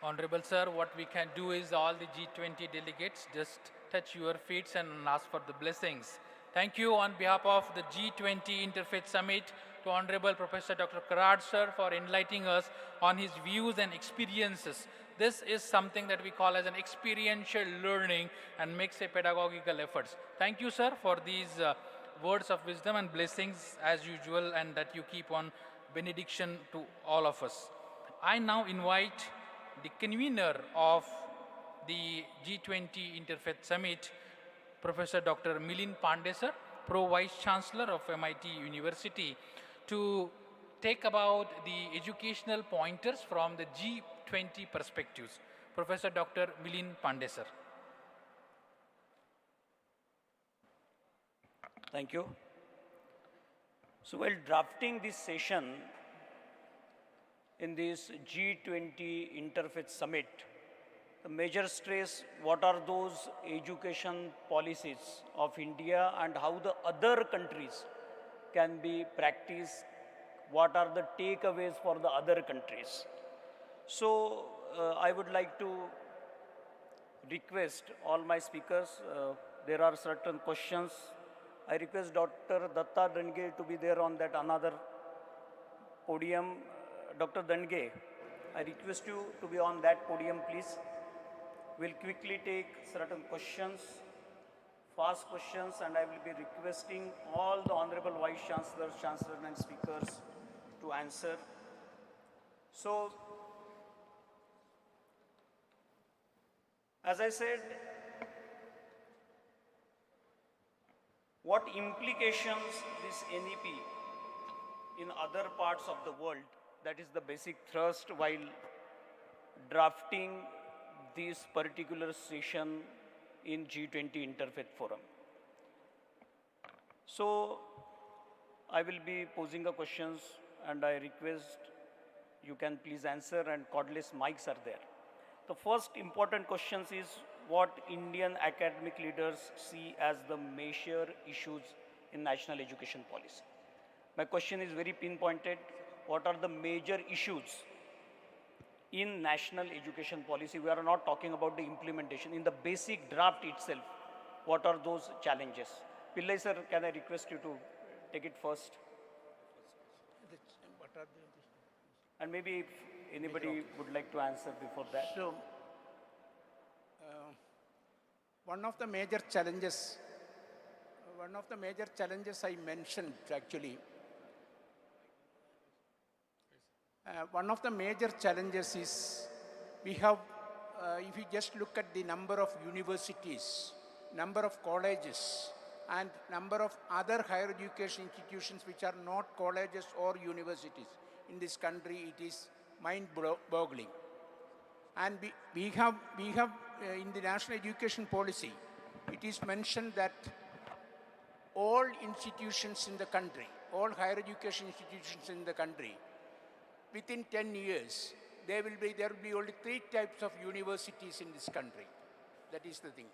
[SPEAKER 1] Honorable Sir, what we can do is all the G20 delegates just touch your feet and ask for the blessings. Thank you on behalf of the G20 Interfaith Summit to Honorable Professor Dr. Karad Sir for enlightening us on his views and experiences. This is something that we call as an experiential learning and makes a pedagogical efforts. Thank you, sir, for these words of wisdom and blessings as usual, and that you keep on benediction to all of us. I now invite the convener of the G20 Interfaith Summit, Professor Dr. Milind Pandey sir, Pro Vice Chancellor of MIT University, to take about the educational pointers from the G20 perspectives. Professor Dr. Milind Pandey sir.
[SPEAKER 18] Thank you. So while drafting this session in this G20 Interfaith Summit, the major stress, what are those education policies of India and how the other countries can be practiced, what are the takeaways for the other countries. So I would like to request all my speakers, there are certain questions. I request Dr. Datta Dange to be there on that another podium. Dr. Dange, I request you to be on that podium, please. We'll quickly take certain questions, fast questions, and I will be requesting all the Honorable Vice Chancellors, Chancellors and speakers to answer. So, as I said, what implications this NEP in other parts of the world, that is the basic thrust while drafting this particular session in G20 Interfaith Forum. So I will be posing the questions and I request you can please answer, and cordless mics are there. The first important question is what Indian academic leaders see as the major issues in national education policy. My question is very pinpointed. What are the major issues in national education policy? We are not talking about the implementation. In the basic draft itself, what are those challenges? Pillai sir, can I request you to take it first? And maybe if anybody would like to answer before that.
[SPEAKER 13] So, one of the major challenges I mentioned actually, one of the major challenges is we have, if you just look at the number of universities, number of colleges, and number of other higher education institutions which are not colleges or universities in this country, it is mind-boggling. And we have in the national education policy, it is mentioned that all institutions in the country, all higher education institutions in the country, within 10 years, there will be only 3 types of universities in this country. That is the thing.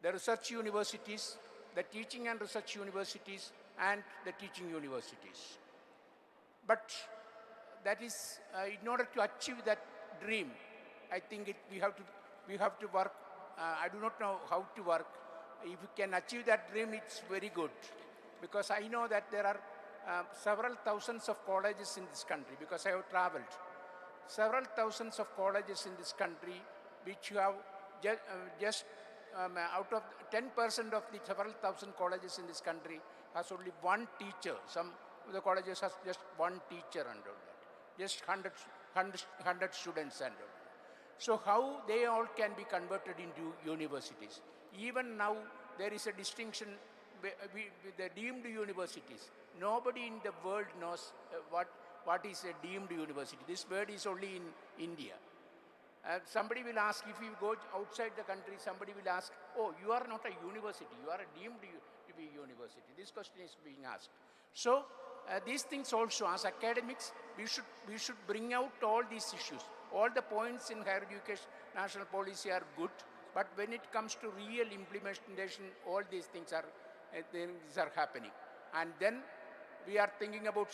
[SPEAKER 13] The research universities, the teaching and research universities, and the teaching universities. But that is, in order to achieve that dream, I think we have to work. I do not know how to work. If we can achieve that dream, it's very good. Because I know that there are several thousands of colleges in this country, because I have traveled. Several thousands of colleges in this country, which have just out of 10% of the several thousand colleges in this country has only one teacher. Some of the colleges has just one teacher and all that. Just 100 students and all that. So how they all can be converted into universities? Even now, there is a distinction with the deemed universities. Nobody in the world knows what is a deemed university. This word is only in India. Somebody will ask, if you go outside the country, somebody will ask, oh, you are not a university, you are a deemed to be university. This question is being asked. So these things also, as academics, we should bring out all these issues. All the points in higher education national policy are good, but when it comes to real implementation, all these things are happening. And then we are thinking about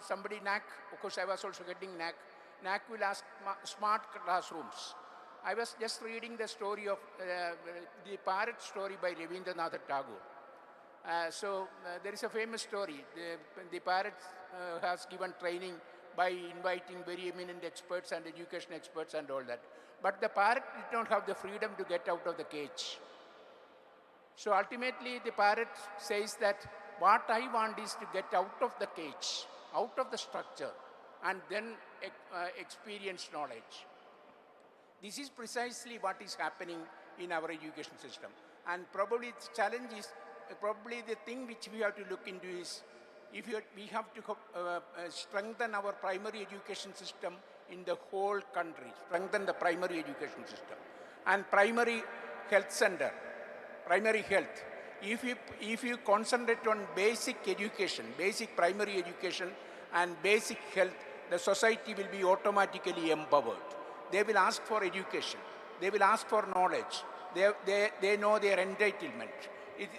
[SPEAKER 13] somebody NAC, of course I was also getting NAC. NAC will ask smart classrooms. I was just reading the story of the parrot story by Rabindranath Tagore. There is a famous story. The parrot has given training by inviting very eminent experts and education experts and all that. But the parrot did not have the freedom to get out of the cage. So ultimately the parrot says that what I want is to get out of the cage, out of the structure, and then experience knowledge. This is precisely what is happening in our education system. And probably the challenge is, probably the thing which we have to look into is, we have to strengthen our primary education system in the whole country, strengthen the primary education system. And primary health center, primary health, if you concentrate on basic education, basic primary education and basic health, the society will be automatically empowered. They will ask for education. They will ask for knowledge. They know their entitlement.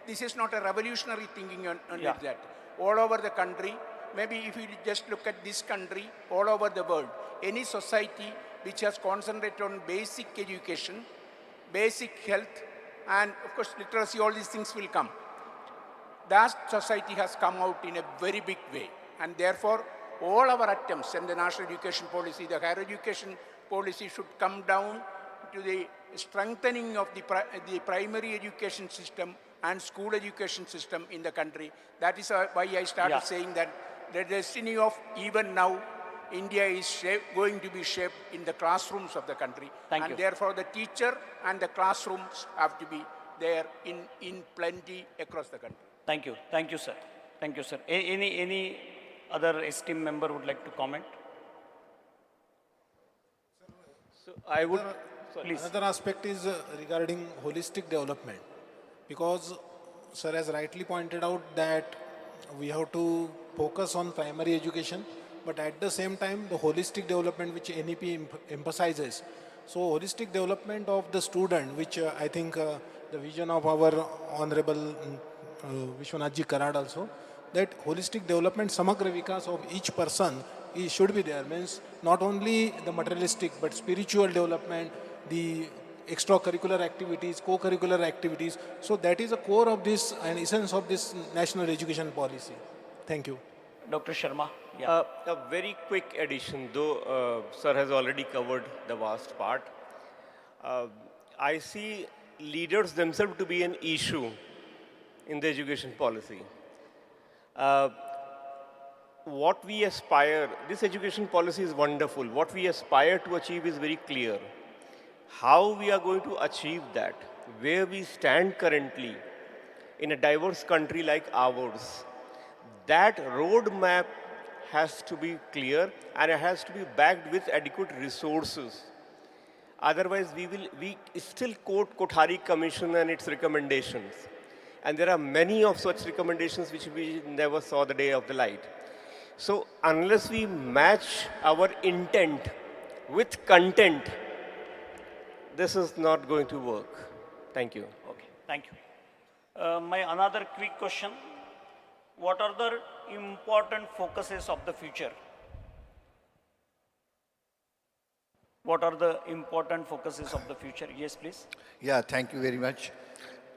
[SPEAKER 13] This is not a revolutionary thinking on that. All over the country, maybe if you just look at this country, all over the world, any society which has concentrated on basic education, basic health, and of course literacy, all these things will come. That society has come out in a very big way. And therefore, all our attempts in the national education policy, the higher education policy should come down to the strengthening of the primary education system and school education system in the country. That is why I started saying that the destiny of even now, India is going to be shaped in the classrooms of the country.
[SPEAKER 18] Thank you.
[SPEAKER 13] Therefore, the teacher and the classrooms have to be there in plenty across the country.
[SPEAKER 18] Thank you. Thank you, sir. Thank you, sir. Any other esteemed member would like to comment?
[SPEAKER 8] So I would, another aspect is regarding holistic development. Because sir has rightly pointed out that we have to focus on primary education, but at the same time, the holistic development which NEP emphasizes. So holistic development of the student, which I think the vision of our Honorable Vishwanathji Karad also, that holistic development, samagra vikas of each person should be there. Means not only the materialistic but spiritual development, the extracurricular activities, co-curricular activities. So that is the core of this and essence of this national education policy. Thank you.
[SPEAKER 18] Dr. Sharma.
[SPEAKER 7] A very quick addition, though Sir has already covered the vast part. I see leaders themselves to be an issue in the education policy. What we aspire, this education policy is wonderful. What we aspire to achieve is very clear. How we are going to achieve that, where we stand currently in a diverse country like ours, that roadmap has to be clear and it has to be backed with adequate resources. Otherwise, we still quote Kothari Commission and its recommendations. And there are many of such recommendations which we never saw the day of the light. So unless we match our intent with content, this is not going to work. Thank you.
[SPEAKER 18] Okay, thank you. My another quick question. What are the important focuses of the future? What are the important focuses of the future? Yes, please.
[SPEAKER 10] Yeah, thank you very much.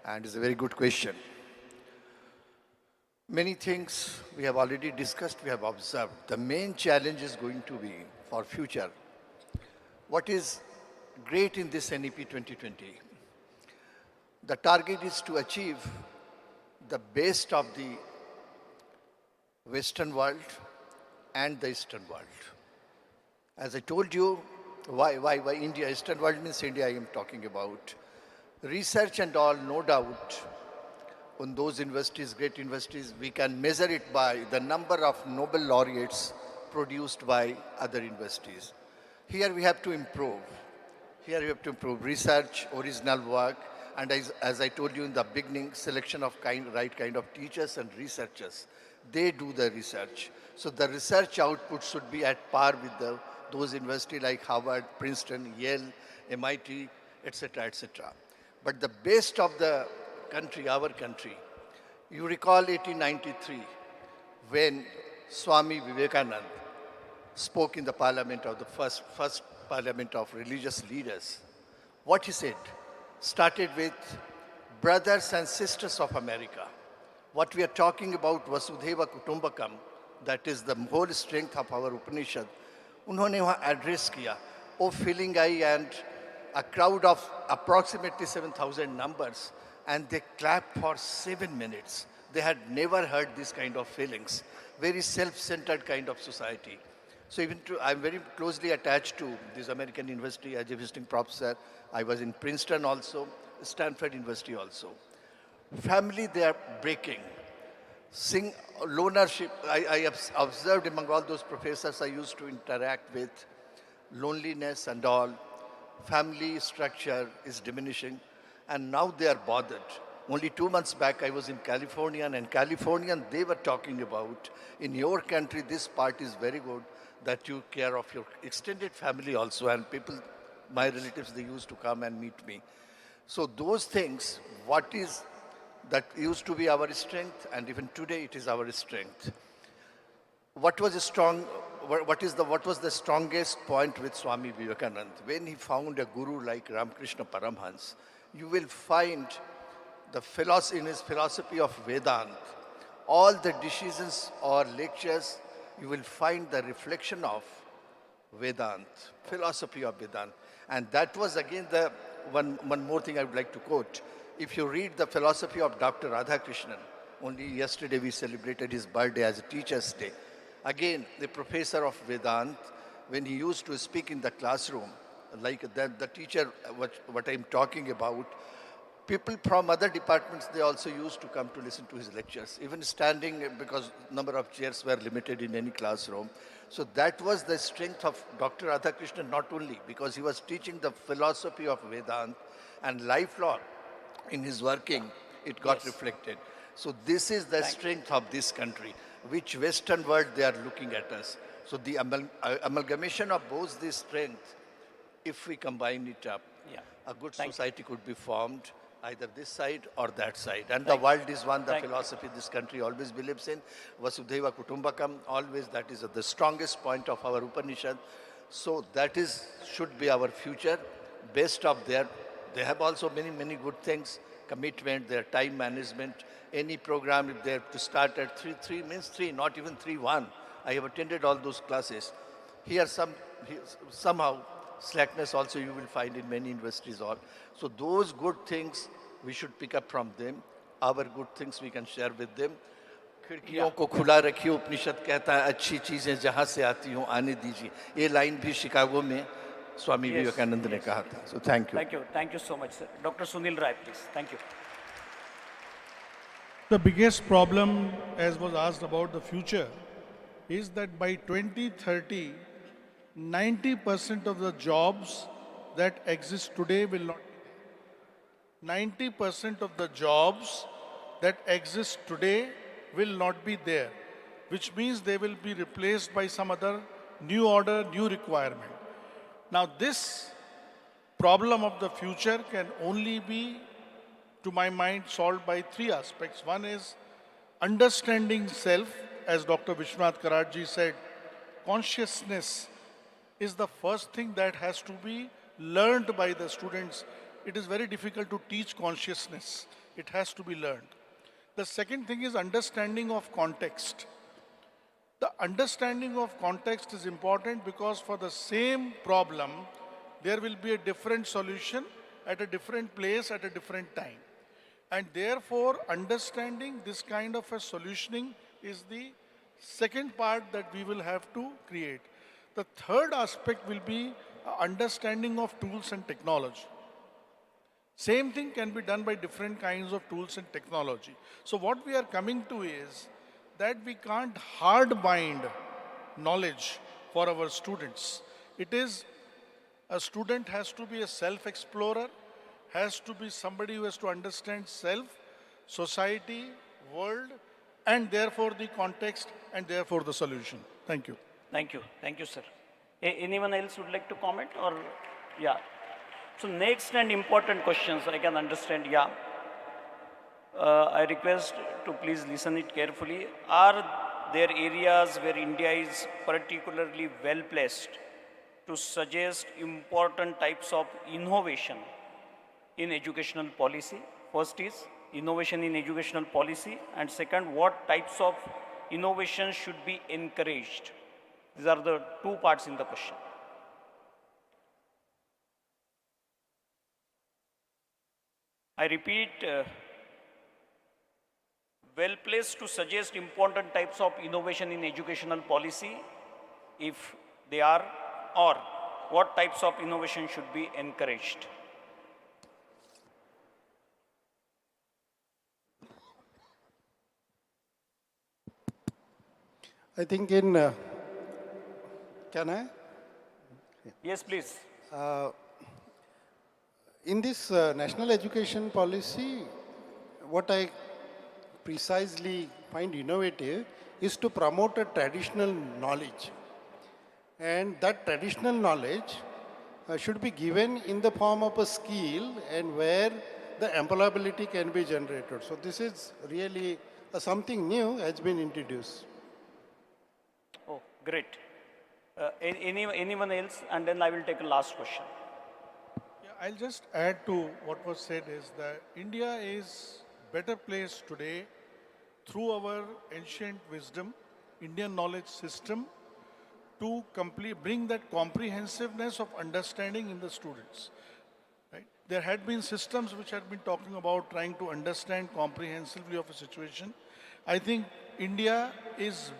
[SPEAKER 10] And it's a very good question. Many things we have already discussed, we have observed. The main challenge is going to be for future. What is great in this NEP 2020? The target is to achieve the best of the Western world and the Eastern world. As I told you, why India? Eastern world means India I am talking about. Research and all, no doubt, on those universities, great universities, we can measure it by the number of Nobel laureates produced by other universities. Here we have to improve. Here we have to improve research, original work, and as I told you in the beginning, selection of right kind of teachers and researchers. They do the research. So the research output should be at par with those universities like Harvard, Princeton, Yale, MIT, etc., etc. But the best of the country, our country, you recall 1893, when Swami Vivekananda spoke in the parliament of the first parliament of religious leaders. What he said started with brothers and sisters of America. What we are talking about, Vasudhaiva Kutumbakam, that is the whole strength of our Upanishad. उन्होंने वहाँ address किया, वो feeling I, and a crowd of approximately 7,000 numbers, and they clapped for 7 minutes. They had never heard this kind of feelings, very self-centered kind of society. So I'm very closely attached to this American university as a visiting professor. I was in Princeton also, Stanford University also. Family, they are breaking. Lonership, I have observed among all those professors I used to interact with, loneliness and all. Family structure is diminishing, and now they are bothered. Only 2 months back, I was in California, and in California, they were talking about, in your country, this part is very good, that you care of your extended family also, and people, my relatives, they used to come and meet me. So those things, what is that used to be our strength, and even today it is our strength. What was the strongest point with Swami Vivekananda? When he found a guru like Ramakrishna Paramhans, you will find the philosophy in his philosophy of Vedanta, all the decisions or lectures, you will find the reflection of Vedanta, philosophy of Vedanta. And that was again the one more thing I would like to quote. If you read the philosophy of Dr. Radhakrishnan, only yesterday we celebrated his birthday as a Teacher's Day. Again, the professor of Vedanta, when he used to speak in the classroom, like the teacher, what I'm talking about, people from other departments, they also used to come to listen to his lectures, even standing because number of chairs were limited in any classroom. So that was the strength of Dr. Radhakrishnan, not only because he was teaching the philosophy of Vedanta and lifelong in his working, it got reflected. So this is the strength of this country, which Western world they are looking at us. So the amalgamation of both these strengths, if we combine it up, a good society could be formed, either this side or that side. And the world is one, the philosophy this country always believes in. Vasudhaiva Kutumbakam, always that is the strongest point of our Upanishad. So that is, should be our future, based of their, they have also many good things, commitment, their time management, any program if they have to start at 3 means 3, not even 3-1. I have attended all those classes. Here somehow slackness also you will find in many universities all. So those good things we should pick up from them. Our good things we can share with them. खिड़कियों को खुला रखिए, उपनिषद कहता है अच्छी चीजें जहां से आती हों आने दीजिए. ये लाइन भी शिकागो में स्वामी विवेकानंद ने कहा था. So thank you.
[SPEAKER 18] Thank you so much, sir. Dr. Sunil Rai, please. Thank you.
[SPEAKER 14] The biggest problem, as was asked about the future, is that by 2030, 90% of the jobs that exist today will not be there. 90% of the jobs that exist today will not be there, which means they will be replaced by some other new order, new requirement. Now this problem of the future can only be, to my mind, solved by 3 aspects. One is understanding self, as Dr. Vishwanath Karatji said. Consciousness is the first thing that has to be learned by the students. It is very difficult to teach consciousness. It has to be learned. The second thing is understanding of context. The understanding of context is important because for the same problem, there will be a different solution at a different place at a different time. And therefore, understanding this kind of a solutioning is the second part that we will have to create. The third aspect will be understanding of tools and technology. Same thing can be done by different kinds of tools and technology. So what we are coming to is that we can't hard bind knowledge for our students. It is, a student has to be a self-explorer, has to be somebody who has to understand self, society, world, and therefore the context, and therefore the solution. Thank you.
[SPEAKER 18] Thank you. Thank you, sir. Anyone else would like to comment or, yeah. So next and important questions I can understand, yeah. I request to please listen it carefully. Are there areas where India is particularly well placed to suggest important types of innovation in educational policy? First is innovation in educational policy, and second, what types of innovation should be encouraged? These are the 2 parts in the question. I repeat, well placed to suggest important types of innovation in educational policy, if they are, or what types of innovation should be encouraged?
[SPEAKER 16] I think in, can I?
[SPEAKER 18] Yes, please.
[SPEAKER 16] In this national education policy, what I precisely find innovative is to promote a traditional knowledge. And that traditional knowledge should be given in the form of a skill and where the employability can be generated. So this is really something new has been introduced.
[SPEAKER 18] Oh, great. Anyone else? And then I will take a last question.
[SPEAKER 14] I'll just add to what was said is that India is better placed today through our ancient wisdom, Indian knowledge system, to bring that comprehensiveness of understanding in the students. Right? There had been systems which had been talking about trying to understand comprehensively of a situation. I think India is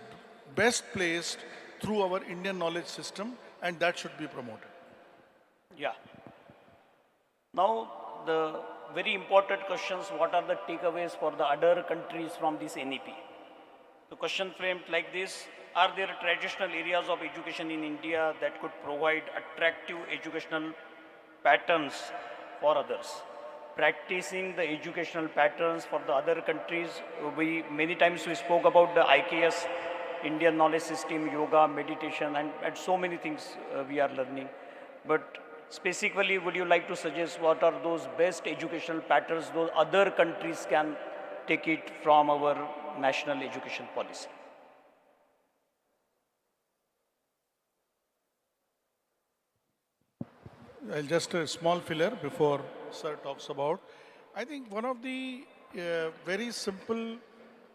[SPEAKER 14] best placed through our Indian knowledge system, and that should be promoted.
[SPEAKER 18] Yeah. Now, the very important questions, what are the takeaways for the other countries from this NEP? The question framed like this: are there traditional areas of education in India that could provide attractive educational patterns for others? Practicing the educational patterns for the other countries, many times we spoke about the IKS, Indian knowledge system, yoga, meditation, and so many things we are learning. But Specifically, would you like to suggest what are those best educational patterns those other countries can take it from our national education policy?
[SPEAKER 14] Just a small filler before Sir talks about. I think one of the very simple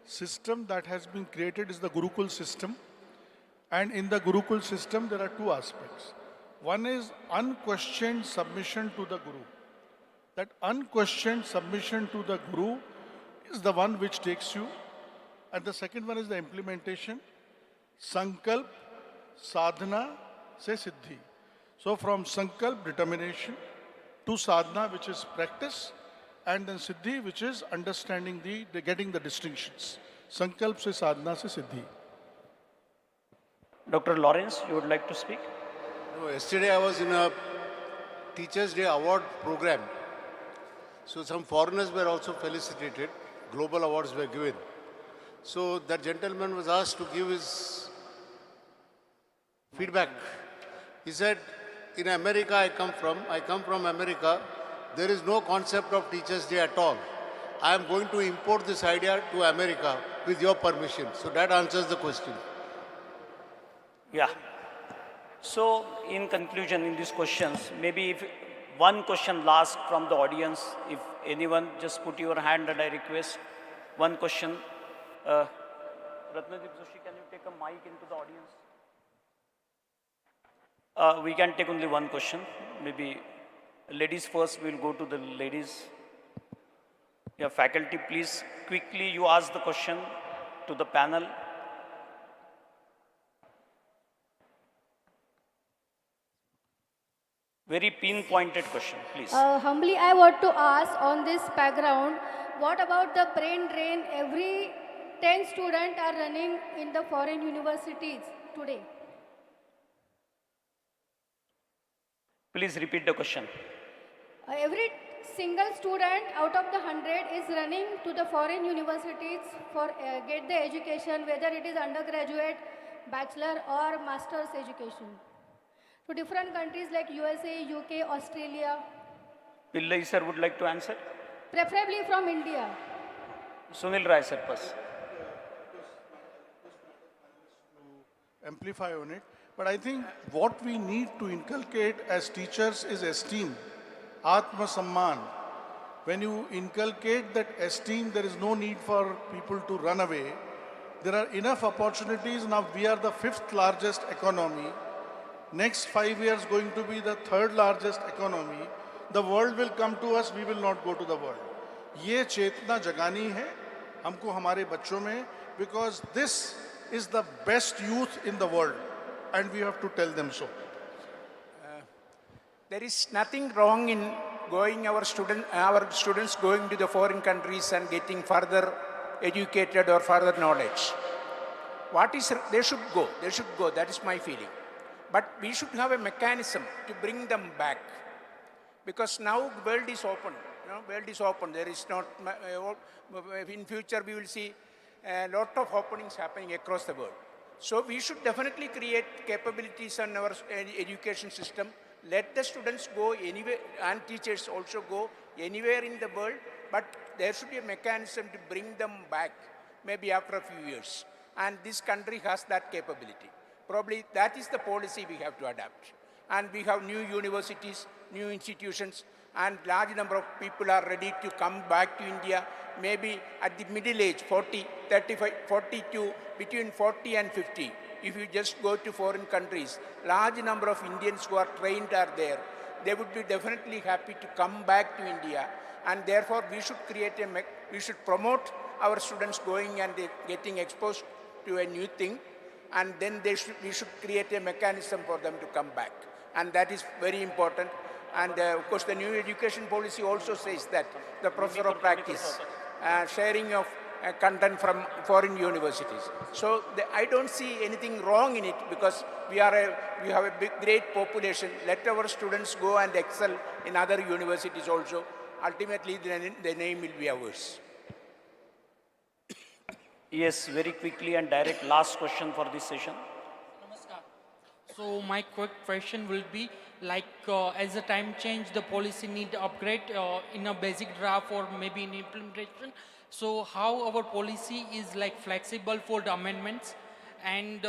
[SPEAKER 14] system that has been created is the Gurukul system. And in the Gurukul system, there are two aspects. One is unquestioned submission to the Guru. That unquestioned submission to the Guru is the one which takes you. And the second one is the implementation. Sankalp, sadhana, se siddhi. So from Sankalp, determination, to sadhana, which is practice, and then siddhi, which is understanding the getting the distinctions. Sankalp se sadhana se siddhi.
[SPEAKER 18] Dr. Lawrence, you would like to speak?
[SPEAKER 11] No, yesterday I was in a Teachers' Day award program. So some foreigners were also felicitated. Global awards were given. So that gentleman was asked to give his feedback. He said, in America I come from America, there is no concept of Teachers' Day at all. I am going to import this idea to America with your permission. So that answers the question.
[SPEAKER 18] Yeah. So, in conclusion, in these questions, maybe if one question last from the audience, if anyone just put your hand and I request one question. Ratnadeep Joshi, can you take a mic into the audience? We can take only one question. Maybe ladies first, we'll go to the ladies. Yeah, faculty, please quickly you ask the question to the panel. Very pinpointed question, please.
[SPEAKER 19] Humbly, I want to ask on this background, what about the brain drain? Every 10 students are running in the foreign universities today.
[SPEAKER 18] Please repeat the question.
[SPEAKER 19] Every single student out of the 100 is running to the foreign universities for get the education, whether it is undergraduate, bachelor or master's education. To different countries like USA, UK, Australia.
[SPEAKER 18] Pillai sir would like to answer.
[SPEAKER 19] Preferably from India.
[SPEAKER 18] Sunil Rai sir first.
[SPEAKER 14] Amplify on it. But I think what we need to inculcate as teachers is esteem, Atma Samman. When you inculcate that esteem, there is no need for people to run away. There are enough opportunities. Now we are the 5th largest economy. Next 5 years going to be the 3rd largest economy. The world will come to us, we will not go to the world. ये चेतना जगानी है हमको हमारे बच्चों में, because this is the best youth in the world and we have to tell them so.
[SPEAKER 13] There is nothing wrong in going our students going to the foreign countries and getting further educated or further knowledge. They should go, that is my feeling. But we should have a mechanism to bring them back. Because now the world is open. World is open. There is not, in future we will see a lot of openings happening across the world. So we should definitely create capabilities in our education system. Let the students go anywhere and teachers also go anywhere in the world. But there should be a mechanism to bring them back maybe after a few years. And this country has that capability. Probably that is the policy we have to adapt. And we have new universities, new institutions, and large number of people are ready to come back to India, maybe at the middle age, 40, 35, 42, between 40 and 50. If you just go to foreign countries, large number of Indians who are trained are there. They would be definitely happy to come back to India. And therefore, we should we should promote our students going and getting exposed to a new thing. And then we should create a mechanism for them to come back. And that is very important. And of course, the new education policy also says that the professor of practice, sharing of content from foreign universities. So I don't see anything wrong in it because we have a great population. Let our students go and excel in other universities also. Ultimately, the name will be ours.
[SPEAKER 18] Yes, very quickly and direct last question for this session.
[SPEAKER 20] So my quick question will be, as the time change, the policy need upgrade in a basic draft or maybe in implementation. So how our policy is like flexible for the amendments, and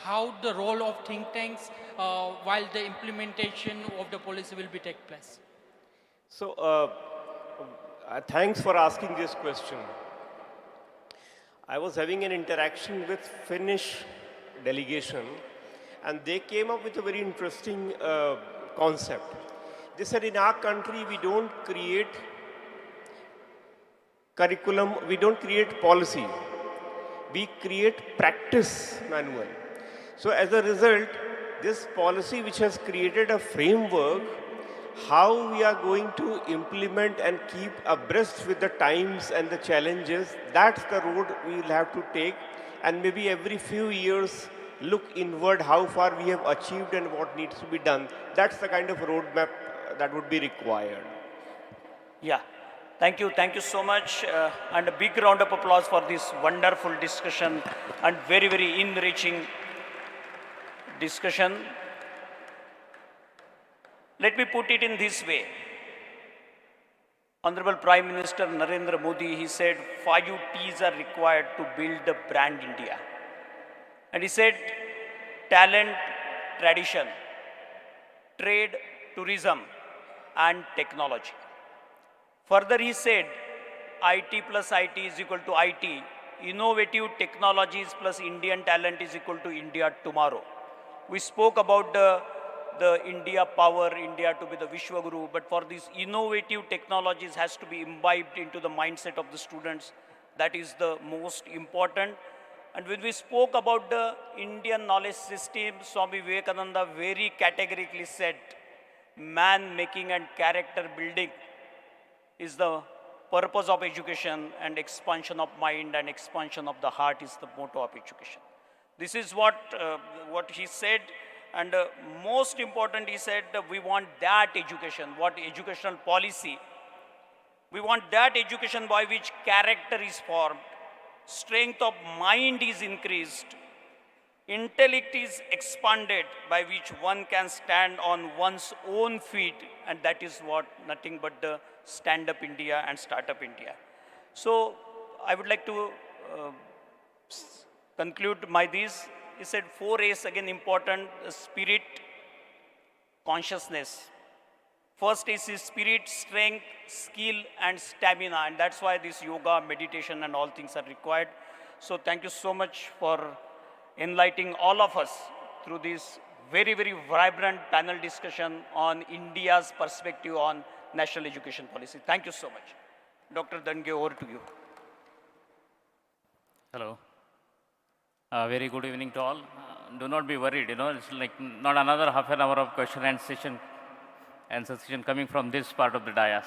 [SPEAKER 20] how the role of think tanks while the implementation of the policy will be take place.
[SPEAKER 7] So, thanks for asking this question. I was having an interaction with Finnish delegation, and they came up with a very interesting concept. They said in our country we don't create curriculum, we don't create policy, we create practice manual. So as a result, this policy which has created a framework, how we are going to implement and keep abreast with the times and the challenges, that's the road we will have to take, and maybe every few years look inward how far we have achieved and what needs to be done. That's the kind of roadmap that would be required.
[SPEAKER 18] Yeah, thank you so much, and a big round of applause for this wonderful discussion and very, very enriching discussion. Let me put it in this way. Honorable Prime Minister Narendra Modi, he said 5 T's are required to build the brand India. And he said talent, tradition, trade, tourism, and technology. Further, he said IT plus IT is equal to IT. Innovative technologies plus Indian talent is equal to India tomorrow. We spoke about the India power, India to be the Vishwaguru, but for these innovative technologies has to be imbibed into the mindset of the students. That is the most important. And when we spoke about the Indian knowledge system, Swami Vivekananda very categorically said, man making and character building is the purpose of education, and expansion of mind and expansion of the heart is the motto of education. This is what he said. And most important, he said, we want that education, what educational policy. We want that education by which character is formed, strength of mind is increased, intellect is expanded, by which one can stand on one's own feet, and that is what nothing but the stand-up India and start-up India. So I would like to conclude this. He said 4 A's again important: spirit, consciousness. First is spirit, strength, skill, and stamina, and that's why this yoga, meditation, and all things are required. So thank you so much for enlightening all of us through this very, very vibrant panel discussion on India's perspective on national education policy. Thank you so much. Dr. Dange, over to you.
[SPEAKER 12] Hello. Very good evening to all. Do not be worried, it's like not another half an hour of question and answer session coming from this part of the dais.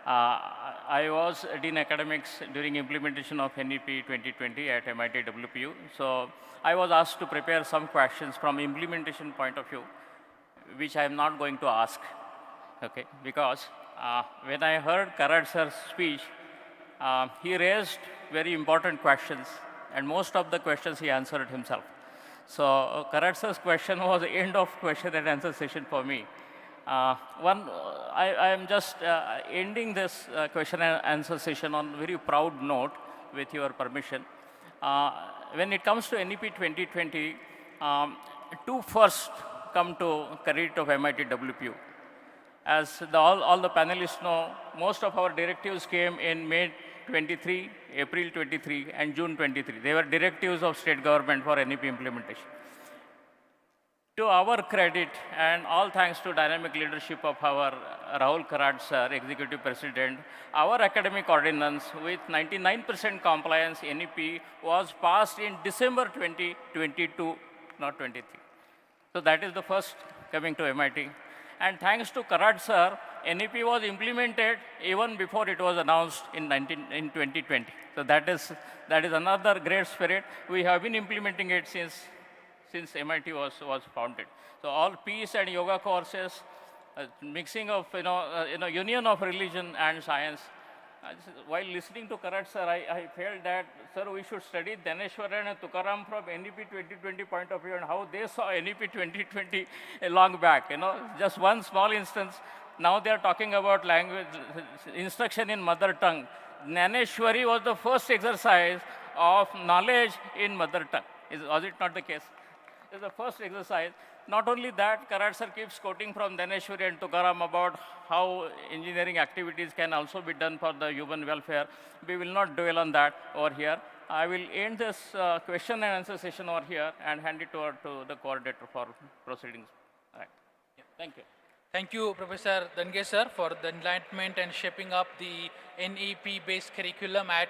[SPEAKER 12] I was Dean Academics during implementation of NEP 2020 at MIT WPU. So I was asked to prepare some questions from implementation point of view, which I am not going to ask, okay? Because when I heard Karad sir's speech, he raised very important questions, and most of the questions he answered himself. So Karad sir's question was the end of question and answer session for me. I am just ending this question and answer session on a very proud note, with your permission. When it comes to NEP 2020, two first come to credit of MIT WPU. As all the panelists know, most of our directives came in May 23, April 23, and June 23. They were directives of state government for NEP implementation. To our credit, and all thanks to dynamic leadership of our Rahul Karad sir, Executive President, our academic ordinance with 99% compliance NEP was passed in December 2022, not 23. So that is the first coming to MIT. And thanks to Karad sir, NEP was implemented even before it was announced in 2020. So that is another great spirit. We have been implementing it since MIT was founded. So all peace and yoga courses, mixing of union of religion and science,
[SPEAKER 21] While listening to Karat sir, I felt that, sir, we should study Dhaneshwaran and Tukaram from NEP 2020 point of view and how they saw NEP 2020 long back. Just one small instance. Now they are talking about language instruction in mother tongue. Dhaneshwari was the first exercise of knowledge in mother tongue. Was it not the case? It's the first exercise. Not only that, Karat sir keeps quoting from Dhaneshwari and Tukaram about how engineering activities can also be done for the human welfare. We will not dwell on that over here. I will end this question and answer session over here and hand it over to the coordinator for proceedings. All right. Yeah. Thank you.
[SPEAKER 1] Thank you, Professor Dange sir, for the enlightenment and shaping up the NEP-based curriculum at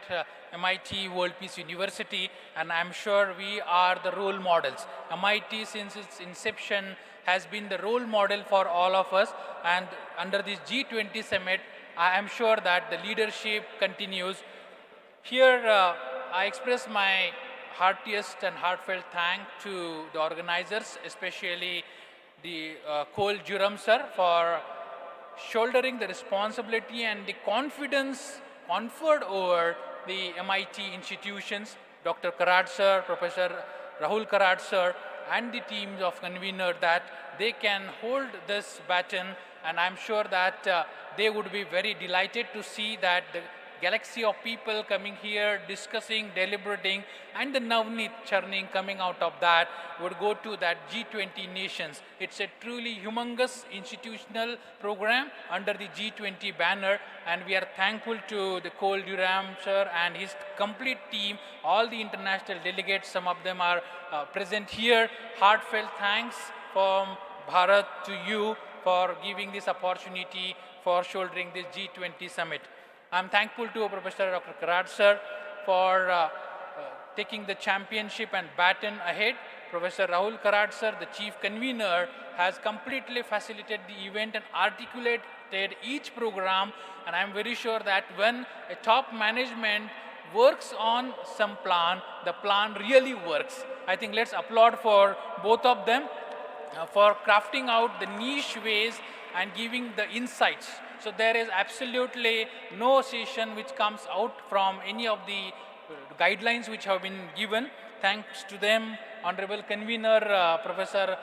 [SPEAKER 1] MIT World Peace University, and I'm sure we are the role models. MIT, since its inception, has been the role model for all of us, and under this G20 summit, I am sure that the leadership continues. Here, I express my heartiest and heartfelt thanks to the organizers, especially the Cole Juram sir, for shouldering the responsibility and the confidence conferred over the MIT institutions, Dr. Karat sir, Professor Rahul Karat sir, and the teams of convener, that they can hold this baton, and I'm sure that they would be very delighted to see that the galaxy of people coming here, discussing, deliberating, and the Navneet churning coming out of that would go to that G20 nations. It's a truly humongous institutional program under the G20 banner, and we are thankful to the Cole Durham sir and his complete team, all the international delegates, some of them are present here. Heartfelt thanks from Bharat to you for giving this opportunity for shouldering this G20 summit. I'm thankful to Professor Dr. Karat sir for taking the championship and baton ahead. Professor Rahul Karat sir, the chief convener, has completely facilitated the event and articulated each program, and I'm very sure that when a top management works on some plan, the plan really works. I think let's applaud for both of them for crafting out the niche ways and giving the insights. So there is absolutely no session which comes out from any of the guidelines which have been given. Thanks to them, Honorable Convener, Professor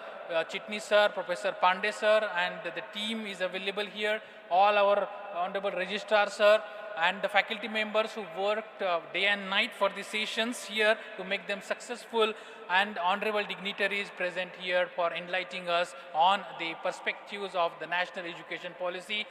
[SPEAKER 1] Chitni sir, Professor Pandey sir, and the team is available here. All our Honorable Registrar sir, and the faculty members who worked day and night for the sessions here to make them successful, and honorable dignitaries present here for enlightening us on the perspectives of the national education policy,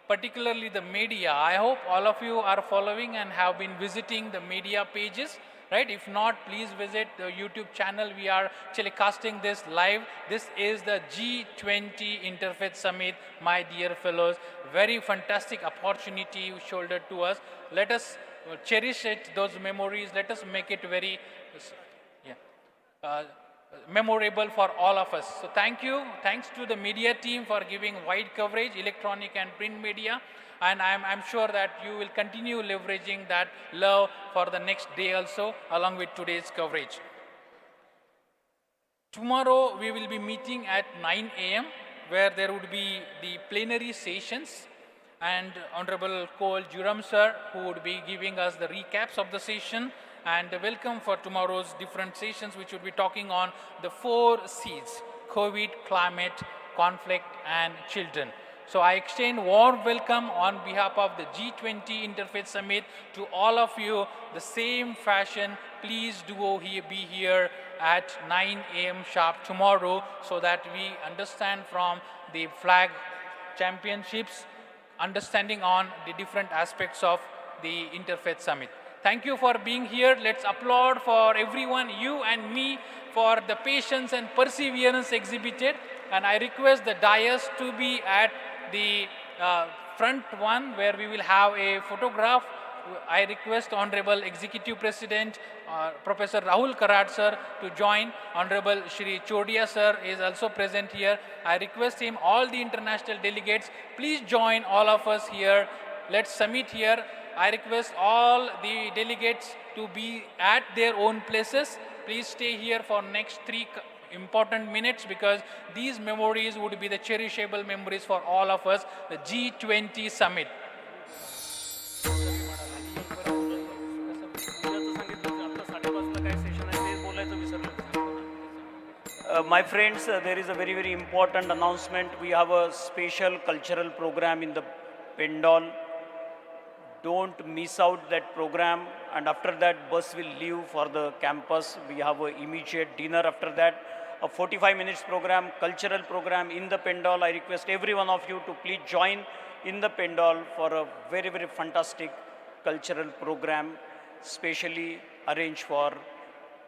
[SPEAKER 1] particularly the media. I hope all of you are following and have been visiting the media pages, right? If not, please visit the YouTube channel. We are telecasting this live. This is the G20 Interfaith Summit, my dear fellows. Very fantastic opportunity shouldered to us. Let us cherish it, those memories. Let us make it very memorable for all of us. So thank you. Thanks to the media team for giving wide coverage, electronic and print media. And I'm sure that you will continue leveraging that love for the next day also, along with today's coverage. Tomorrow we will be meeting at 9 a.m. where there would be the plenary sessions, and Honorable Cole Juram sir, who would be giving us the recaps of the session, and welcome for tomorrow's different sessions, which would be talking on the 4 C's: COVID, climate, conflict, and children. So I extend warm welcome on behalf of the G20 Interfaith Summit to all of you. The same fashion, please do be here at 9 a.m. sharp tomorrow, so that we understand from the flag championships, understanding on the different aspects of the Interfaith Summit. Thank you for being here. Let's applaud for everyone, you and me, for the patience and perseverance exhibited. And I request the dais to be at the front one, where we will have a photograph. I request Honorable Executive President, Professor Rahul Karat sir, to join. Honorable Shri Chodia sir is also present here. I request him, all the international delegates, please join all of us here. Let's summit here. I request all the delegates to be at their own places. Please stay here for next 3 important minutes, because these memories would be the cherishable memories for all of us, the G20 Summit.
[SPEAKER 18] My friends, there is a very, very important announcement. We have a special cultural program in the Pendal. Don't miss out that program. And after that, bus will leave for the campus. We have an immediate dinner after that. A 45 minutes program, cultural program in the Pendal. I request every one of you to please join in the Pendal for a very, very fantastic cultural program, specially arranged for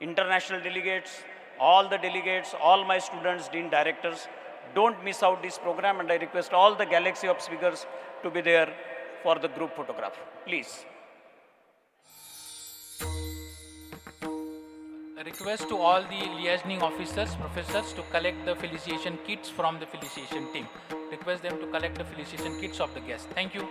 [SPEAKER 18] international delegates, all the delegates, all my students, dean directors. Don't miss out this program, and I request all the galaxy of speakers to be there for the group photograph. Please.
[SPEAKER 1] A request to all the liaising officers, professors to collect the felicitation kits from the felicitation team. Request them to collect the felicitation kits of the guests. Thank you.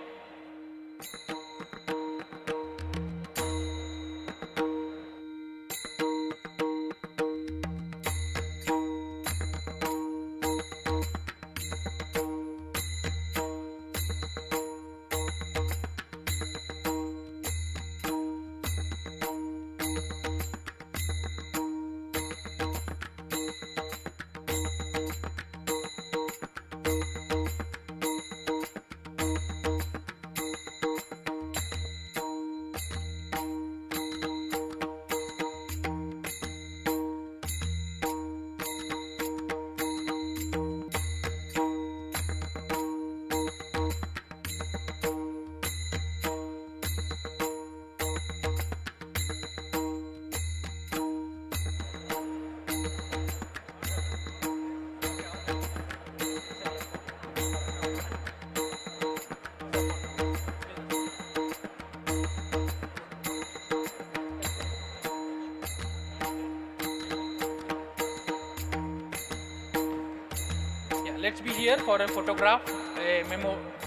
[SPEAKER 1] Let's be here for a photograph, a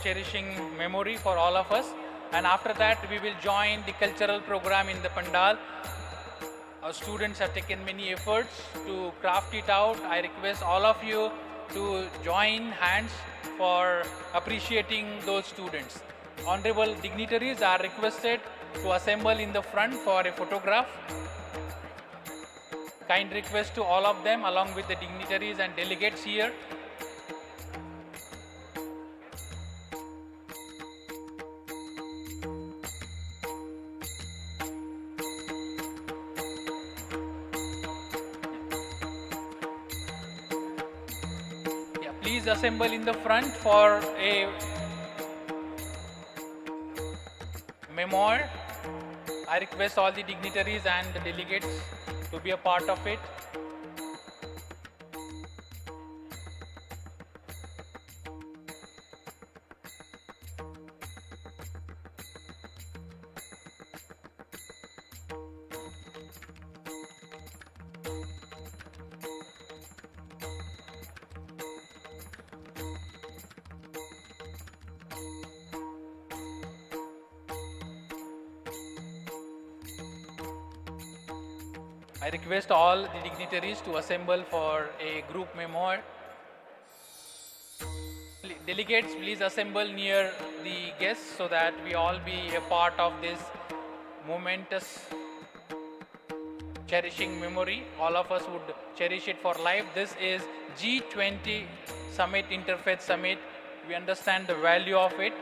[SPEAKER 1] cherishing memory for all of us. And after that, we will join the cultural program in the Pandal. Our students have taken many efforts to craft it out. I request all of you to join hands for appreciating those students. Honorable dignitaries are requested to assemble in the front for a photograph. Kind request to all of them along with the dignitaries and delegates here. Please assemble in the front for a memoir. I request all the dignitaries and the delegates to be a part of it. I request all the dignitaries to assemble for a group memoir. Delegates, please assemble near the guests so that we all be a part of this momentous cherishing memory. All of us would cherish it for life. This is G20 Summit, Interfaith Summit. We understand the value of it.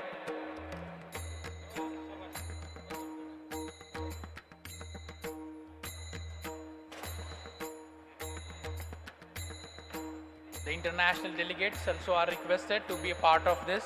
[SPEAKER 1] The international delegates also are requested to be a part of this.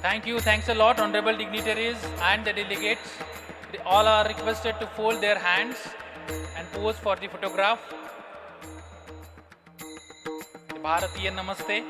[SPEAKER 1] Thank you. Thanks a lot, honorable dignitaries and the delegates. They all are requested to fold their hands and pose for the photograph. Bharatiya Namaste.